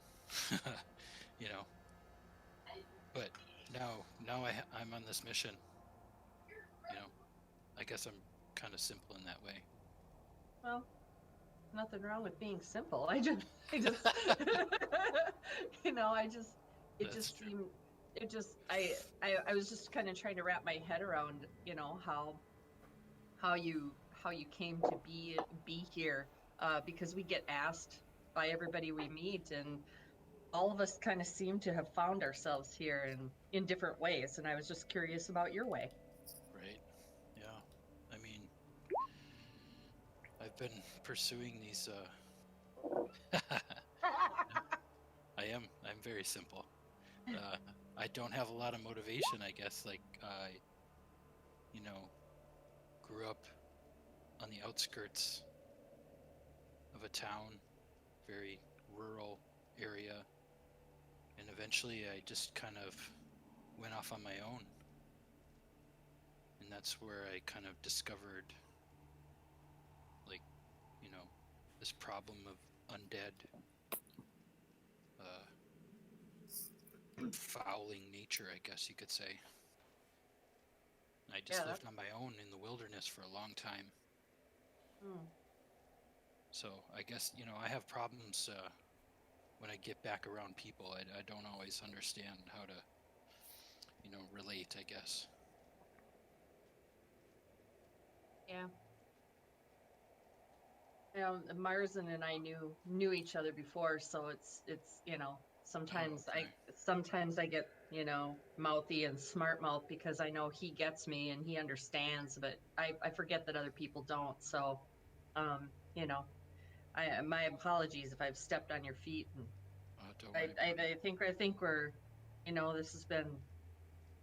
Speaker 1: but now I'm on this mission. I guess I'm kind of simple in that way.
Speaker 5: Well, nothing wrong with being simple. I just I was just kind of trying to wrap my head around, how you came to be here, because we get asked by everybody we meet, and all of us kind of seem to have found ourselves here in different ways, and I was just curious about your way.
Speaker 1: Right. Yeah. I mean, I've been pursuing these I'm very simple. I don't have a lot of motivation, I guess. Like, I grew up on the outskirts of a town, very rural area, and eventually I just kind of went off on my own, and that's where I kind of discovered, like, this problem of undead, fouling nature, I guess you could say. I just lived on my own in the wilderness for a long time. So I guess, I have problems when I get back around people. I don't always understand how to, relate, I guess.
Speaker 5: Yeah. Marzen and I knew each other before, so it's sometimes I get mouthy and smart mouth because I know he gets me and he understands, but I forget that other people don't. So, my apologies if I've stepped on your feet. And
Speaker 1: don't worry about it.
Speaker 5: I think we're,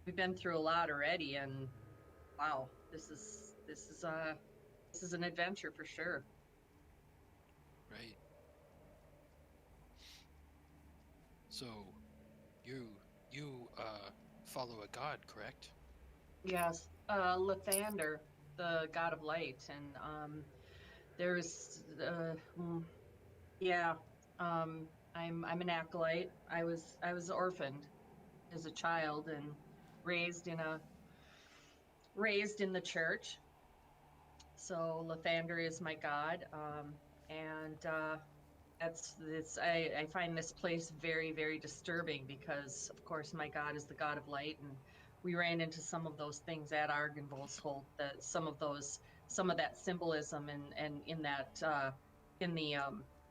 Speaker 5: we've been through a lot already, and wow, this is an adventure for sure.
Speaker 1: Right. So, you follow a god, correct?
Speaker 5: Yes, Lathander. the god of light, and there's yeah, I'm an acolyte. I was orphaned as a child and raised in a raised in the church. So Lathander is my god, and I find this place very, very disturbing because, of course, my god is the god of light, and we ran into some of those things at Argynvolsholt, that some of that symbolism, and in that in the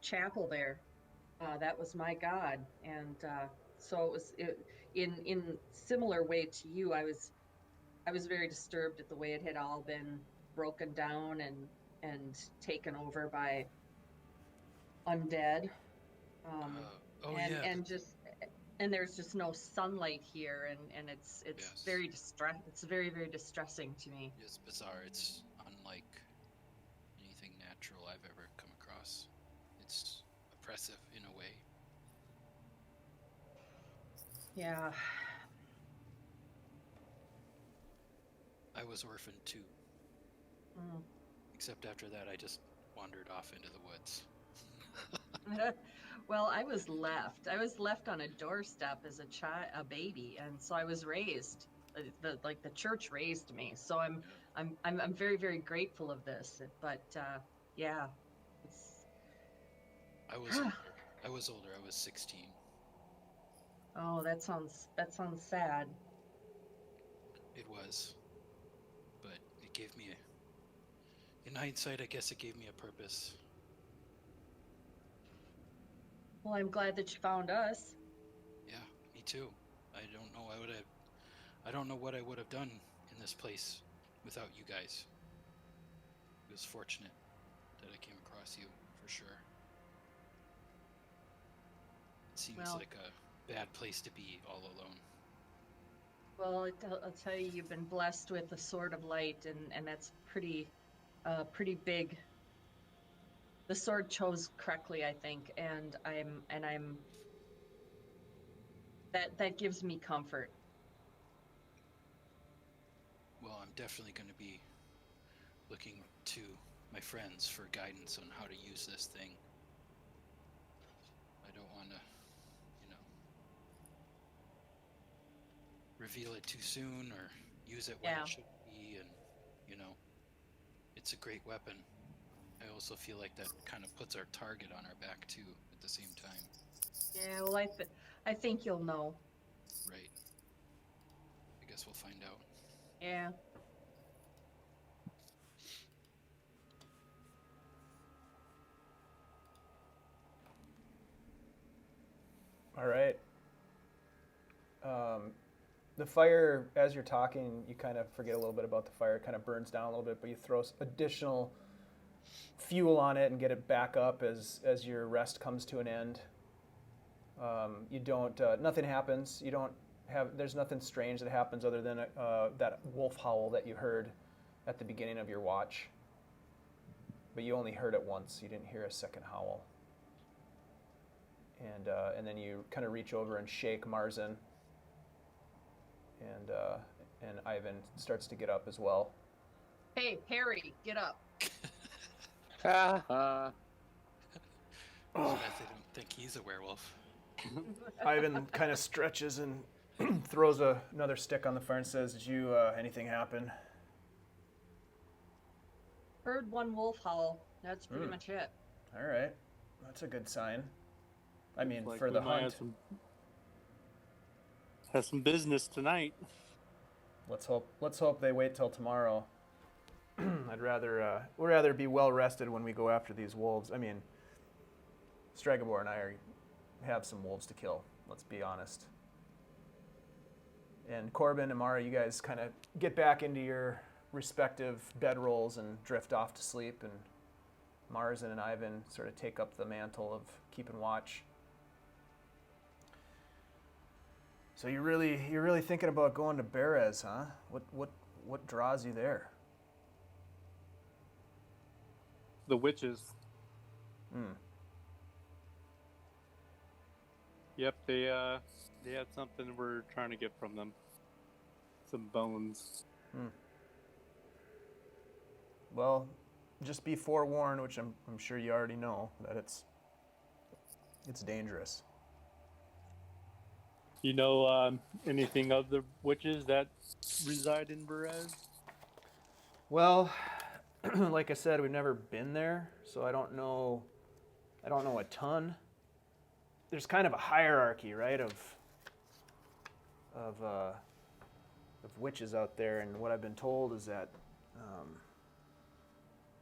Speaker 5: chapel there, that was my god, and so in similar way to you. I was very disturbed at the way it had all been broken down and taken over by undead.
Speaker 1: Oh
Speaker 5: and
Speaker 1: yeah,
Speaker 5: and just and there's just no sunlight here, and it's
Speaker 1: yes.
Speaker 5: it's very, very distressing to me.
Speaker 1: It's bizarre. It's unlike anything natural I've ever come across. It's oppressive in a way.
Speaker 5: Yeah.
Speaker 1: I was orphaned too,
Speaker 5: Mm.
Speaker 1: except after that I just wandered off into the woods.
Speaker 5: Well, I was left on a doorstep as a baby, and so I was raised. The church raised me, so I'm very, very grateful of this. But yeah, it's
Speaker 1: I was older. I was 16.
Speaker 5: oh, that sounds sad.
Speaker 1: It was, but it gave me in hindsight, I guess it gave me a purpose.
Speaker 5: Well, I'm glad that you found us.
Speaker 1: Yeah, me too. I don't know. I don't know what I would have done in this place without you guys. It was fortunate that I came across you, for sure. It seems
Speaker 5: Well-
Speaker 1: like a bad place to be all alone.
Speaker 5: Well, I'll tell you, you've been blessed with the sword of light, and that's pretty big. The sword chose correctly, I think, and I'm that gives me comfort.
Speaker 1: Well, I'm definitely going to be looking to my friends for guidance on how to use this thing. I don't want to, reveal it too soon or use it when
Speaker 5: Yeah.
Speaker 1: it should be, and it's a great weapon. I also feel like that kind of puts our target on our back too at the same time.
Speaker 5: Yeah, well, I think you'll know.
Speaker 1: Right. I guess we'll find out.
Speaker 5: Yeah.
Speaker 2: All right. The fire, as you're talking, you kind of forget a little bit about the fire. It kind of burns down a little bit, but you throw additional fuel on it and get it back up as your rest comes to an end. You don't. Nothing happens. You don't have. There's nothing strange that happens other than that wolf howl that you heard at the beginning of your watch. But you only heard it once. You didn't hear a second howl. And then you kind of reach over and shake Marzen, and Ivan starts to get up as well.
Speaker 5: Hey, Harry, get up.
Speaker 4: Ha ha.
Speaker 1: I don't think he's a werewolf.
Speaker 2: Ivan kind of stretches and throws another stick on the fire and says, "Did you anything happen?"
Speaker 5: Heard one wolf howl. That's pretty much it.
Speaker 2: All right, that's a good sign. I mean,
Speaker 6: Like
Speaker 2: for
Speaker 6: we
Speaker 2: the
Speaker 6: might
Speaker 2: hunt.
Speaker 6: have some business tonight.
Speaker 2: Let's hope they wait till tomorrow. I'd rather be well rested when we go after these wolves. I mean, Stragobor and I have some wolves to kill. Let's be honest. And Corben and Mara, you guys kind of get back into your respective bedrolls and drift off to sleep. And Marzen and Ivan sort of take up the mantle of keeping watch. So you're really thinking about going to Berez, huh? What draws you there?
Speaker 6: The witches.
Speaker 2: Hmm.
Speaker 6: Yep, they had something we're trying to get from them. Some bones.
Speaker 2: Well, just be forewarned, which I'm sure you already know, that it's dangerous.
Speaker 6: You know anything of the witches that reside in Berez?
Speaker 2: Well, like I said, we've never been there, so I don't know a ton. There's kind of a hierarchy, right, of witches out there, and what I've been told is that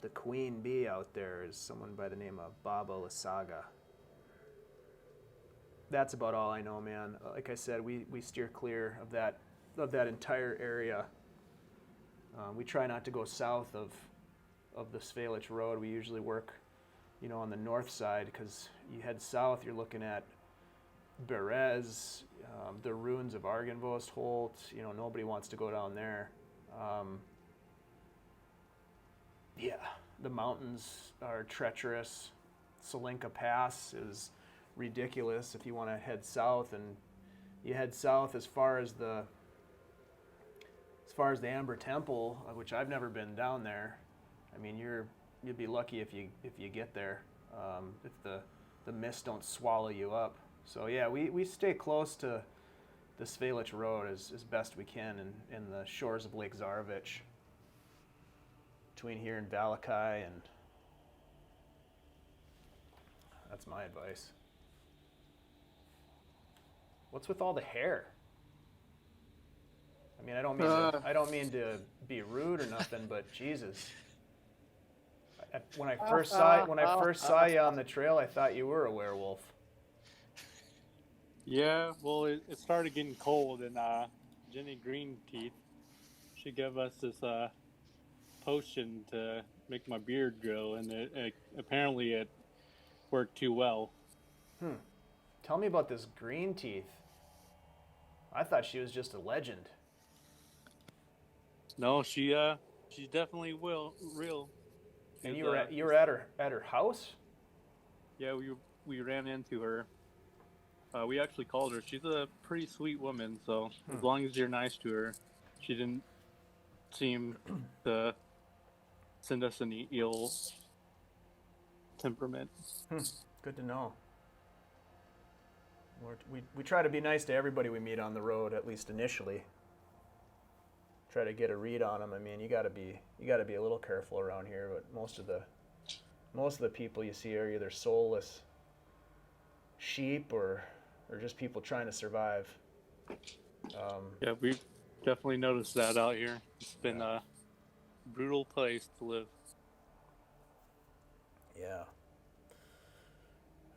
Speaker 2: the queen bee out there is someone by the name of Baba Lysaga. That's about all I know, man. Like I said, we steer clear of that entire area. We try not to go south of the Svalich Road. We usually work, on the north side, because you head south, you're looking at Berez, the ruins of Argynvost Holt. Nobody wants to go down there. Yeah, the mountains are treacherous. Salinka Pass is ridiculous if you want to head south, and you head south as far as the Amber Temple, which I've never been down there. I mean, you'd be lucky if you get there, if the mist don't swallow you up. So yeah, we stay close to the Svalich Road as best we can in the shores of Lake Zarovich, between here and Valakai, and that's my advice. What's with all the hair? I mean, I don't mean to be rude or nothing, but Jesus. When I first saw you on the trail, I thought you were a werewolf.
Speaker 6: Yeah, well, it started getting cold, and Jenny Greenteeth, she gave us this potion to make my beard grow, and it apparently it worked too well.
Speaker 2: Tell me about this Greenteeth. I thought she was just a legend.
Speaker 6: No, she's definitely real.
Speaker 2: And you were at her house?
Speaker 6: Yeah, we ran into her. We actually called her. She's a pretty sweet woman, so as long as you're nice to her, she didn't seem to send us any ill temperament.
Speaker 2: Good to know. We try to be nice to everybody we meet on the road, at least initially. Try to get a read on them. I mean, you gotta be a little careful around here. But most of the people you see are either soulless sheep or just people trying to survive.
Speaker 6: Yeah, we've definitely noticed that out here. It's been a brutal place to live.
Speaker 2: Yeah.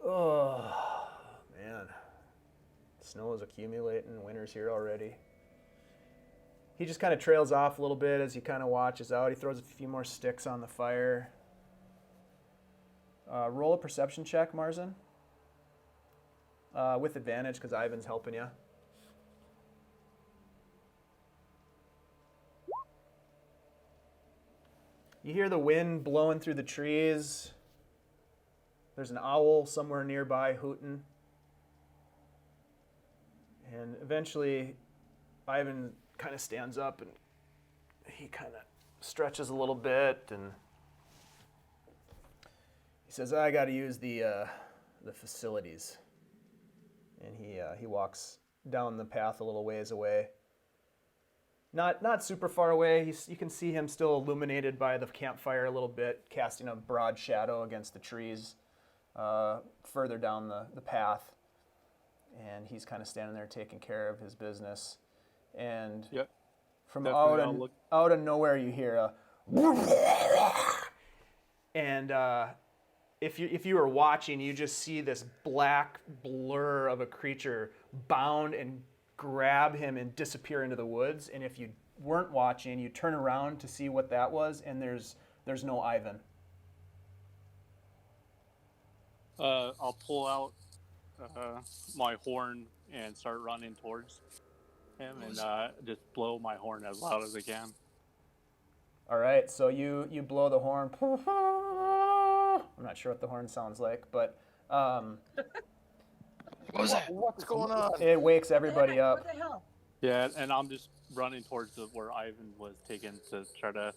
Speaker 2: Oh man, snow is accumulating. Winter's here already. He just kind of trails off a little bit as he kind of watches out. He throws a few more sticks on the fire. Roll a perception check, Marzen. With advantage, because Ivan's helping you. You hear the wind blowing through the trees. There's an owl somewhere nearby hooting. And eventually, Ivan kind of stands up and he kind of stretches a little bit and he says, I got to use the facilities. And he walks down the path a little ways away. Not super far away. You can see him still illuminated by the campfire a little bit, casting a broad shadow against the trees further down the path. And he's kind of standing there taking care of his business. And from out of nowhere, you hear a and if you were watching, you just see this black blur of a creature bound and grab him and disappear into the woods. And if you weren't watching, you turn around to see what that was, and there's no Ivan.
Speaker 6: I'll pull out my horn and start running towards him and just blow my horn as loud as I can.
Speaker 2: All right, so you blow the horn. I'm not sure what the horn sounds like, but
Speaker 4: What's going on?
Speaker 2: it wakes everybody up.
Speaker 5: What the hell?
Speaker 6: Yeah, and I'm just running towards where Ivan was taken to try to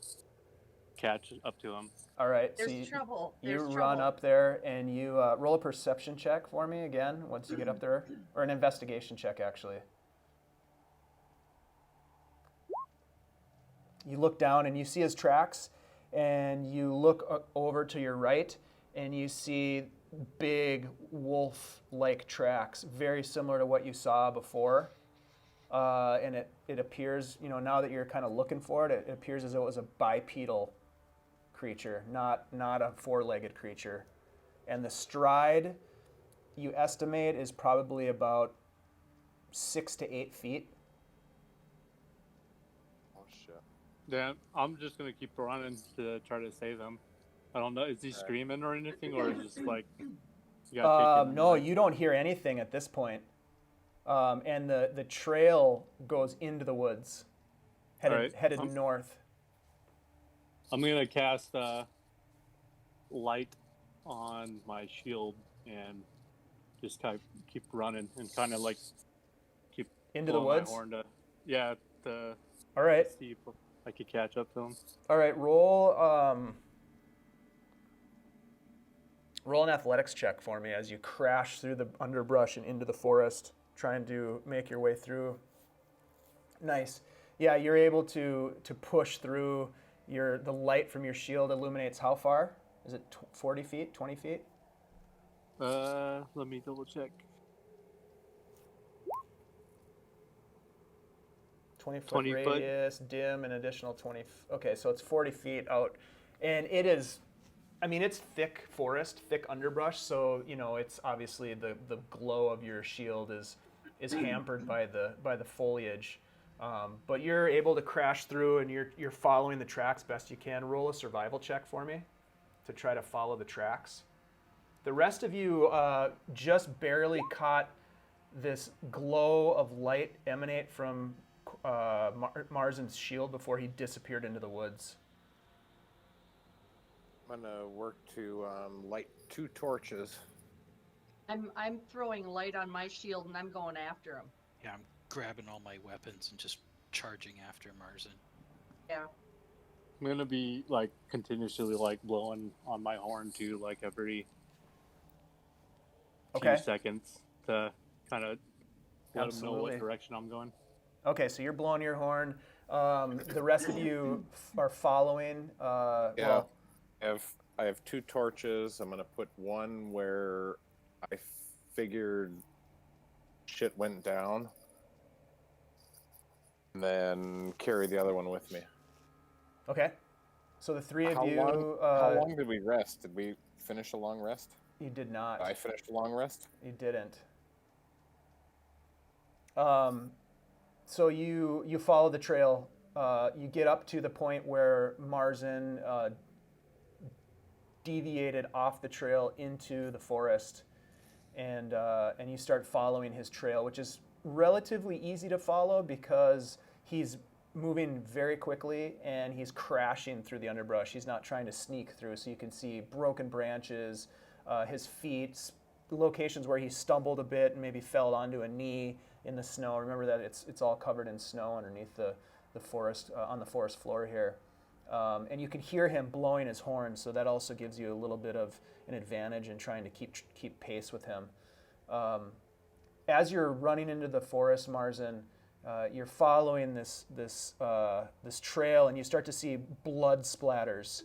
Speaker 6: catch up to him.
Speaker 2: All right.
Speaker 5: There's
Speaker 2: so you,
Speaker 5: trouble.
Speaker 2: you
Speaker 5: There's
Speaker 2: run
Speaker 5: trouble.
Speaker 2: up there and you roll a perception check for me again once you get up there, or an investigation check actually. You look down and you see his tracks, and you look over to your right and you see big wolf-like tracks, very similar to what you saw before. And it appears, now that you're kind of looking for it, it appears as though it was a bipedal creature, not a four-legged creature. And the stride, you estimate, is probably about 6 to 8 feet.
Speaker 4: Oh shit.
Speaker 6: Then I'm just gonna keep running to try to save him. I don't know. Is he screaming or anything, or is just like? You gotta take him,
Speaker 2: No, you don't hear anything at this point. And the trail goes into the woods, headed
Speaker 6: I'm-
Speaker 2: north.
Speaker 6: I'm gonna cast light on my shield and just kind of keep running and kind of like keep
Speaker 2: Into the
Speaker 6: blowing
Speaker 2: woods?
Speaker 6: my horn to
Speaker 2: All right.
Speaker 6: see if I could catch up to him.
Speaker 2: All right, roll an athletics check for me as you crash through the underbrush and into the forest, trying to make your way through. Nice. Yeah, you're able to push through. The light from your shield illuminates how far? Is it 40 feet, 20 feet?
Speaker 6: Let me double check.
Speaker 2: 20-foot
Speaker 6: 20 foot.
Speaker 2: radius, dim, an additional 20. Okay, so it's 40 feet out. And it is, it's thick forest, thick underbrush, so, it's obviously the glow of your shield is hampered by the foliage. But you're able to crash through, and you're following the tracks best you can. Roll a survival check for me to try to follow the tracks. The rest of you just barely caught this glow of light emanate from Marzen's shield before he disappeared into the woods.
Speaker 4: I'm gonna work to light 2 torches.
Speaker 5: I'm throwing light on my shield and I'm going after him.
Speaker 1: Yeah, I'm grabbing all my weapons and just charging after Marzen.
Speaker 5: Yeah.
Speaker 6: I'm gonna be like continuously like blowing on my horn too, like every
Speaker 2: Okay.
Speaker 6: few seconds to kind of let them know
Speaker 2: Absolutely.
Speaker 6: what direction I'm going.
Speaker 2: Okay, so you're blowing your horn. The rest of you are following.
Speaker 4: Yeah. I have 2 torches. I'm gonna put one where I figured shit went down, and then carry the other one with me.
Speaker 2: Okay. So the three of you.
Speaker 4: How long did we rest? Did we finish a long rest?
Speaker 2: You did not.
Speaker 4: I finished a long rest.
Speaker 2: You didn't. So you follow the trail. You get up to the point where Marzen deviated off the trail into the forest, and you start following his trail, which is relatively easy to follow because he's moving very quickly and he's crashing through the underbrush. He's not trying to sneak through, so you can see broken branches, his feet, locations where he stumbled a bit and maybe fell onto a knee in the snow. Remember that it's all covered in snow underneath the forest, on the forest floor here. And you can hear him blowing his horn, so that also gives you a little bit of an advantage in trying to keep pace with him. As you're running into the forest, Marzen, you're following this trail, and you start to see blood splatters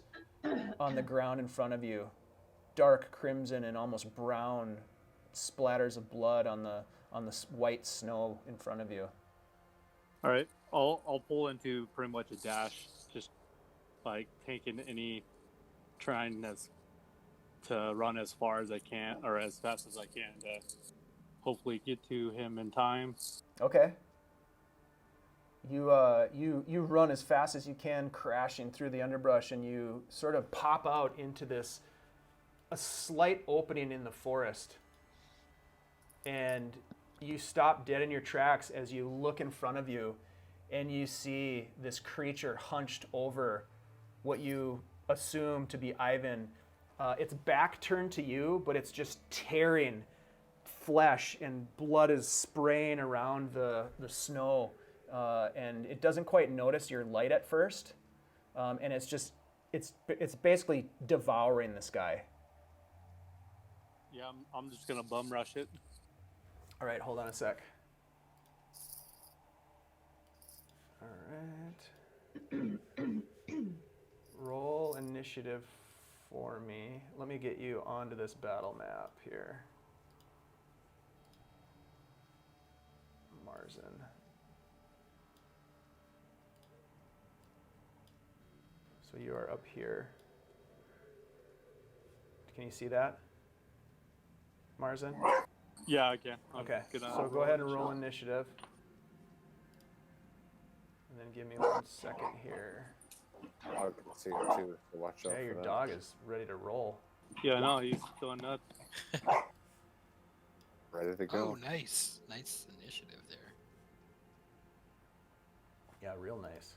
Speaker 2: on the ground in front of you, dark crimson and almost brown splatters of blood on the white snow in front of you.
Speaker 6: All right, I'll pull into pretty much a dash, just like trying to run as far as I can or as fast as I can to hopefully get to him in time.
Speaker 2: Okay. You run as fast as you can, crashing through the underbrush, and you sort of pop out into a slight opening in the forest. And you stop dead in your tracks as you look in front of you, and you see this creature hunched over what you assume to be Ivan. Its back turned to you, but it's just tearing flesh, and blood is spraying around the snow. And it doesn't quite notice your light at first, and it's just it's basically devouring this guy.
Speaker 6: Yeah, I'm just gonna bum rush it.
Speaker 2: All right, hold on a sec. All right. Roll initiative for me. Let me get you onto this battle map here. Marzen. So you are up here. Can you see that, Marzen?
Speaker 6: Yeah, I can. I'm
Speaker 2: Okay,
Speaker 6: gonna
Speaker 2: so go ahead and roll initiative. And then give me 1 second here.
Speaker 4: Dog can see it too, so watch out
Speaker 2: Yeah,
Speaker 4: for
Speaker 2: your
Speaker 4: that.
Speaker 2: dog is ready to roll.
Speaker 6: Yeah, no, he's going nuts.
Speaker 4: Ready to go.
Speaker 1: Oh, nice. Nice initiative there.
Speaker 2: Yeah, real nice.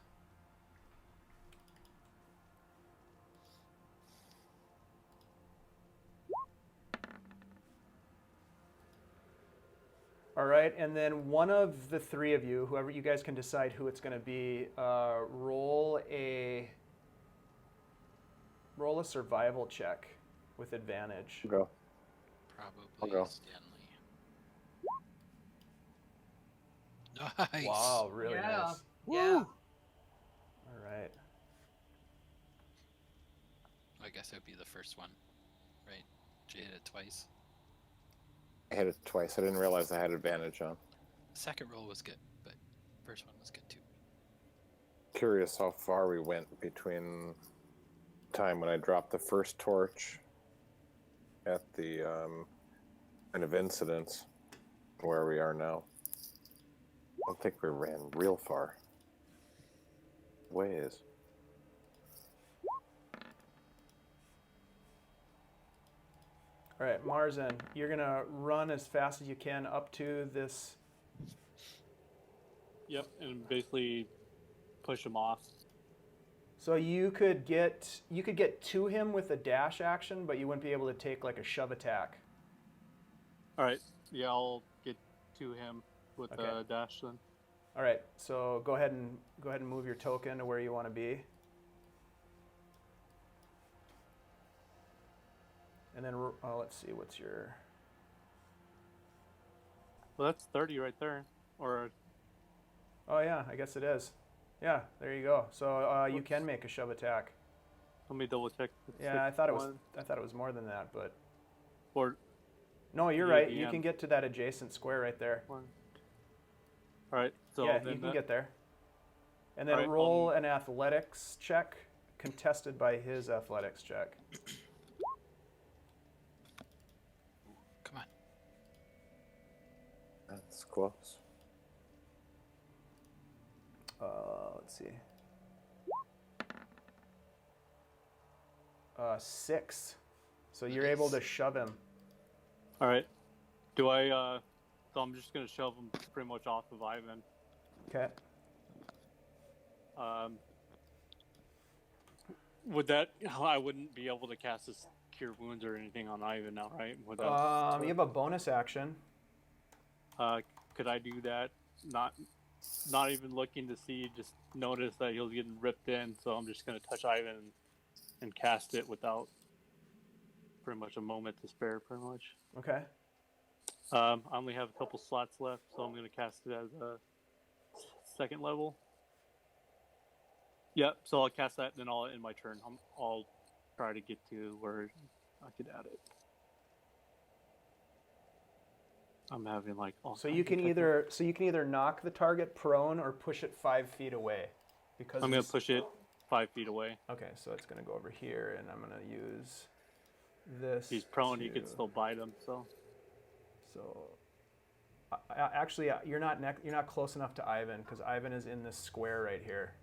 Speaker 2: All right, and then one of the three of you, whoever you guys can decide who it's going to be, roll a survival check with advantage.
Speaker 4: Go.
Speaker 1: Probably
Speaker 4: I'll go.
Speaker 1: Stanley. Nice.
Speaker 2: Wow, really
Speaker 5: Yeah.
Speaker 2: nice.
Speaker 5: Yeah.
Speaker 2: All right.
Speaker 1: I guess it would be the first one, right? Did you hit it twice?
Speaker 4: I hit it twice. I didn't realize I had advantage on.
Speaker 1: The second roll was good, but first one was good too.
Speaker 4: Curious how far we went between time when I dropped the first torch at the end of incidents where we are now. I don't think we ran real far. Ways.
Speaker 2: All right, Marzen, you're going to run as fast as you can up to this.
Speaker 6: Yep, and basically push him off.
Speaker 2: So you could get to him with a dash action, but you wouldn't be able to take like a shove attack.
Speaker 6: All right. Yeah, I'll get to him with
Speaker 2: Okay.
Speaker 6: the dash then.
Speaker 2: All right, so go ahead and move your token to where you want to be. And then let's see, what's your?
Speaker 6: Well, that's 30 right there. Or
Speaker 2: Oh yeah, I guess it is. Yeah, there you go. So you can make a shove attack.
Speaker 6: let me double check.
Speaker 2: Yeah, I thought it was more than that, but
Speaker 6: Or
Speaker 2: no, you're
Speaker 6: Yeah,
Speaker 2: right. You
Speaker 6: DM.
Speaker 2: can get to that adjacent square right there.
Speaker 6: one. All right. So
Speaker 2: Yeah,
Speaker 6: then
Speaker 2: you can get there. And then
Speaker 6: Alright,
Speaker 2: roll an athletics check, contested by his athletics check.
Speaker 1: Come on.
Speaker 4: That's close.
Speaker 2: Let's see. 6. So you're able to shove him.
Speaker 6: All right. Do I? So I'm just gonna shove him pretty much off of Ivan.
Speaker 2: Okay.
Speaker 6: Would that? I wouldn't be able to cast this Cure Wounds or anything on Ivan now, right? Would that,
Speaker 2: You have a bonus action.
Speaker 6: could I do that? Not even looking to see, just notice that he was getting ripped in. So I'm just gonna touch Ivan and cast it without pretty much a moment to spare, pretty much.
Speaker 2: Okay.
Speaker 6: I only have a couple slots left, so I'm going to cast it as a second level. Yep, so I'll cast that, then I'll end my turn. I'll try to get to where I could add it. I'm having like all
Speaker 2: So
Speaker 6: kinds
Speaker 2: you
Speaker 6: of
Speaker 2: can
Speaker 6: technical-
Speaker 2: either knock the target prone or push it 5 feet away. Because
Speaker 6: I'm going
Speaker 2: it's-
Speaker 6: to push it 5 feet away.
Speaker 2: Okay, so it's going to go over here, and I'm going to use this.
Speaker 6: He's prone, you
Speaker 2: to-
Speaker 6: can still bite him. So
Speaker 2: So, actually, you're not close enough to Ivan because Ivan is in this square right here.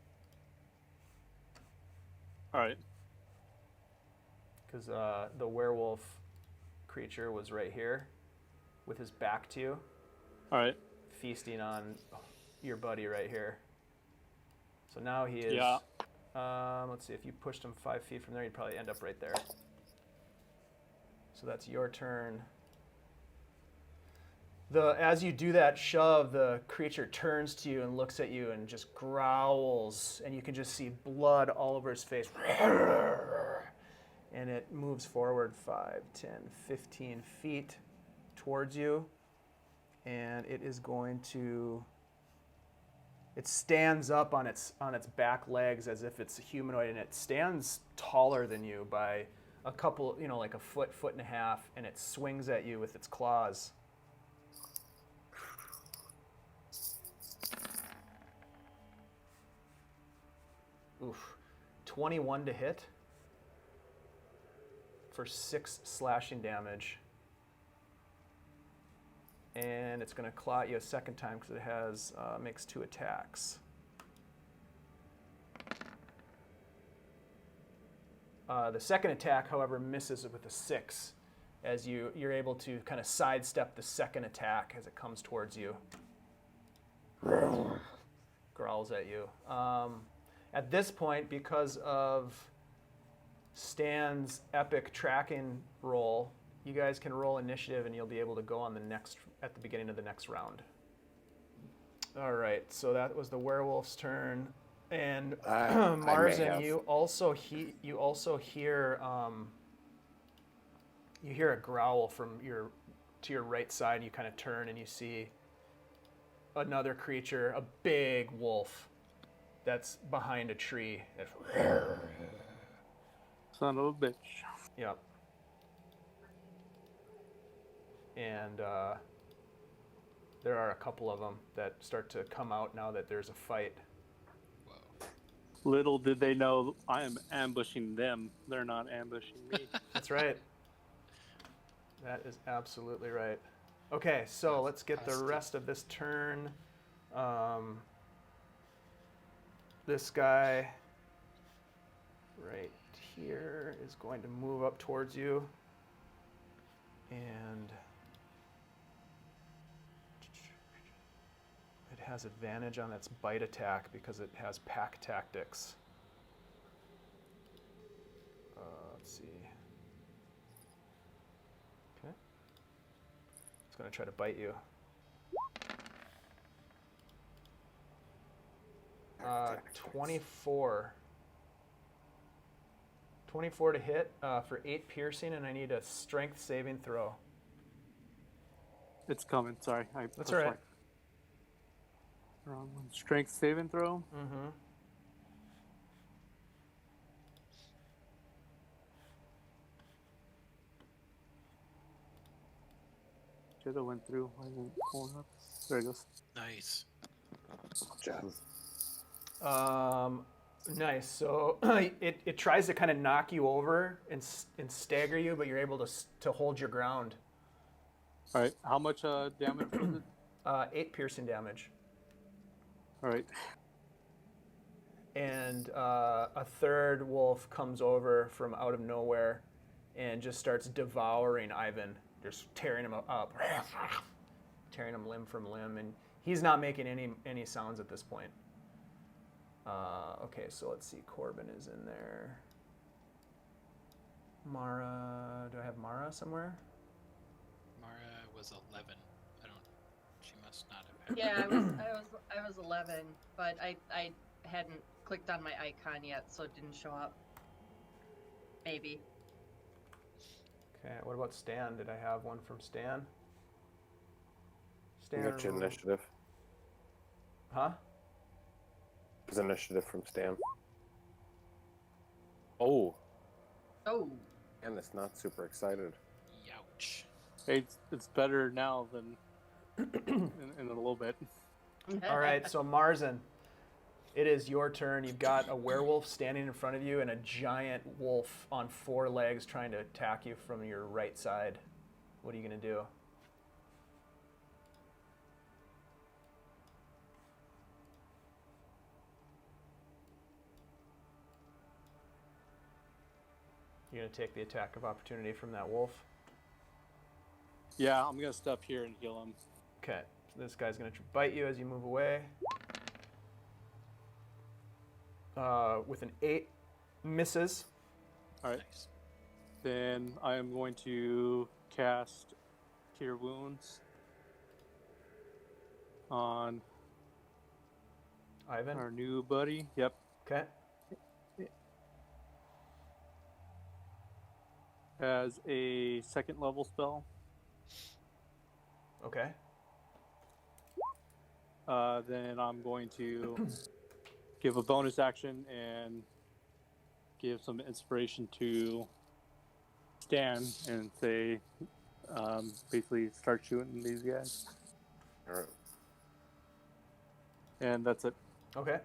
Speaker 6: all right,
Speaker 2: Because the werewolf creature was right here, with his back to you,
Speaker 6: all right,
Speaker 2: feasting on your buddy right here. So now he is.
Speaker 6: Yeah.
Speaker 2: Let's see. If you pushed him 5 feet from there, you'd probably end up right there. So that's your turn. As you do that shove, the creature turns to you and looks at you and just growls, and you can just see blood all over his face. And it moves forward 5, 10, 15 feet towards you, and it is going to... It stands up on its back legs as if it's a humanoid, and it stands taller than you by a couple, like a foot, foot and a half, and it swings at you with its claws. Oof. 21 to hit for 6 slashing damage. And it's going to claw at you a second time because it has makes 2 attacks. The second attack, however, misses with a 6, as you're able to kind of sidestep the second attack as it comes towards you. Growls at you. At this point, because of Stan's epic tracking roll, you guys can roll initiative, and you'll be able to go on at the beginning of the next round. All right, so that was the werewolf's turn, and Marzen, you also hear a growl from to your right side. You kind of turn and you see another creature, a big wolf, that's behind a tree.
Speaker 6: Son of a bitch.
Speaker 2: Yep. And there are a couple of them that start to come out now that there's a fight.
Speaker 1: Whoa.
Speaker 6: Little did they know I am ambushing them. They're not ambushing me.
Speaker 2: That's right. That is absolutely right. Okay, so let's get the rest of this turn. This guy right here is going to move up towards you. And it has advantage on its bite attack because it has pack tactics. Let's see. Okay. It's going to try to bite you. 24. 24 to hit for 8 piercing, and I need a strength saving throw.
Speaker 6: It's coming. Sorry.
Speaker 2: That's all right.
Speaker 6: Wrong one. Strength saving throw.
Speaker 2: Mm-hmm.
Speaker 6: Should have went through. I didn't pull it up. There it goes.
Speaker 1: Nice.
Speaker 2: Nice. So it tries to kind of knock you over and stagger you, but you're able to hold your ground.
Speaker 6: All right. How much damage was it?
Speaker 2: 8 piercing damage.
Speaker 6: All right.
Speaker 2: And a third wolf comes over from out of nowhere and just starts devouring Ivan, just tearing him up, tearing him limb from limb, and he's not making any sounds at this point. Okay, so let's see. Corben is in there. Mara, do I have Mara somewhere?
Speaker 1: Mara was 11. She must not have.
Speaker 5: Yeah, I was 11, but I hadn't clicked on my icon yet, so it didn't show up. Maybe.
Speaker 2: Okay, what about Stan? Did I have one from Stan?
Speaker 4: You got your initiative.
Speaker 2: Huh?
Speaker 4: There's initiative from Stan. Oh.
Speaker 5: Oh.
Speaker 4: And it's not super excited.
Speaker 1: Youch.
Speaker 6: Hey, it's better now than in a little bit.
Speaker 2: All right, so Marzen, it is your turn. You've got a werewolf standing in front of you and a giant wolf on 4 legs trying to attack you from your right side. What are you going to do? You're going to take the attack of opportunity from that wolf?
Speaker 6: Yeah, I'm gonna step here and heal him.
Speaker 2: Okay, so this guy's going to bite you as you move away. With an 8, misses.
Speaker 6: All right.
Speaker 1: Nice.
Speaker 6: Then I am going to cast Cure Wounds
Speaker 3: on
Speaker 2: Ivan.
Speaker 3: our new buddy. Yep.
Speaker 2: Okay.
Speaker 3: As a second level spell.
Speaker 2: Okay.
Speaker 3: Then I'm going to give a bonus action and give some inspiration to Stan and say, basically start shooting these guys.
Speaker 4: All right.
Speaker 3: And that's it.
Speaker 2: Okay.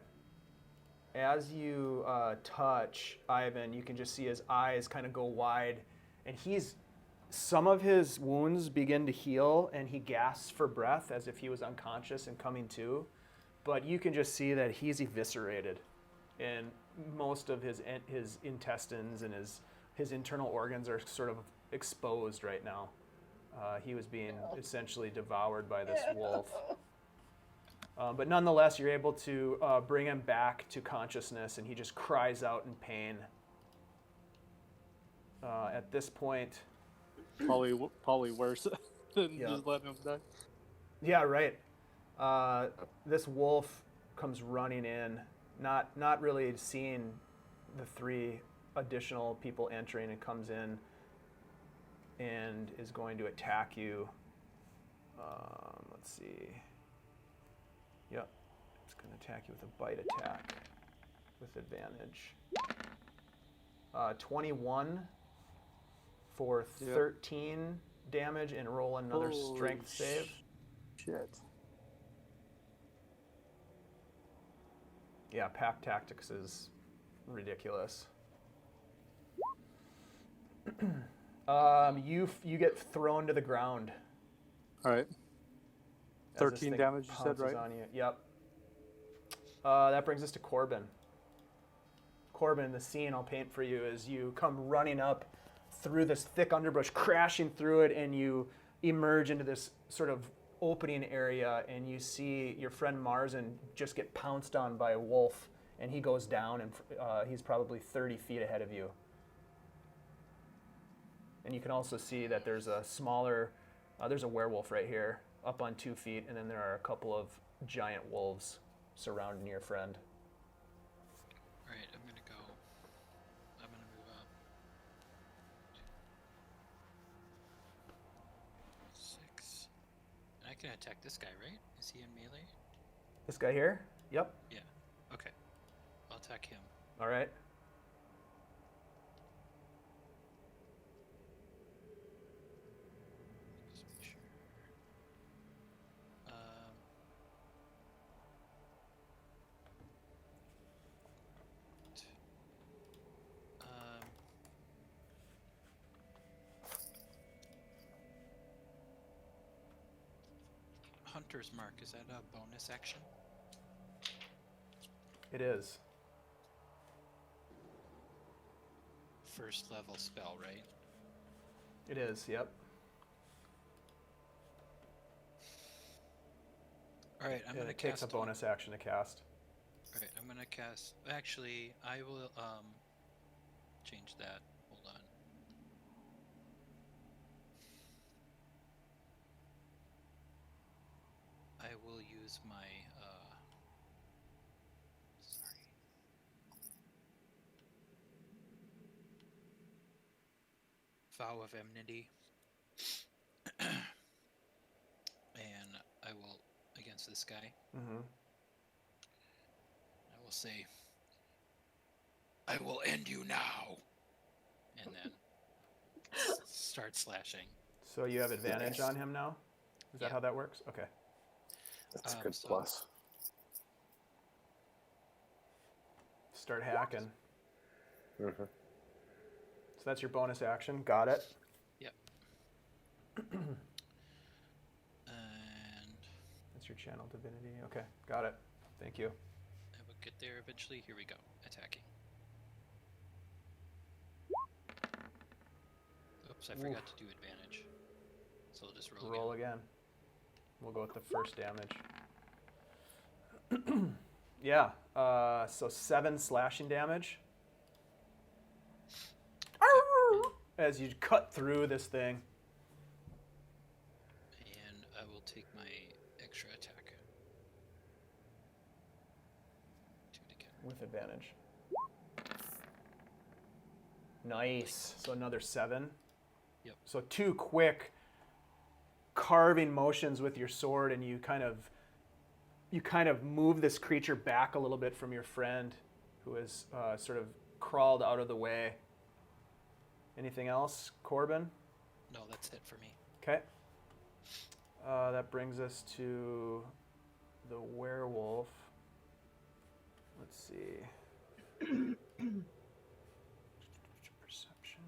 Speaker 2: As you touch Ivan, you can just see his eyes kind of go wide, and some of his wounds begin to heal, and he gasps for breath as if he was unconscious and coming to. But you can just see that he's eviscerated, and most of his intestines and his internal organs are sort of exposed right now. He was being essentially devoured by this wolf. But nonetheless, you're able to bring him back to consciousness, and he just cries out in pain. At this point,
Speaker 3: Probably worse than
Speaker 2: Yeah.
Speaker 3: just letting him die.
Speaker 2: yeah, right. This wolf comes running in, not really seeing the 3 additional people entering, and comes in and is going to attack you. Let's see. Yep, it's going to attack you with a bite attack with advantage. 21 for 13 damage, and roll another
Speaker 3: Holy
Speaker 2: strength save.
Speaker 3: Shit.
Speaker 2: Yeah, pack tactics is ridiculous. You get thrown to the ground.
Speaker 3: All right.
Speaker 2: as this
Speaker 3: 13
Speaker 2: thing
Speaker 3: damage, you said,
Speaker 2: pounces
Speaker 3: right?
Speaker 2: on you. Yep. That brings us to Corben. Corben, the scene I'll paint for you is you come running up through this thick underbrush, crashing through it, and you emerge into this sort of opening area, and you see your friend Marzen just get pounced on by a wolf, and he goes down, and he's probably 30 feet ahead of you. And you can also see that there's a smaller, there's a werewolf right here, up on 2 feet, and then there are a couple of giant wolves surrounding your friend.
Speaker 1: Alright, I'm gonna go. I'm gonna move up. 6. And I can attack this guy, right? Is he in melee?
Speaker 2: This guy here? Yep.
Speaker 1: Yeah. Okay. I'll attack him.
Speaker 2: All right.
Speaker 1: Just make sure. Hunter's Mark, is that a bonus action?
Speaker 2: It is.
Speaker 1: First level spell, right?
Speaker 2: It is, yep.
Speaker 1: Alright, I'm
Speaker 2: And
Speaker 1: gonna
Speaker 2: it takes
Speaker 1: cast
Speaker 2: a bonus action to cast.
Speaker 1: Alright, I'm gonna cast. Actually, I will change that. Hold on. I will use my sorry. Vow of Enmity. And I will, against this guy,
Speaker 2: Mm-hmm.
Speaker 1: I will say, I will end you now. And then start slashing.
Speaker 2: So you have advantage
Speaker 4: Nice.
Speaker 2: on him now? Is that
Speaker 1: Yeah.
Speaker 2: how that works? Okay.
Speaker 4: That's a
Speaker 1: Um,
Speaker 4: good
Speaker 1: so-
Speaker 4: plus.
Speaker 2: Start hacking.
Speaker 4: Mm-hmm.
Speaker 2: So that's your bonus action. Got it.
Speaker 1: Yep. And
Speaker 2: That's your channel divinity. Okay, got it. Thank you.
Speaker 1: I will get there eventually. Here we go. Attacking. Oops, I forgot to do advantage. So I'll just roll,
Speaker 2: Roll
Speaker 1: again.
Speaker 2: again. We'll go with the first damage. Yeah, so 7 slashing damage. As you cut through this thing.
Speaker 1: And I will take my extra attack.
Speaker 2: with advantage. Nice. So another 7.
Speaker 1: Yep.
Speaker 2: So 2 quick carving motions with your sword, and you kind of move this creature back a little bit from your friend, who has sort of crawled out of the way. Anything else, Corben?
Speaker 1: No, that's it for me.
Speaker 2: Okay. That brings us to the werewolf. Let's see. Perception.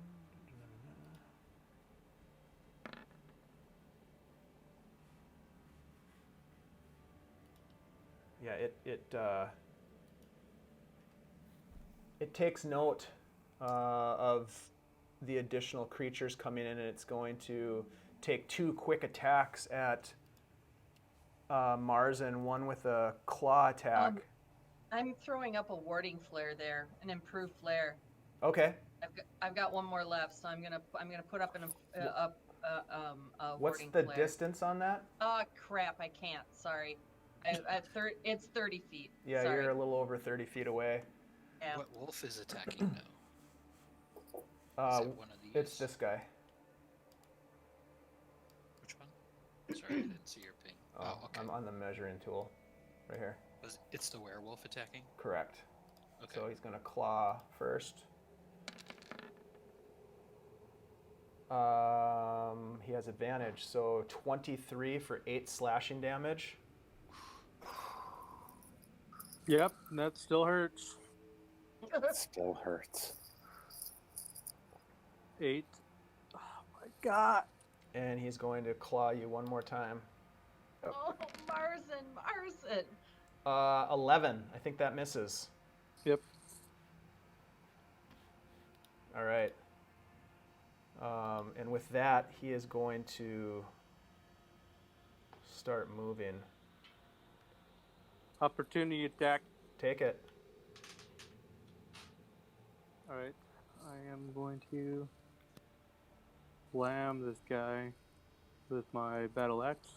Speaker 2: Yeah, it takes note of the additional creatures coming in, and it's going to take 2 quick attacks at Marzen, one with a claw attack.
Speaker 5: I'm throwing up a warding flare there, an improved flare.
Speaker 2: Okay.
Speaker 5: I've got 1 more left, so I'm gonna put up a
Speaker 2: What's
Speaker 5: warding
Speaker 2: the
Speaker 5: flare.
Speaker 2: distance on that?
Speaker 5: Oh crap! I can't. Sorry. It's 30 feet.
Speaker 2: Yeah,
Speaker 5: Sorry.
Speaker 2: you're a little over 30 feet away.
Speaker 5: Yeah.
Speaker 1: What wolf is attacking now? Is it one of these?
Speaker 2: It's this guy.
Speaker 1: Which one? Sorry, I didn't see your ping. Oh, okay.
Speaker 2: I'm on the measuring tool, right here.
Speaker 1: It's the werewolf attacking?
Speaker 2: Correct.
Speaker 1: Okay.
Speaker 2: So he's gonna claw first. He has advantage, so 23 for 8 slashing damage.
Speaker 6: Yep, that still hurts.
Speaker 4: It still hurts.
Speaker 6: 8. Oh my god.
Speaker 2: And he's going to claw you one more time.
Speaker 5: Oh, Marzen.
Speaker 2: 11. I think that misses.
Speaker 6: Yep.
Speaker 2: All right. And with that, he is going to start moving.
Speaker 6: Opportunity attack.
Speaker 2: Take it.
Speaker 6: Alright. I am going to slam this guy with my battle axe.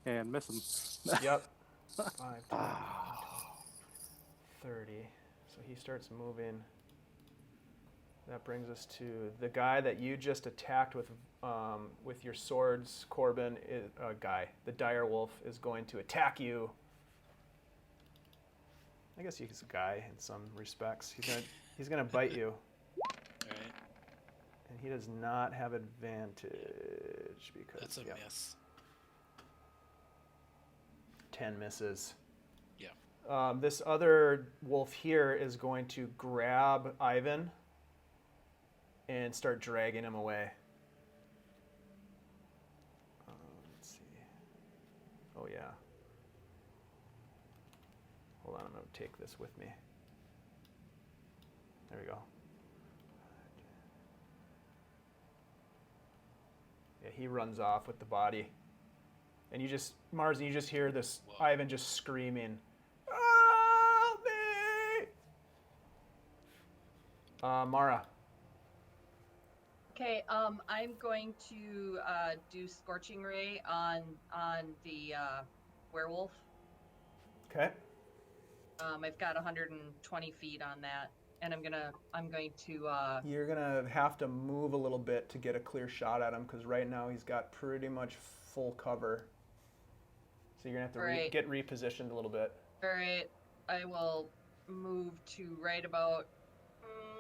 Speaker 6: And miss him.
Speaker 2: Yep. 5, 10, 30. So he starts moving. That brings us to the guy that you just attacked with your swords, Corben. The dire wolf is going to attack you. I guess he's a guy in some respects. He's gonna bite you.
Speaker 1: Alright.
Speaker 2: And he does not have advantage because
Speaker 1: That's a miss.
Speaker 2: 10 misses.
Speaker 1: Yeah.
Speaker 2: This other wolf here is going to grab Ivan and start dragging him away. Let's see. Oh yeah. Hold on, I'm going to take this with me. There we go. Yeah, he runs off with the body. And Marzen, you just hear this Ivan just screaming, "Help me!" Mara.
Speaker 5: Okay, I'm going to do Scorching Ray on the werewolf.
Speaker 2: Okay.
Speaker 5: I've got 120 feet on that, and I'm going to.
Speaker 2: You're gonna have to move a little bit to get a clear shot at him because right now he's got pretty much full cover. So you're gonna have to get repositioned a little bit.
Speaker 5: All right, I will move to right about.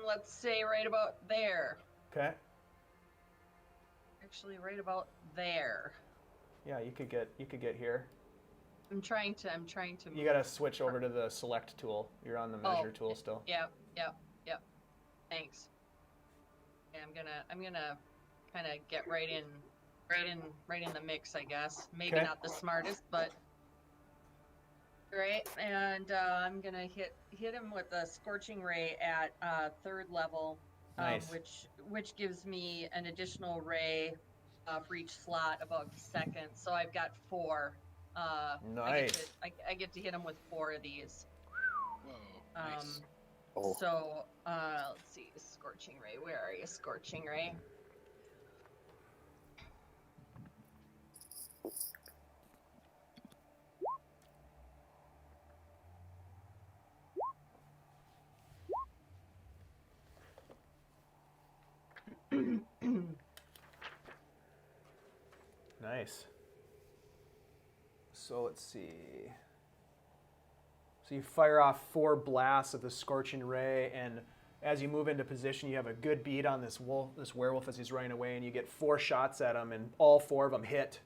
Speaker 5: Let's say right about there.
Speaker 2: Okay.
Speaker 5: Actually, right about there.
Speaker 2: Yeah, you could get here.
Speaker 5: I'm trying to move.
Speaker 2: You gotta switch over to the select tool. You're on the measure tool still.
Speaker 5: Yep. Thanks. Yeah, I'm gonna kind of get right in the mix, I guess. Maybe
Speaker 2: Okay.
Speaker 5: not the smartest, but right. And I'm gonna hit him with a Scorching Ray at 3rd level,
Speaker 2: Nice.
Speaker 5: which gives me an additional ray for each slot above the 2nd. So I've got 4.
Speaker 2: Nice.
Speaker 5: I get to hit him with 4 of these.
Speaker 1: Whoa. Nice.
Speaker 5: So let's see, Scorching Ray. Where are you, Scorching Ray?
Speaker 2: Nice. So let's see. So you fire off 4 blasts of the Scorching Ray, and as you move into position, you have a good beat on this werewolf as he's running away, and you get 4 shots at him, and all 4 of them hit.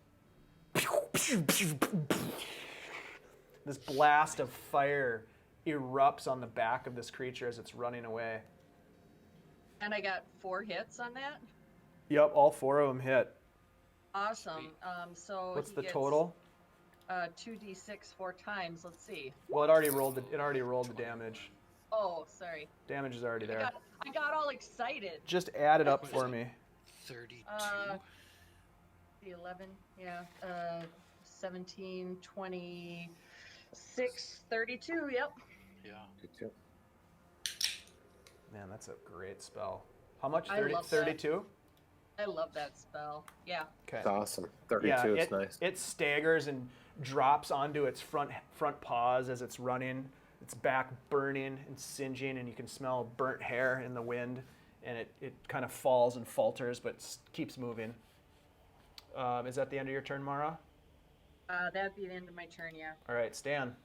Speaker 2: This blast of fire erupts on the back of this creature as it's running away.
Speaker 5: And I got 4 hits on that.
Speaker 2: Yep, all 4 of them hit.
Speaker 5: Awesome. So
Speaker 2: What's
Speaker 5: he
Speaker 2: the
Speaker 5: gets,
Speaker 2: total?
Speaker 5: 2d6 4 times. Let's see.
Speaker 2: Well, it already rolled the damage.
Speaker 5: Oh, sorry.
Speaker 2: Damage is already there.
Speaker 5: I got all excited.
Speaker 2: Just add it up for me.
Speaker 1: 32.
Speaker 5: The 11, yeah. 17, 26, 32. Yep.
Speaker 1: Yeah.
Speaker 2: Man, that's a great spell. How much?
Speaker 5: I love that.
Speaker 2: 32?
Speaker 5: I love that spell. Yeah.
Speaker 2: Okay.
Speaker 4: It's awesome. 32
Speaker 2: Yeah,
Speaker 4: is nice.
Speaker 2: it staggers and drops onto its front paws as it's running. Its back burning and singeing, and you can smell burnt hair in the wind. And it kind of falls and falters, but keeps moving. Is that the end of your turn, Mara?
Speaker 5: That'd be the end of my turn, yeah.
Speaker 2: All right, Stan.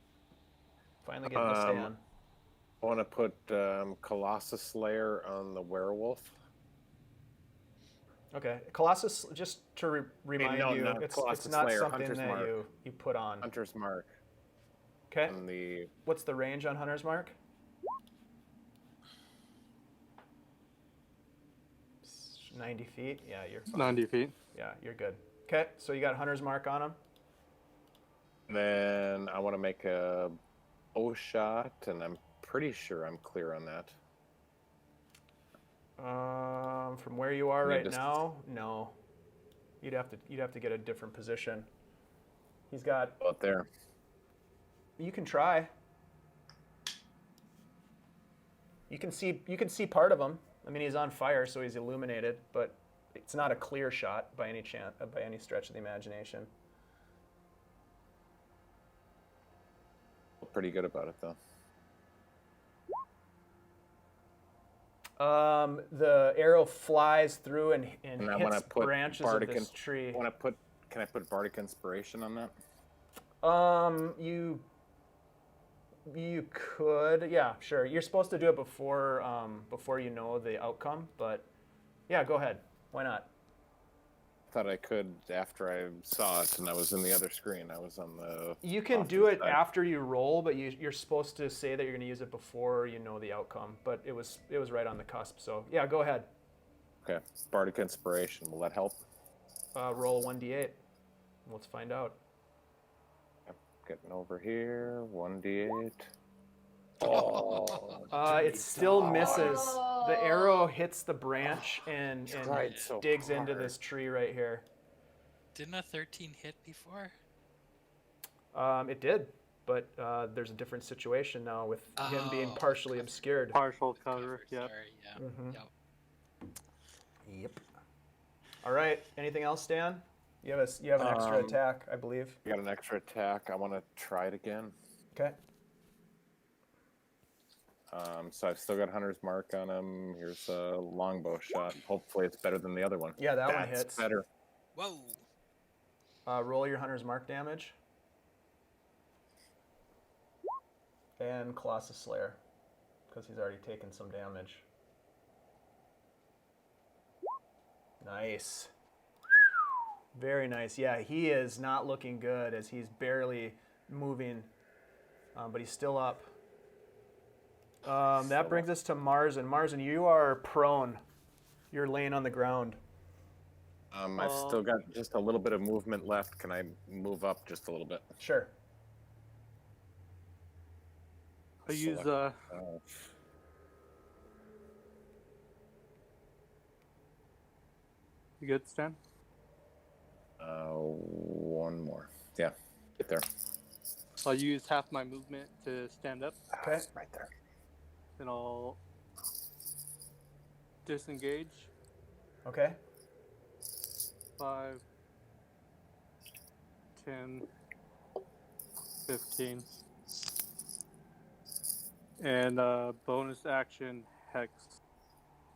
Speaker 2: Finally getting to Stan.
Speaker 4: I want to put Colossus Slayer on the werewolf.
Speaker 2: Okay, Colossus. Just to remind
Speaker 4: no,
Speaker 2: you,
Speaker 4: not
Speaker 2: it's
Speaker 4: Colossus
Speaker 2: not
Speaker 4: Slayer,
Speaker 2: something
Speaker 4: Hunter's
Speaker 2: that
Speaker 4: Mark.
Speaker 2: you put on.
Speaker 4: Hunter's Mark.
Speaker 2: Okay.
Speaker 4: On the
Speaker 2: What's the range on Hunter's Mark? 90 feet. Yeah, you're fine.
Speaker 6: 90 feet.
Speaker 2: Yeah, you're good. Okay, so you got Hunter's Mark on him.
Speaker 4: Then I want to make a bow shot, and I'm pretty sure I'm clear on that.
Speaker 2: From where you are
Speaker 4: Yeah,
Speaker 2: right
Speaker 4: just-
Speaker 2: now, no. You'd have to get a different position. He's got.
Speaker 4: Out there.
Speaker 2: You can try. You can see part of him. I mean, he's on fire, so he's illuminated, but it's not a clear shot by any stretch of the imagination.
Speaker 4: Feel pretty good about it though.
Speaker 2: The arrow flies through and
Speaker 4: And I want
Speaker 2: hits
Speaker 4: to put
Speaker 2: branches of this tree.
Speaker 4: Can I put Bardic Inspiration on that?
Speaker 2: You could, yeah, sure. You're supposed to do it before you know the outcome, but yeah, go ahead. Why not?
Speaker 4: I thought I could after I saw it, and I was in the other screen. I was on the.
Speaker 2: You can
Speaker 4: off
Speaker 2: do
Speaker 4: to
Speaker 2: it
Speaker 4: the side.
Speaker 2: after you roll, but you're supposed to say that you're going to use it before you know the outcome. But it was right on the cusp. So yeah, go ahead.
Speaker 4: Okay, Bardic Inspiration. Will that help?
Speaker 2: Roll a 1d8. Let's find out.
Speaker 4: Getting over here. 1d8. Oh.
Speaker 2: It still misses. The arrow hits the branch and
Speaker 4: Tried so
Speaker 2: digs into
Speaker 4: hard.
Speaker 2: this tree right here.
Speaker 1: Didn't a 13 hit before?
Speaker 2: It did, but there's a different situation now with him being partially obscured.
Speaker 6: Partial cover. Yep.
Speaker 1: Sorry, yeah.
Speaker 2: Mhm.
Speaker 1: Yep.
Speaker 2: Yep. All right. Anything else, Dan? You have an extra attack, I believe.
Speaker 4: I got an extra attack. I want to try it again.
Speaker 2: Okay.
Speaker 4: So I've still got Hunter's Mark on him. Here's a longbow shot. Hopefully it's better than the other one.
Speaker 2: Yeah, that one
Speaker 4: That's
Speaker 2: hits.
Speaker 4: better.
Speaker 1: Whoa.
Speaker 2: Roll your Hunter's Mark damage. And Colossus Slayer, because he's already taken some damage. Nice. Very nice. Yeah, he is not looking good as he's barely moving, but he's still up. That brings us to Marzen. Marzen, you are prone. You're laying on the ground.
Speaker 4: I've still got just a little bit of movement left. Can I move up just a little bit?
Speaker 2: Sure.
Speaker 6: I use
Speaker 4: Select-
Speaker 6: You good, Stan?
Speaker 4: One more. Yeah, get there.
Speaker 6: I'll use half my movement to stand up,
Speaker 2: Okay.
Speaker 4: Right there.
Speaker 6: then I'll disengage.
Speaker 2: Okay.
Speaker 6: 5, 10, 15. And bonus action hex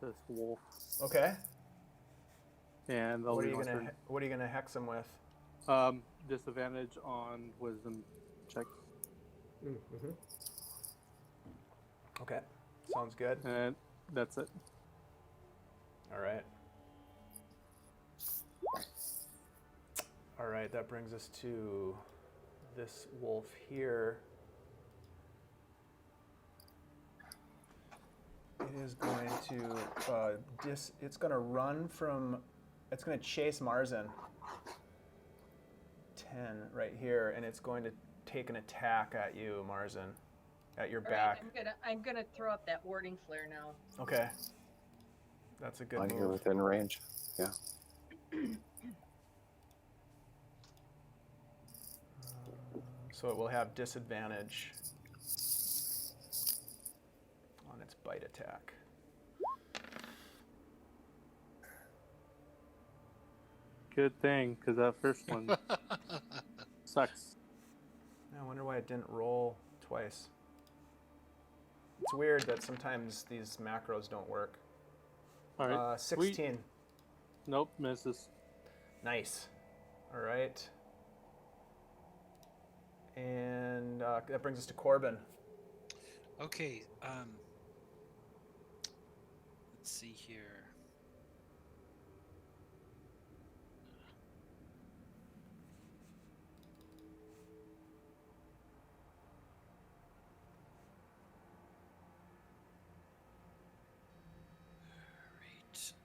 Speaker 6: this wolf.
Speaker 2: Okay.
Speaker 6: And that'll
Speaker 2: What are
Speaker 6: be
Speaker 2: you
Speaker 6: my
Speaker 2: gonna
Speaker 6: turn.
Speaker 2: hex him with?
Speaker 6: Disadvantage on wisdom check.
Speaker 2: Mm-hmm. Okay, sounds good.
Speaker 6: And that's it.
Speaker 2: All right. All right, that brings us to this wolf here. It is going to it's going to run from. It's going to chase Marzen. 10 right here, and it's going to take an attack at you, Marzen, at your
Speaker 5: All
Speaker 2: back.
Speaker 5: right, I'm gonna throw up that warding flare now.
Speaker 2: Okay, that's a good
Speaker 4: You're
Speaker 2: move.
Speaker 4: within range. Yeah.
Speaker 2: So it will have disadvantage on its bite attack.
Speaker 6: Good thing, because that first one sucks.
Speaker 2: I wonder why it didn't roll twice. It's weird that sometimes these macros don't work.
Speaker 6: All right.
Speaker 2: 16.
Speaker 6: Nope, misses.
Speaker 2: Nice. All right. And that brings us to Corben.
Speaker 1: Okay. Let's see here.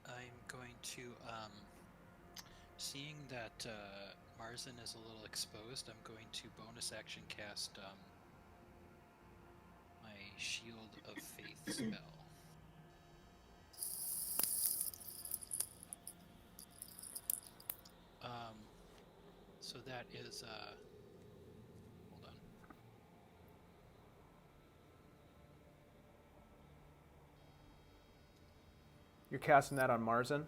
Speaker 1: I'm going to, seeing that Marzen is a little exposed, I'm going to bonus action cast my Shield of Faith spell. So that is, hold on.
Speaker 2: You're casting that on Marzen?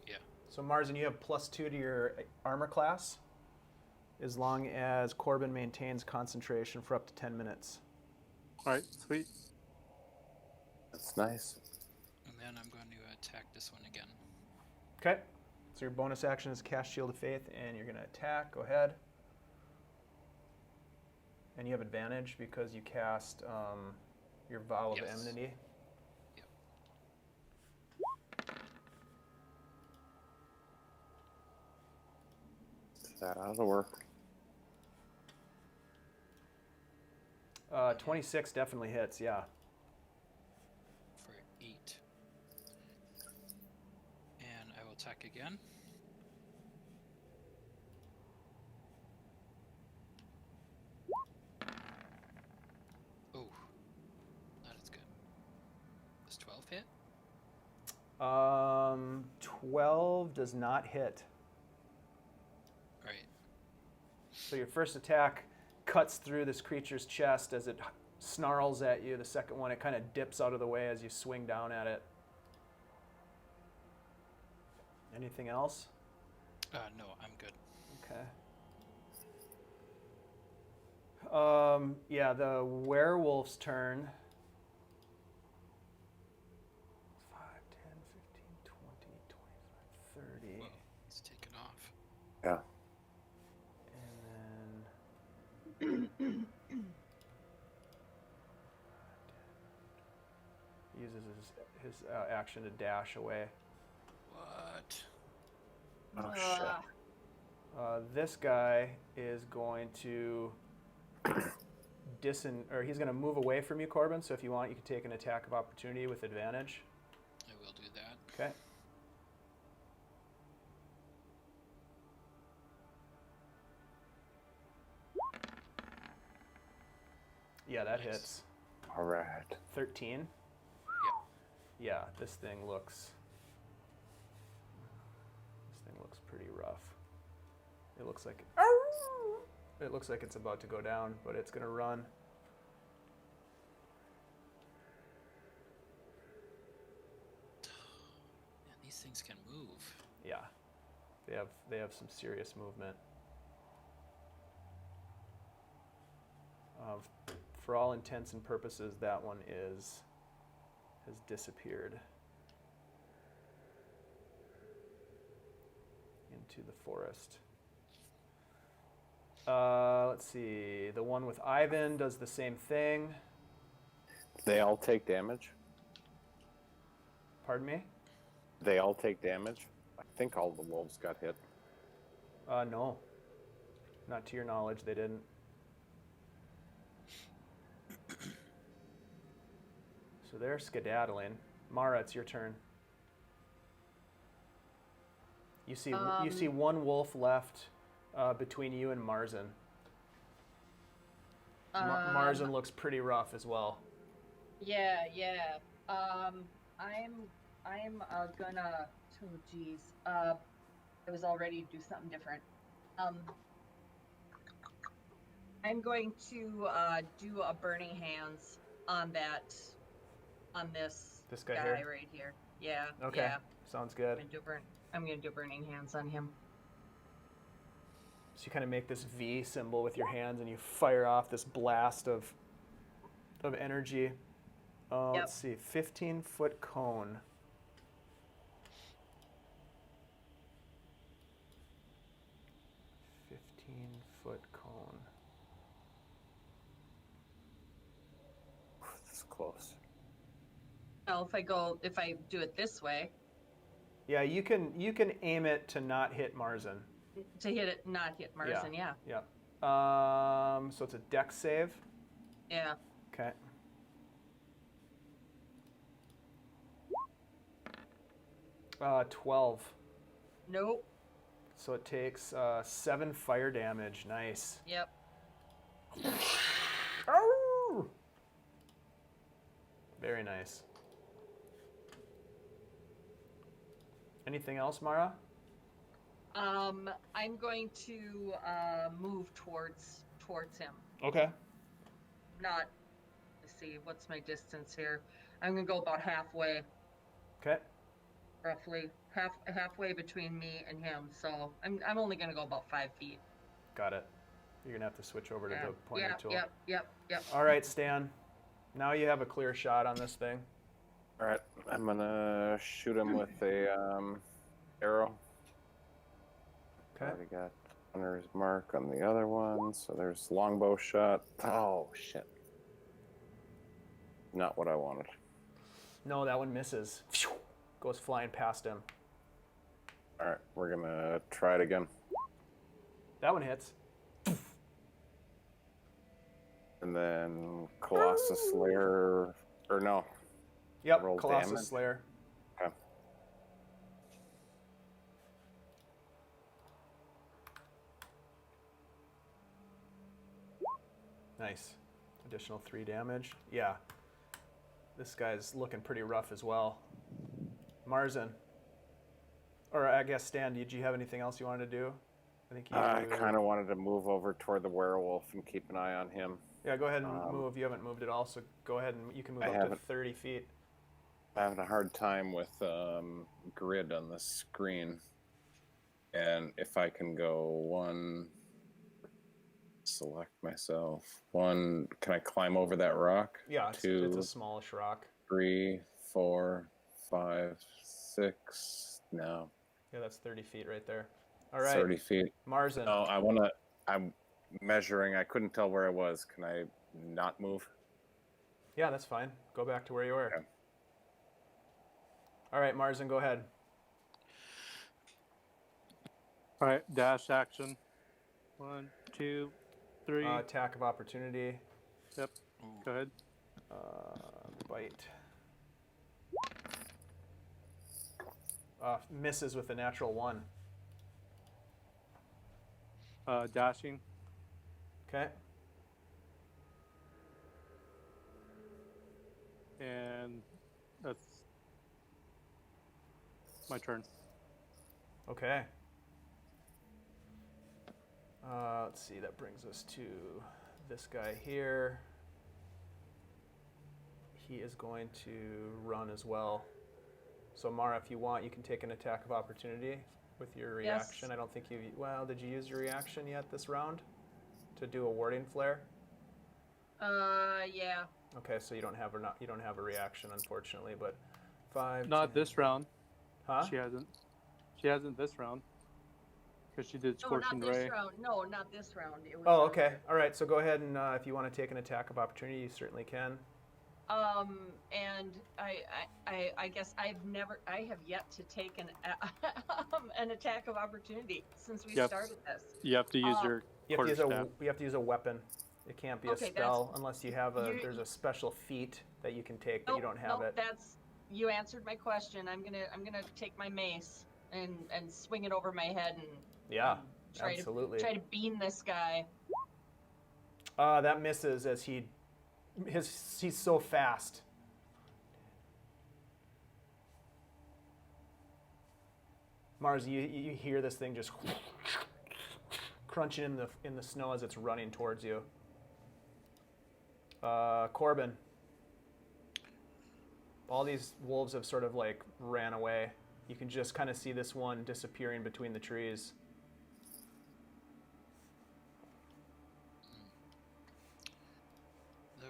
Speaker 1: Yeah.
Speaker 2: So Marzen, you have +2 to your armor class, as long as Corben maintains concentration for up to 10 minutes.
Speaker 6: All right, sweet.
Speaker 4: That's nice.
Speaker 1: And then I'm going to attack this one again.
Speaker 2: Okay. So your bonus action is cast Shield of Faith, and you're going to attack. Go ahead. And you have advantage because you cast your Vow of
Speaker 1: Yes.
Speaker 2: Enmity.
Speaker 4: Is that out of the work?
Speaker 2: 26 definitely hits, yeah.
Speaker 1: For 8. And I will attack again. Oh, that is good. Does 12 hit?
Speaker 2: 12 does not hit.
Speaker 1: Right.
Speaker 2: So your first attack cuts through this creature's chest as it snarls at you. The second one, it kind of dips out of the way as you swing down at it. Anything else?
Speaker 1: No, I'm good.
Speaker 2: Okay. Yeah, the werewolf's turn. 5, 10, 15, 20, 25, 30.
Speaker 1: Whoa, let's take it off.
Speaker 4: Yeah.
Speaker 2: And then uses his action to dash away.
Speaker 1: What?
Speaker 4: Oh, shit.
Speaker 2: This guy is going to he's going to move away from you, Corben. So if you want, you can take an attack of opportunity with advantage.
Speaker 1: I will do that.
Speaker 2: Okay. Yeah, that
Speaker 1: Nice.
Speaker 2: hits.
Speaker 4: All right.
Speaker 2: 13. Yeah, this thing looks pretty rough. It looks like it's about to go down, but it's gonna run.
Speaker 1: Man, these things can move.
Speaker 2: Yeah, they have some serious movement. For all intents and purposes, that one has disappeared into the forest. Let's see. The one with Ivan does the same thing.
Speaker 4: They all take damage.
Speaker 2: Pardon me?
Speaker 4: They all take damage. I think all the wolves got hit.
Speaker 2: No. Not to your knowledge, they didn't. So they're skedaddling. Mara, it's your turn. You see one wolf left between you and Marzen. Marzen looks pretty rough as well.
Speaker 5: Yeah. I'm gonna. Oh, geez. I was all ready to do something different. I'm going to do a burning hands on this
Speaker 2: guy
Speaker 5: guy
Speaker 2: here?
Speaker 5: right here. Yeah.
Speaker 2: Okay.
Speaker 5: Yeah.
Speaker 2: Sounds good.
Speaker 5: I'm gonna do burning hands on him.
Speaker 2: So you kind of make this V symbol with your hands, and you fire off this blast of energy.
Speaker 5: Yep.
Speaker 2: Let's see, 15-foot cone. Cone.
Speaker 4: That's close.
Speaker 5: Well, if I do it this way,
Speaker 2: Yeah, you can aim it to not hit Marzen.
Speaker 5: to hit it, not hit Marzen. Yeah.
Speaker 2: Yeah. So it's a dex save.
Speaker 5: Yeah.
Speaker 2: Okay. Uh, 12.
Speaker 5: Nope.
Speaker 2: So it takes 7 fire damage. Nice.
Speaker 5: Yep.
Speaker 2: Oh! Very nice. Anything else, Mara?
Speaker 5: I'm going to move towards him.
Speaker 2: Okay.
Speaker 5: Let's see, what's my distance here? I'm gonna go about halfway,
Speaker 2: Okay.
Speaker 5: roughly halfway between me and him. So I'm only gonna go about 5 feet.
Speaker 2: Got it. You're gonna have to switch over to the pointer tool.
Speaker 5: Yep.
Speaker 2: All right, Stan. Now you have a clear shot on this thing.
Speaker 4: All right, I'm gonna shoot him with a arrow.
Speaker 2: Okay.
Speaker 4: Already got Hunter's mark on the other one, so there's longbow shot. Oh shit! Not what I wanted.
Speaker 2: No, that one misses. Goes flying past him.
Speaker 4: All right, we're gonna try it again.
Speaker 2: That one hits.
Speaker 4: And then Colossus Slayer, or no?
Speaker 2: Yep,
Speaker 4: Roll
Speaker 2: Colossus
Speaker 4: damage.
Speaker 2: Slayer.
Speaker 4: Okay.
Speaker 2: Nice. Additional 3 damage. Yeah. This guy's looking pretty rough as well. Marzen. Or I guess, Stan, did you have anything else you wanted to do? I think you...
Speaker 4: I kind of wanted to move over toward the werewolf and keep an eye on him.
Speaker 2: Yeah, go ahead and move. You haven't moved at all, so go ahead and you can move
Speaker 4: I
Speaker 2: up to
Speaker 4: haven't.
Speaker 2: 30 feet.
Speaker 4: I'm having a hard time with grid on the screen. And if I can go one, select myself. One, can I climb over that rock?
Speaker 2: Yeah,
Speaker 4: Two,
Speaker 2: it's a smallish rock.
Speaker 4: 3, 4, 5, 6. No.
Speaker 2: Yeah, that's 30 feet right there. All right,
Speaker 4: 30 feet.
Speaker 2: Marzen.
Speaker 4: No, I'm measuring. I couldn't tell where I was. Can I not move?
Speaker 2: Yeah, that's fine. Go back to where you were.
Speaker 4: Okay.
Speaker 2: All right, Marzen, go ahead.
Speaker 6: All right, dash action. 1, 2, 3.
Speaker 2: Attack of opportunity.
Speaker 6: Yep. Go ahead.
Speaker 2: Bite. Misses with a natural 1.
Speaker 6: Dashing.
Speaker 2: Okay.
Speaker 6: And that's my turn.
Speaker 2: Okay. Let's see, that brings us to this guy here. He is going to run as well. So Mara, if you want, you can take an attack of opportunity with your reaction.
Speaker 5: Yes.
Speaker 2: I don't think you... Well, did you use your reaction yet this round to do a warding flare?
Speaker 5: Yeah.
Speaker 2: Okay, so you don't have a reaction, unfortunately, but 5...
Speaker 6: Not
Speaker 2: 10.
Speaker 6: this round.
Speaker 2: Huh?
Speaker 6: She hasn't this round. because she did
Speaker 5: No, not
Speaker 6: Scorching
Speaker 5: this
Speaker 6: Ray.
Speaker 5: round. No, not this round. It was,
Speaker 2: Oh, okay. All right. So go ahead and if you want to take an attack of opportunity, you certainly can.
Speaker 5: And I guess I have yet to take an attack of opportunity since we
Speaker 6: Yep.
Speaker 5: started this.
Speaker 6: You have to use your
Speaker 2: You have to use
Speaker 6: quarterstaff.
Speaker 2: you have to use a weapon. It can't be
Speaker 5: Okay,
Speaker 2: a spell unless you have
Speaker 5: you-
Speaker 2: there's a special feat that you can take, but you don't have
Speaker 5: nope,
Speaker 2: it.
Speaker 5: That's you answered my question. I'm gonna take my mace and swing it over my head and
Speaker 2: Yeah,
Speaker 5: try
Speaker 2: absolutely.
Speaker 5: to beam this guy.
Speaker 2: That misses as he's so fast. Mars, you hear this thing just crunching in the snow as it's running towards you. Corben. All these wolves have sort of like ran away. You can just kind of see this one disappearing between the trees.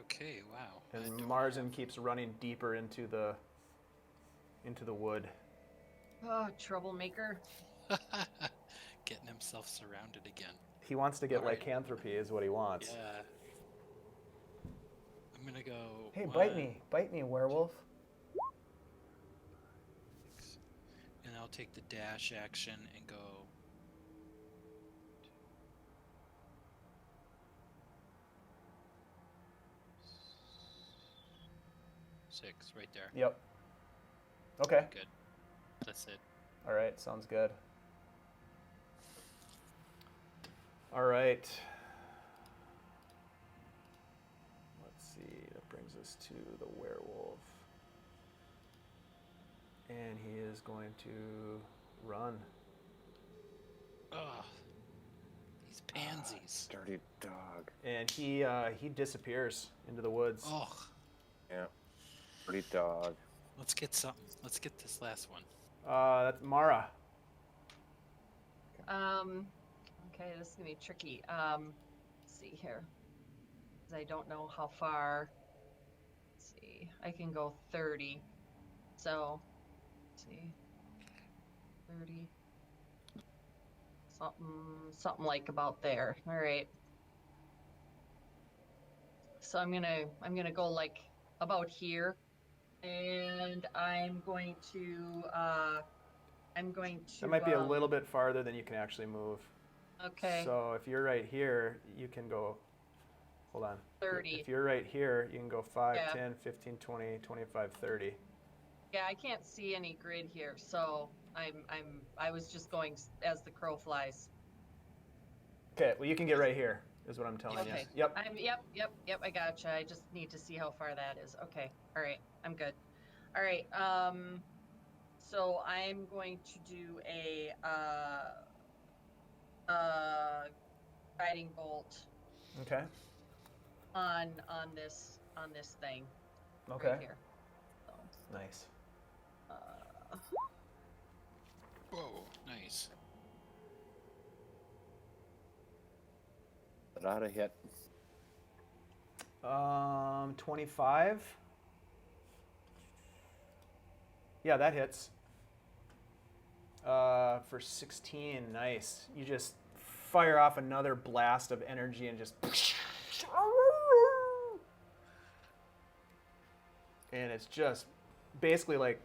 Speaker 1: Okay, wow. I
Speaker 2: And
Speaker 1: don't
Speaker 2: Marzen keeps running deeper into the wood.
Speaker 5: Oh, troublemaker.
Speaker 1: Getting himself surrounded again.
Speaker 2: He wants to get
Speaker 1: All right.
Speaker 2: lycanthropy is what he wants.
Speaker 1: Yeah. I'm gonna go.
Speaker 2: Hey,
Speaker 1: 1,
Speaker 2: bite me, werewolf.
Speaker 1: 6, and I'll take the dash action and go. 6 right there.
Speaker 2: Yep. Okay.
Speaker 1: Good. That's it.
Speaker 2: All right, sounds good. All right. Let's see, that brings us to the werewolf. And he is going to run.
Speaker 1: Ugh. These pansies.
Speaker 4: Dirty dog.
Speaker 2: And he disappears into the woods.
Speaker 1: Oh,
Speaker 4: Yeah. Dirty dog.
Speaker 1: let's get something. Let's get this last one.
Speaker 2: That's Mara.
Speaker 5: Okay, this is gonna be tricky. Let's see here. 'Cause I don't know how far. Let's see. I can go 30. So, let's see. 30. Something like about there. All right. So I'm gonna go like about here, and I'm going to
Speaker 2: That might be a little bit farther than you can actually move.
Speaker 5: Okay.
Speaker 2: So if you're right here, you can go, hold on.
Speaker 5: 30.
Speaker 2: If you're right here, you can go 5,
Speaker 5: Yeah.
Speaker 2: 10, 15, 20, 25, 30.
Speaker 5: Yeah, I can't see any grid here, so I was just going as the crow flies.
Speaker 2: Okay, well you can get right here, is what I'm telling
Speaker 5: Okay.
Speaker 2: you. Yep.
Speaker 5: Yep, I gotcha. I just need to see how far that is. Okay. All right. I'm good. All right. So I'm going to do a guiding bolt
Speaker 2: Okay.
Speaker 5: on this thing
Speaker 2: Okay.
Speaker 5: right here. So,
Speaker 2: Nice.
Speaker 1: Whoa, nice.
Speaker 4: That ought to hit.
Speaker 2: 25. Yeah, that hits. For 16, nice. You just fire off another blast of energy and just. And it's just basically like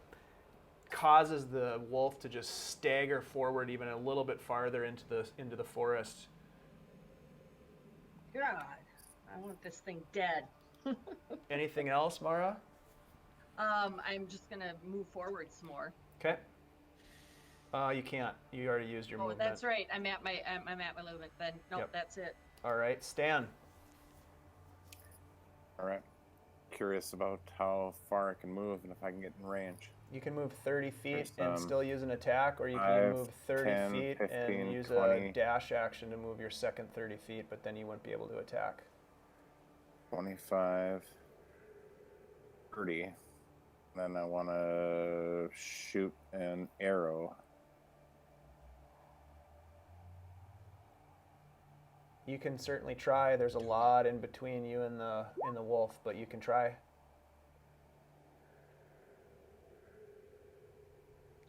Speaker 2: causes the wolf to just stagger forward even a little bit farther into the forest.
Speaker 5: God, I want this thing dead.
Speaker 2: Anything else, Mara?
Speaker 5: I'm just gonna move forward some more.
Speaker 2: Okay. You can't. You already used your movement.
Speaker 5: That's right. I'm at my movement then. Nope,
Speaker 2: Yep.
Speaker 5: that's it.
Speaker 2: All right, Stan.
Speaker 4: All right. Curious about how far I can move and if I can get in range.
Speaker 2: You can move 30 feet
Speaker 4: There's,
Speaker 2: and still use an attack, or you can
Speaker 4: 5,
Speaker 2: move 30
Speaker 4: 10,
Speaker 2: feet
Speaker 4: 15,
Speaker 2: and use
Speaker 4: 20.
Speaker 2: a dash action to move your second 30 feet, but then you wouldn't be able to attack.
Speaker 4: 25, 30. Then I want to shoot an arrow.
Speaker 2: You can certainly try. There's a lot in between you and the wolf, but you can try.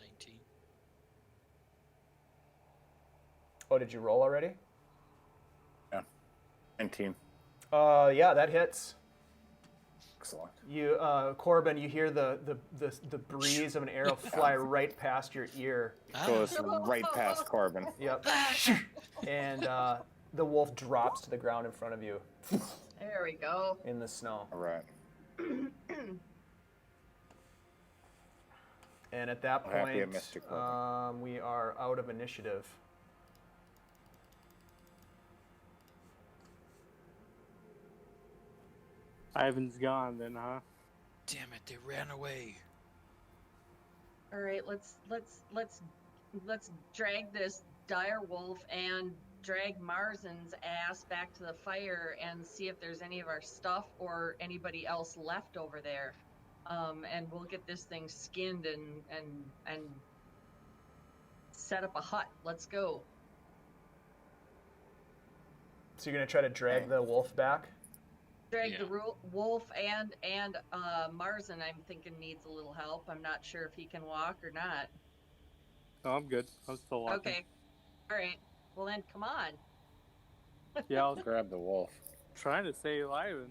Speaker 1: 19.
Speaker 2: Oh, did you roll already?
Speaker 4: Yeah. 19.
Speaker 2: Yeah, that hits.
Speaker 4: Excellent.
Speaker 2: You, Corben, you hear the breeze of an arrow fly right past your ear.
Speaker 4: Goes right past Corben.
Speaker 2: Yep. And the wolf drops to the ground in front of you
Speaker 5: There we go.
Speaker 2: in the snow.
Speaker 4: All right.
Speaker 2: And at that
Speaker 4: I'm happy I
Speaker 2: point,
Speaker 4: missed you, Corben.
Speaker 2: we are out of initiative.
Speaker 3: Ivan's gone then, huh?
Speaker 1: Damn it! They ran away.
Speaker 5: All right, let's drag this dire wolf and drag Marzen's ass back to the fire and see if there's any of our stuff or anybody else left over there. And we'll get this thing skinned and set up a hut. Let's go.
Speaker 2: So you're gonna try to drag the wolf back?
Speaker 5: Drag
Speaker 1: Yeah.
Speaker 5: the wolf and Marzen, I'm thinking, needs a little help. I'm not sure if he can walk or not.
Speaker 3: No, I'm good. I'm still walking.
Speaker 5: Okay. All right. Well then, come on.
Speaker 3: Yeah, I was
Speaker 4: Grab the wolf.
Speaker 3: trying to save Ivan.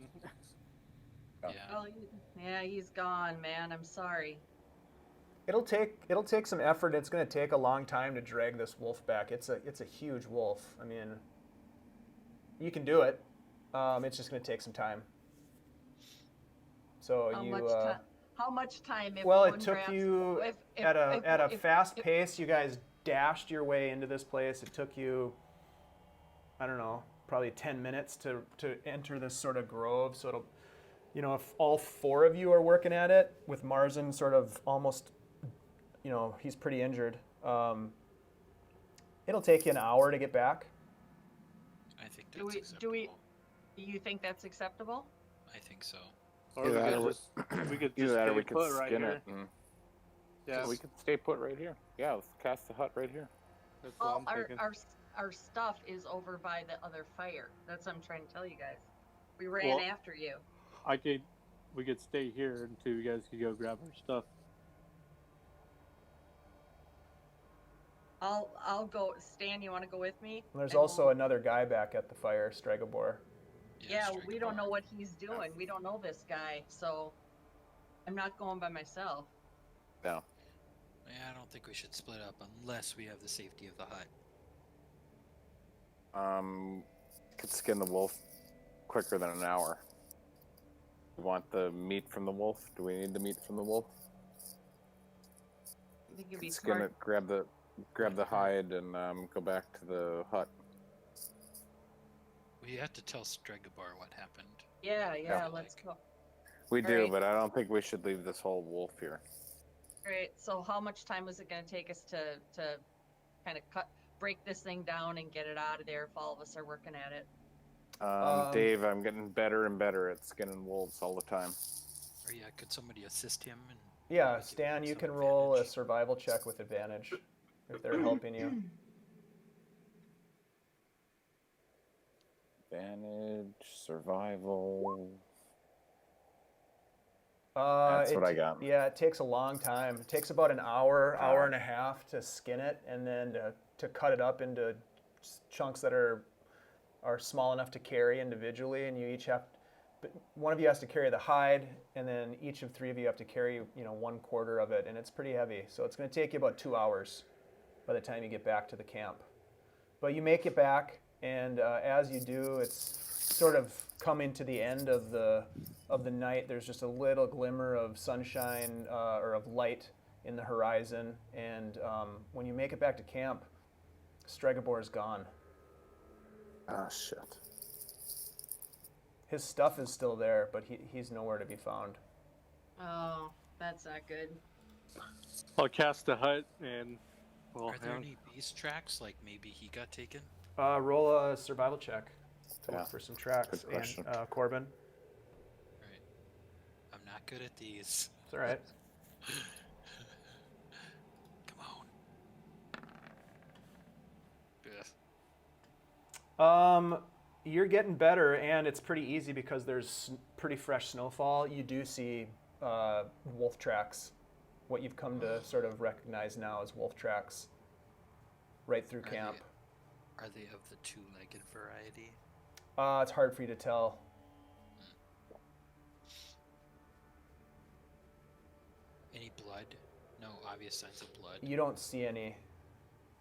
Speaker 4: Yeah.
Speaker 1: Yeah.
Speaker 5: Well, yeah, he's gone, man. I'm sorry.
Speaker 2: It'll take some effort. It's gonna take a long time to drag this wolf back. It's a huge wolf. I mean, you can do it. It's just gonna take some time. So
Speaker 5: How much time? If
Speaker 2: well,
Speaker 5: one
Speaker 2: it took
Speaker 5: grabs-
Speaker 2: you
Speaker 5: if-
Speaker 2: at a
Speaker 5: if-
Speaker 2: fast pace. You guys dashed your way into this place. It took you, I don't know, probably 10 minutes to enter this sort of grove. So it'll, if all four of you are working at it, with Marzen sort of almost, he's pretty injured. It'll take you an hour to get back.
Speaker 1: I think that's
Speaker 5: Do we-
Speaker 1: acceptable.
Speaker 5: do we- Do you think that's acceptable?
Speaker 1: I think so.
Speaker 3: Or
Speaker 4: Either
Speaker 3: we
Speaker 4: that
Speaker 3: could
Speaker 4: or
Speaker 3: just, we could
Speaker 4: Either
Speaker 3: just
Speaker 4: that or
Speaker 3: stay
Speaker 4: we could
Speaker 3: put right
Speaker 4: skin
Speaker 3: here.
Speaker 4: it. And
Speaker 3: Yeah,
Speaker 4: we could stay put right here. Yeah, let's cast the hut right here.
Speaker 3: that's what
Speaker 5: Well,
Speaker 3: I'm thinking.
Speaker 5: our stuff is over by the other fire. That's what I'm trying to tell you guys. We ran
Speaker 3: Well-
Speaker 5: after you.
Speaker 3: We could stay here until you guys could go grab our stuff.
Speaker 5: I'll go. Stan, you want to go with me?
Speaker 2: And there's
Speaker 5: And
Speaker 2: also
Speaker 5: we'll-
Speaker 2: another guy back at the fire, Stragobor.
Speaker 5: Yeah,
Speaker 1: strike
Speaker 5: we
Speaker 1: it
Speaker 5: don't
Speaker 1: out.
Speaker 5: know what he's doing. We don't know this guy, so I'm not going by myself.
Speaker 4: No.
Speaker 1: Yeah, I don't think we should split up unless we have the safety of the hut.
Speaker 4: Could skin the wolf quicker than an hour. We want the meat from the wolf. Do we need the meat from the wolf?
Speaker 5: I think it'd be
Speaker 4: Skin
Speaker 5: smart.
Speaker 4: it, grab the hide, and go back to the hut.
Speaker 1: We have to tell Stregabar what happened.
Speaker 5: Yeah,
Speaker 4: Yeah.
Speaker 5: let's go.
Speaker 4: We do,
Speaker 5: Alright.
Speaker 4: but I don't think we should leave this whole wolf here.
Speaker 5: All right. So how much time was it going to take us to kind of break this thing down and get it out of there if all of us are working at it?
Speaker 4: Dave, I'm getting better and better at skinning wolves all the time.
Speaker 1: Or yeah, could somebody assist him? And
Speaker 2: Yeah,
Speaker 1: give
Speaker 2: Stan,
Speaker 1: him
Speaker 2: you
Speaker 1: some
Speaker 2: can roll a
Speaker 1: advantage?
Speaker 2: survival check with advantage if they're helping you.
Speaker 4: Advantage, survival.
Speaker 2: That's
Speaker 4: what I got.
Speaker 2: Yeah, it takes a long time. It takes about an hour and a half to skin it, and then to cut it up into chunks that are small enough to carry individually, and you each have. But one of you has to carry the hide, and then each of three of you have to carry, 1/4 of it, and it's pretty heavy. So it's going to take you about 2 hours by the time you get back to the camp. But you make it back, and as you do, it's sort of coming to the end of the night. There's just a little glimmer of sunshine or of light in the horizon, and when you make it back to camp, Stregobor is gone.
Speaker 4: Ah, shit.
Speaker 2: His stuff is still there, but he's nowhere to be found.
Speaker 5: Oh, that's not good.
Speaker 3: I'll cast the hut and
Speaker 1: Are there any beast tracks? Like maybe he got taken?
Speaker 2: Roll a survival check to
Speaker 4: Yeah.
Speaker 2: look for some tracks.
Speaker 4: Good question.
Speaker 2: And Corben,
Speaker 1: Right. I'm not good at these.
Speaker 2: it's all right.
Speaker 1: Come on. Ugh.
Speaker 2: You're getting better, and it's pretty easy because there's pretty fresh snowfall. You do see wolf tracks, what you've come to sort of recognize now as wolf tracks, right through
Speaker 1: Are
Speaker 2: camp.
Speaker 1: Are they of the two-legged variety?
Speaker 2: It's hard for you to tell.
Speaker 1: Any blood? No obvious signs of blood.
Speaker 2: You don't see any.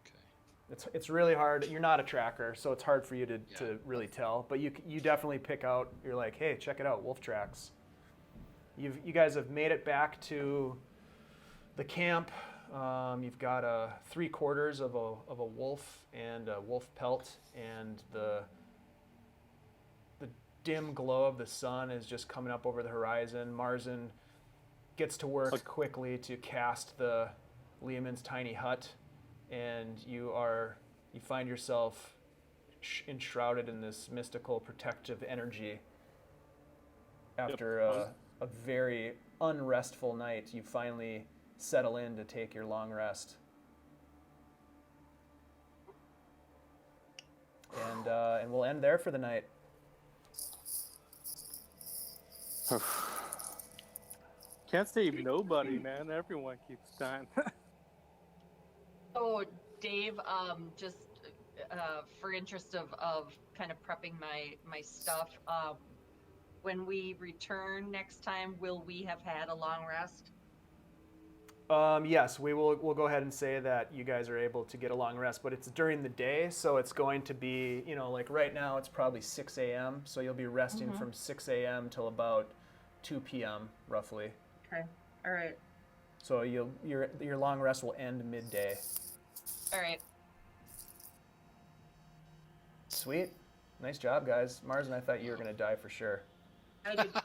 Speaker 1: Okay.
Speaker 2: It's really hard. You're not a tracker, so it's hard for you to
Speaker 1: Yeah.
Speaker 2: really tell. But you definitely pick out. You're like, hey, check it out, wolf tracks. You guys have made it back to the camp. You've got 3/4 of a wolf and a wolf pelt, and the dim glow of the sun is just coming up over the horizon. Marzen gets to work quickly to cast the Leomund's tiny hut, and you find yourself enshrouded in this mystical protective energy. After a very unrestful night, you finally settle in to take your long rest. And we'll end there for the night.
Speaker 3: Can't save nobody, man. Everyone keeps dying.
Speaker 5: Oh, Dave, just for interest of kind of prepping my stuff, when we return next time, will we have had a long rest?
Speaker 2: Yes, we'll go ahead and say that you guys are able to get a long rest, but it's during the day, so it's going to be, like right now it's probably 6 a.m., so you'll be resting from 6 a.m. till about 2 p.m. roughly.
Speaker 5: Okay, all right.
Speaker 2: So your long rest will end midday.
Speaker 5: All right.
Speaker 2: Sweet. Nice job, guys. Marzen, I thought you were going to die for sure.
Speaker 5: I did too.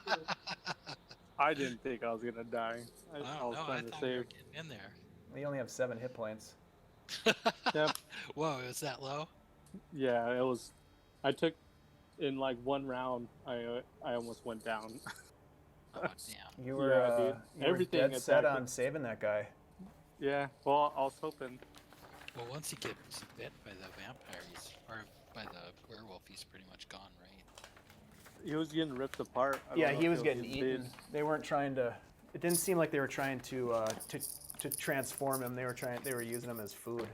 Speaker 3: I didn't think I was gonna die. I was
Speaker 1: I
Speaker 3: trying to
Speaker 1: thought we were
Speaker 3: save.
Speaker 1: getting in there.
Speaker 2: You only have 7 hit points.
Speaker 3: Yep.
Speaker 1: Whoa, is that low?
Speaker 3: Yeah, it was. I took in like one round. I almost went down.
Speaker 1: Oh, damn.
Speaker 2: You were,
Speaker 3: Yeah, dude.
Speaker 2: you
Speaker 3: Everything
Speaker 2: were dead set
Speaker 3: attacked
Speaker 2: on
Speaker 3: it.
Speaker 2: saving that guy.
Speaker 3: Yeah. Well, I was hoping.
Speaker 1: Well, once he gets bit by the vampires, or by the werewolf, he's pretty much gone, right?
Speaker 3: He was getting ripped apart. I don't
Speaker 2: Yeah,
Speaker 3: know
Speaker 2: he
Speaker 3: if
Speaker 2: was getting
Speaker 3: bit.
Speaker 2: eaten. They weren't trying to. It didn't seem like they were trying to transform him. They were using him as food.